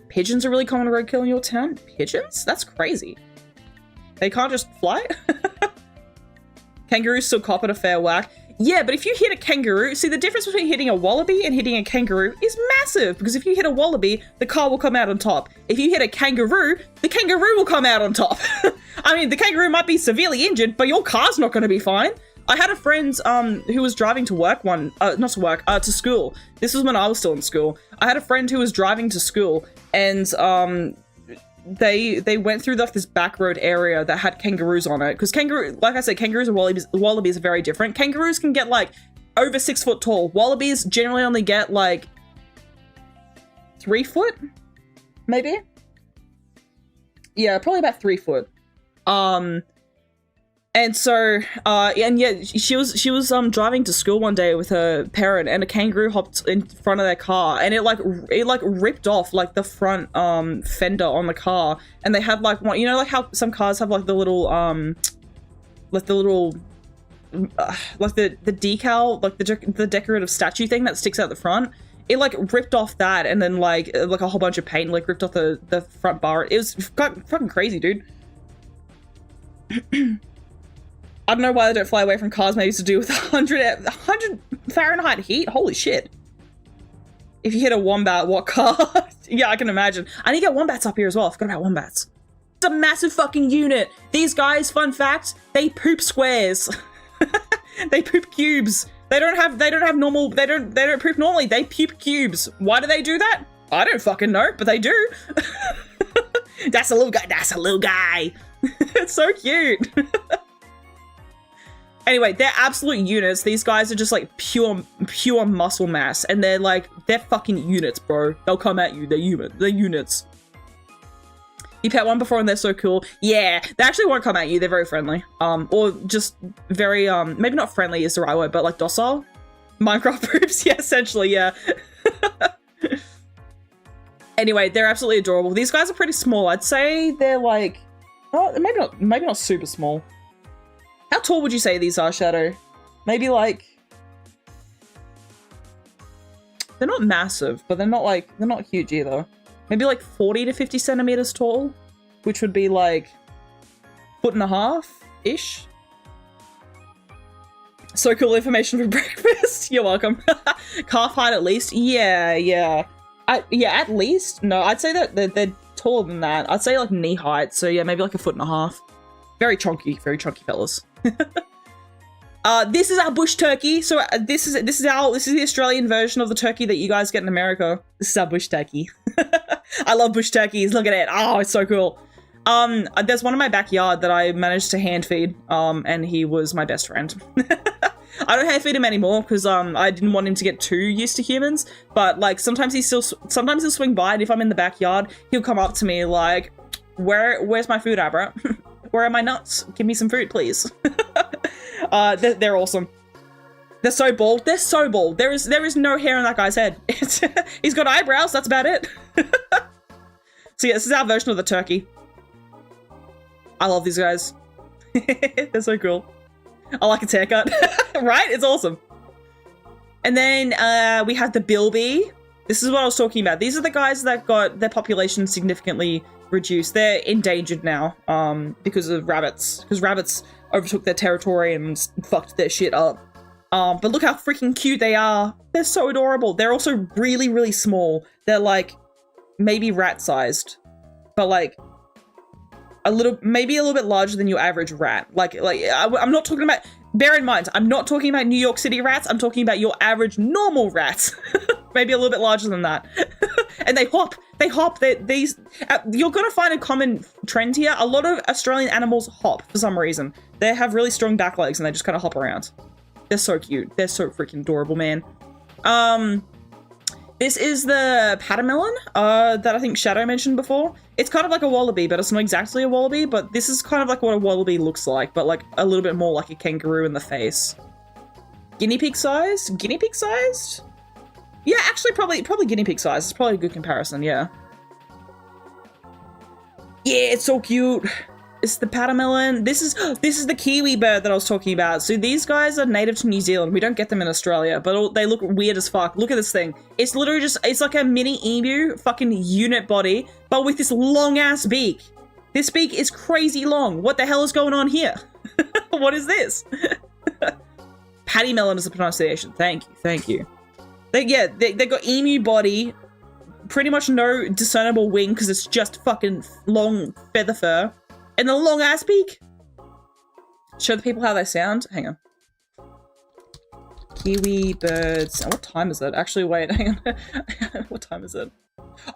Pigeons are really common roadkill in your town? Pigeons? That's crazy. They can't just fly? Kangaroos still cop it a fair whack. Yeah, but if you hit a kangaroo, see the difference between hitting a wallaby and hitting a kangaroo is massive, because if you hit a wallaby, the car will come out on top. If you hit a kangaroo, the kangaroo will come out on top. I mean, the kangaroo might be severely injured, but your car's not going to be fine. I had a friend who was driving to work to school. This was when I was still in school. I had a friend who was driving to school, and they went through this back road area that had kangaroos on it, because like I said, kangaroos and wallabies are very different. Kangaroos can get like over 6 foot tall. Wallabies generally only get like 3 foot, maybe. Yeah, probably about 3 foot. And so, and yeah, she was driving to school one day with her parent, and a kangaroo hopped in front of their car, and it ripped off like the front fender on the car, and they had like one, you know, like how some cars have like the little like the decal, like the decorative statue thing that sticks out the front. It like ripped off that, and then like a whole bunch of paint like ripped off the front bar. It was fucking crazy, dude. I don't know why they don't fly away from cars. Maybe it's to do with 100 Fahrenheit heat. Holy shit. If you hit a wombat, what car? Yeah, I can imagine. I need to get wombats up here as well. I forgot about wombats. It's a massive fucking unit. These guys, fun fact, they poop squares. They poop cubes. They don't poop normally. They poop cubes. Why do they do that? I don't fucking know, but they do. That's a little guy. That's a little guy. It's so cute. Anyway, they're absolute units. These guys are just like pure muscle mass, and they're fucking units, bro. They'll come at you. They're units. You pet one before and they're so cool. Yeah, they actually won't come at you. They're very friendly. Or just very, maybe not friendly is the right word, but like docile. Minecraft groups, yeah, essentially, yeah. Anyway, they're absolutely adorable. These guys are pretty small. I'd say they're like, oh, maybe not super small. How tall would you say these are, Shadow? Maybe like, they're not massive, but they're not huge either. Maybe like 40 to 50 centimeters tall, which would be like 1.5-ish. So cool information for breakfast. You're welcome. Calf height at least. Yeah. Yeah, at least. No, I'd say that they're taller than that. I'd say like knee height. So yeah, maybe like 1.5 feet. Very chunky fellas. This is our bush turkey. So this is the Australian version of the turkey that you guys get in America. This is our bush turkey. I love bush turkeys. Look at it. Oh, it's so cool. There's one in my backyard that I managed to hand feed. And he was my best friend. I don't hand feed him anymore because I didn't want him to get too used to humans. But like sometimes he'll swing by, and if I'm in the backyard, he'll come up to me like, "Where's my food, Abra? Where are my nuts? Give me some food, please." They're awesome. They're so bald. They're so bald. There is no hair on that guy's head. He's got eyebrows. That's about it. So yeah, this is our version of the turkey. I love these guys. They're so cool. I like its haircut. Right? It's awesome. And then we have the bilby. This is what I was talking about. These are the guys that got their population significantly reduced. They're endangered now because of rabbits. Because rabbits overtook their territory and fucked their shit up. But look how freaking cute they are. They're so adorable. They're also really, really small. They're like maybe rat-sized, but like maybe a little bit larger than your average rat. I'm not talking about, bear in mind, I'm not talking about New York City rats. I'm talking about your average normal rats. Maybe a little bit larger than that. And they hop. You're gonna find a common trend here. A lot of Australian animals hop for some reason. They have really strong back legs and they just kind of hop around. They're so cute. They're so freaking adorable, man. This is the patermelon that I think Shadow mentioned before. It's kind of like a wallaby, but it's not exactly a wallaby, but this is kind of like what a wallaby looks like, but like a little bit more like a kangaroo in the face. Guinea pig sized? Guinea pig sized? Yeah, actually probably guinea pig size. It's probably a good comparison, yeah. Yeah, it's so cute. It's the patermelon. This is the kiwi bird that I was talking about. So these guys are native to New Zealand. We don't get them in Australia, but they look weird as fuck. Look at this thing. It's literally it's like a mini emu fucking unit body, but with this long ass beak. This beak is crazy long. What the hell is going on here? What is this? Pattymelon is the pronunciation. Thank you. They got emu body, pretty much no discernible wing because it's just fucking long feather fur. And the long ass beak. Show the people how they sound. Hang on. Kiwi birds. Oh, what time is it? Actually, wait, hang on. What time is it?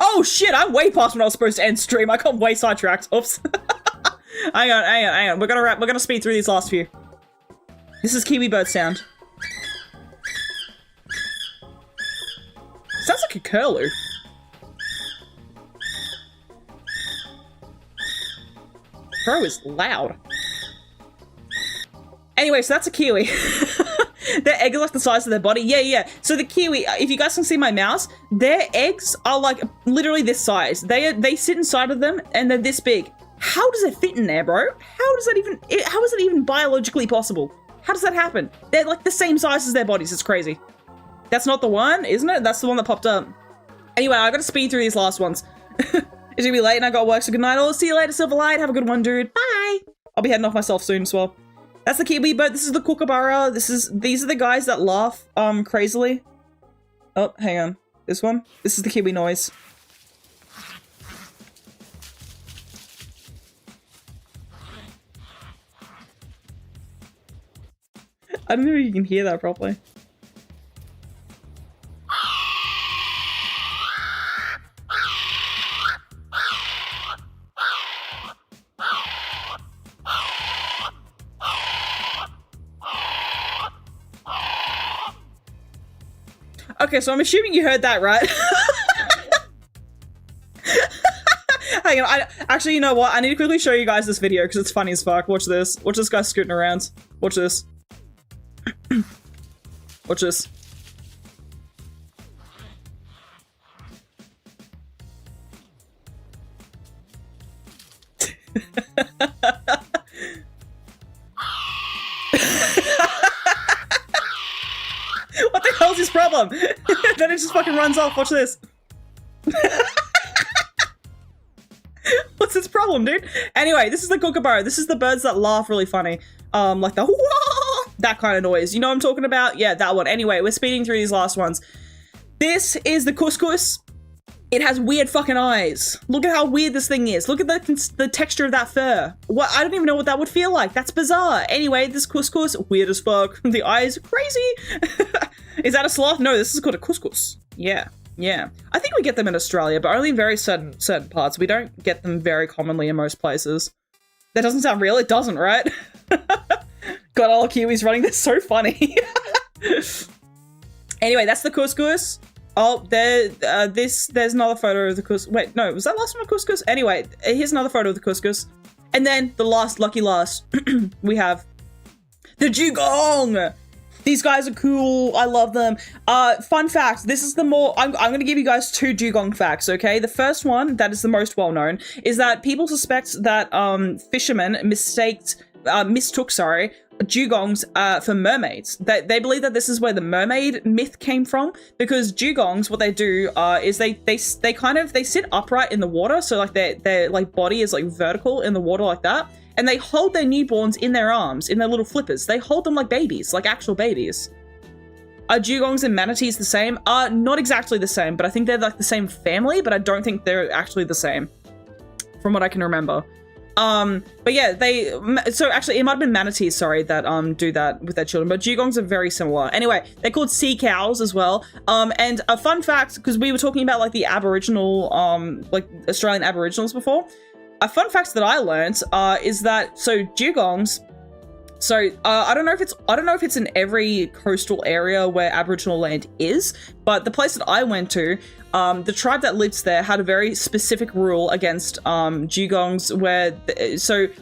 Oh shit, I'm way past when I was supposed to end stream. I got way sidetracked. Oops. hang on. We're gonna speed through these last few. This is kiwi bird sound. Sounds like a curlew. Bro is loud. Anyway, so that's a kiwi. Their eggs are like the size of their body. Yeah. So the kiwi, if you guys can see my mouse, their eggs are like literally this size. They sit inside of them and they're this big. How does it fit in there, bro? How is it even biologically possible? How does that happen? They're like the same size as their bodies. It's crazy. That's not the one, isn't it? That's the one that popped up. Anyway, I gotta speed through these last ones. It's gonna be late and I got work, so good night. I'll see you later, Silverlight. Have a good one, dude. Bye. I'll be heading off myself soon as well. That's the kiwi bird. This is the kookaburra. These are the guys that laugh crazily. Oh, hang on. This one? This is the kiwi noise. I don't know if you can hear that properly. Okay, so I'm assuming you heard that, right? Hang on, actually, you know what? I need to quickly show you guys this video because it's funny as fuck. Watch this. Watch this guy scooting around. Watch this. Watch this. What the hell's his problem? Then it just fucking runs off. Watch this. What's its problem, dude? Anyway, this is the kookaburra. This is the birds that laugh really funny. Like the wah, that kind of noise. You know what I'm talking about? Yeah, that one. Anyway, we're speeding through these last ones. This is the couscous. It has weird fucking eyes. Look at how weird this thing is. Look at the texture of that fur. What? I don't even know what that would feel like. That's bizarre. Anyway, this couscous, weird as fuck. The eyes are crazy. Is that a sloth? No, this is called a couscous. Yeah. Yeah, I think we get them in Australia, but only in very certain parts. We don't get them very commonly in most places. That doesn't sound real. It doesn't, right? God, all Kiwis running this, so funny. Anyway, that's the couscous. Oh, there's another photo of the couscous. Wait, no, was that last one a couscous? Anyway, here's another photo of the couscous. And then the lucky last, we have the dugong. These guys are cool. I love them. Fun fact, this is the more... I'm going to give you guys 2 dugong facts, okay? The first one, that is the most well-known, is that people suspect that fishermen mistook dugongs for mermaids. They believe that this is where the mermaid myth came from, because dugongs, what they do is they sit upright in the water, so like their like body is like vertical in the water like that. And they hold their newborns in their arms, in their little flippers. They hold them like babies, like actual babies. Are dugongs and manatees the same? Not exactly the same, but I think they're like the same family, but I don't think they're actually the same, from what I can remember. But yeah, so actually it might have been manatees, sorry, that do that with their children, but dugongs are very similar. Anyway, they're called sea cows as well. And a fun fact, because we were talking about like the Aboriginal, like Australian Aboriginals before. A fun fact that I learned is that dugongs. So I don't know if it's in every coastal area where Aboriginal land is, but the place that I went to, the tribe that lives there had a very specific rule against dugongs, where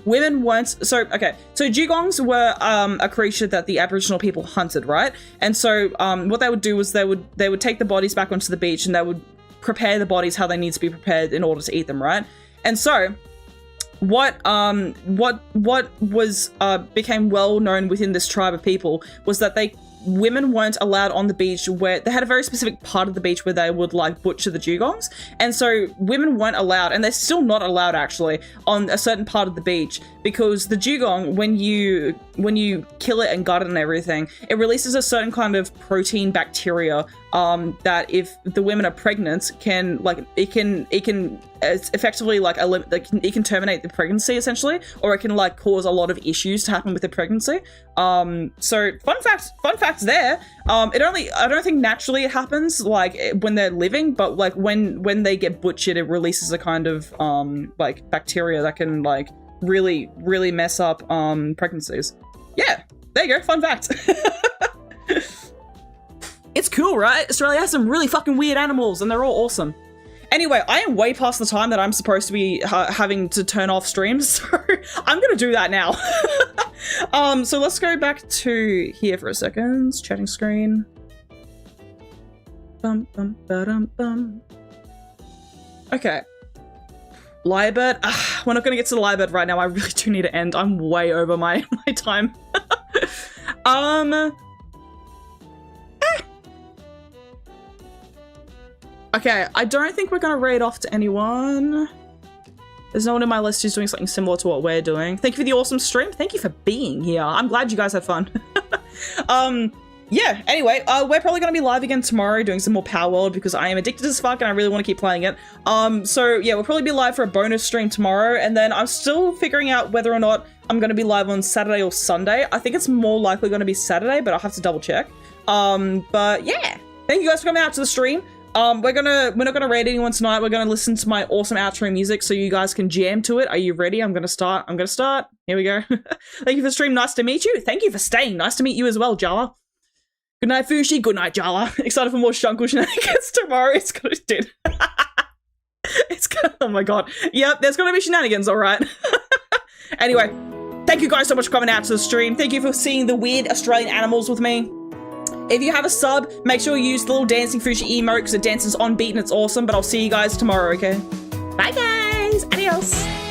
women weren't. So dugongs were a creature that the Aboriginal people hunted, right? And so what they would do was they would take the bodies back onto the beach and they would prepare the bodies how they need to be prepared in order to eat them, right? And so what was became well known within this tribe of people was that women weren't allowed on the beach, where they had a very specific part of the beach where they would like butcher the dugongs, and so women weren't allowed, and they're still not allowed actually on a certain part of the beach, because the dugong, when you kill it and gut it and everything, it releases a certain kind of protein bacteria that if the women are pregnant it can effectively it can terminate the pregnancy essentially, or it can like cause a lot of issues to happen with the pregnancy. So fun facts there. I don't think naturally it happens like when they're living, but like when they get butchered, it releases a kind of like bacteria that can like really mess up pregnancies. Yeah, there you go, fun fact. It's cool, right? Australia has some really fucking weird animals and they're all awesome. Anyway, I am way past the time that I'm supposed to be having to turn off streams, so I'm gonna do that now. So let's go back to here for a second. Chatting screen. Bum, bum, ba-dum, bum. Okay. Lyrebird. We're not gonna get to the lyrebird right now. I really do need to end. I'm way over my time. Okay, I don't think we're gonna raid off to anyone. There's no one in my list who's doing something similar to what we're doing. Thank you for the awesome stream. Thank you for being here. I'm glad you guys had fun. Yeah, anyway, we're probably gonna be live again tomorrow doing some more Power World because I am addicted as fuck and I really want to keep playing it. So yeah, we'll probably be live for a bonus stream tomorrow, and then I'm still figuring out whether or not I'm gonna be live on Saturday or Sunday. I think it's more likely gonna be Saturday, but I'll have to double check. But yeah, thank you guys for coming out to the stream. We're not gonna raid anyone tonight. We're gonna listen to my awesome outro music so you guys can jam to it. Are you ready? I'm gonna start. Here we go. Thank you for the stream. Nice to meet you. Thank you for staying. Nice to meet you as well, Jala. Good night, Fushi. Good night, Jala. Excited for more Shunkle shenanigans tomorrow. It's gonna Oh my god. Yep, there's gonna be shenanigans, alright. Anyway, thank you guys so much for coming out to the stream. Thank you for seeing the weird Australian animals with me. If you have a sub, make sure you use the little dancing Fuchsia emote because it dances on beat and it's awesome. But I'll see you guys tomorrow, okay? Bye guys! Adios!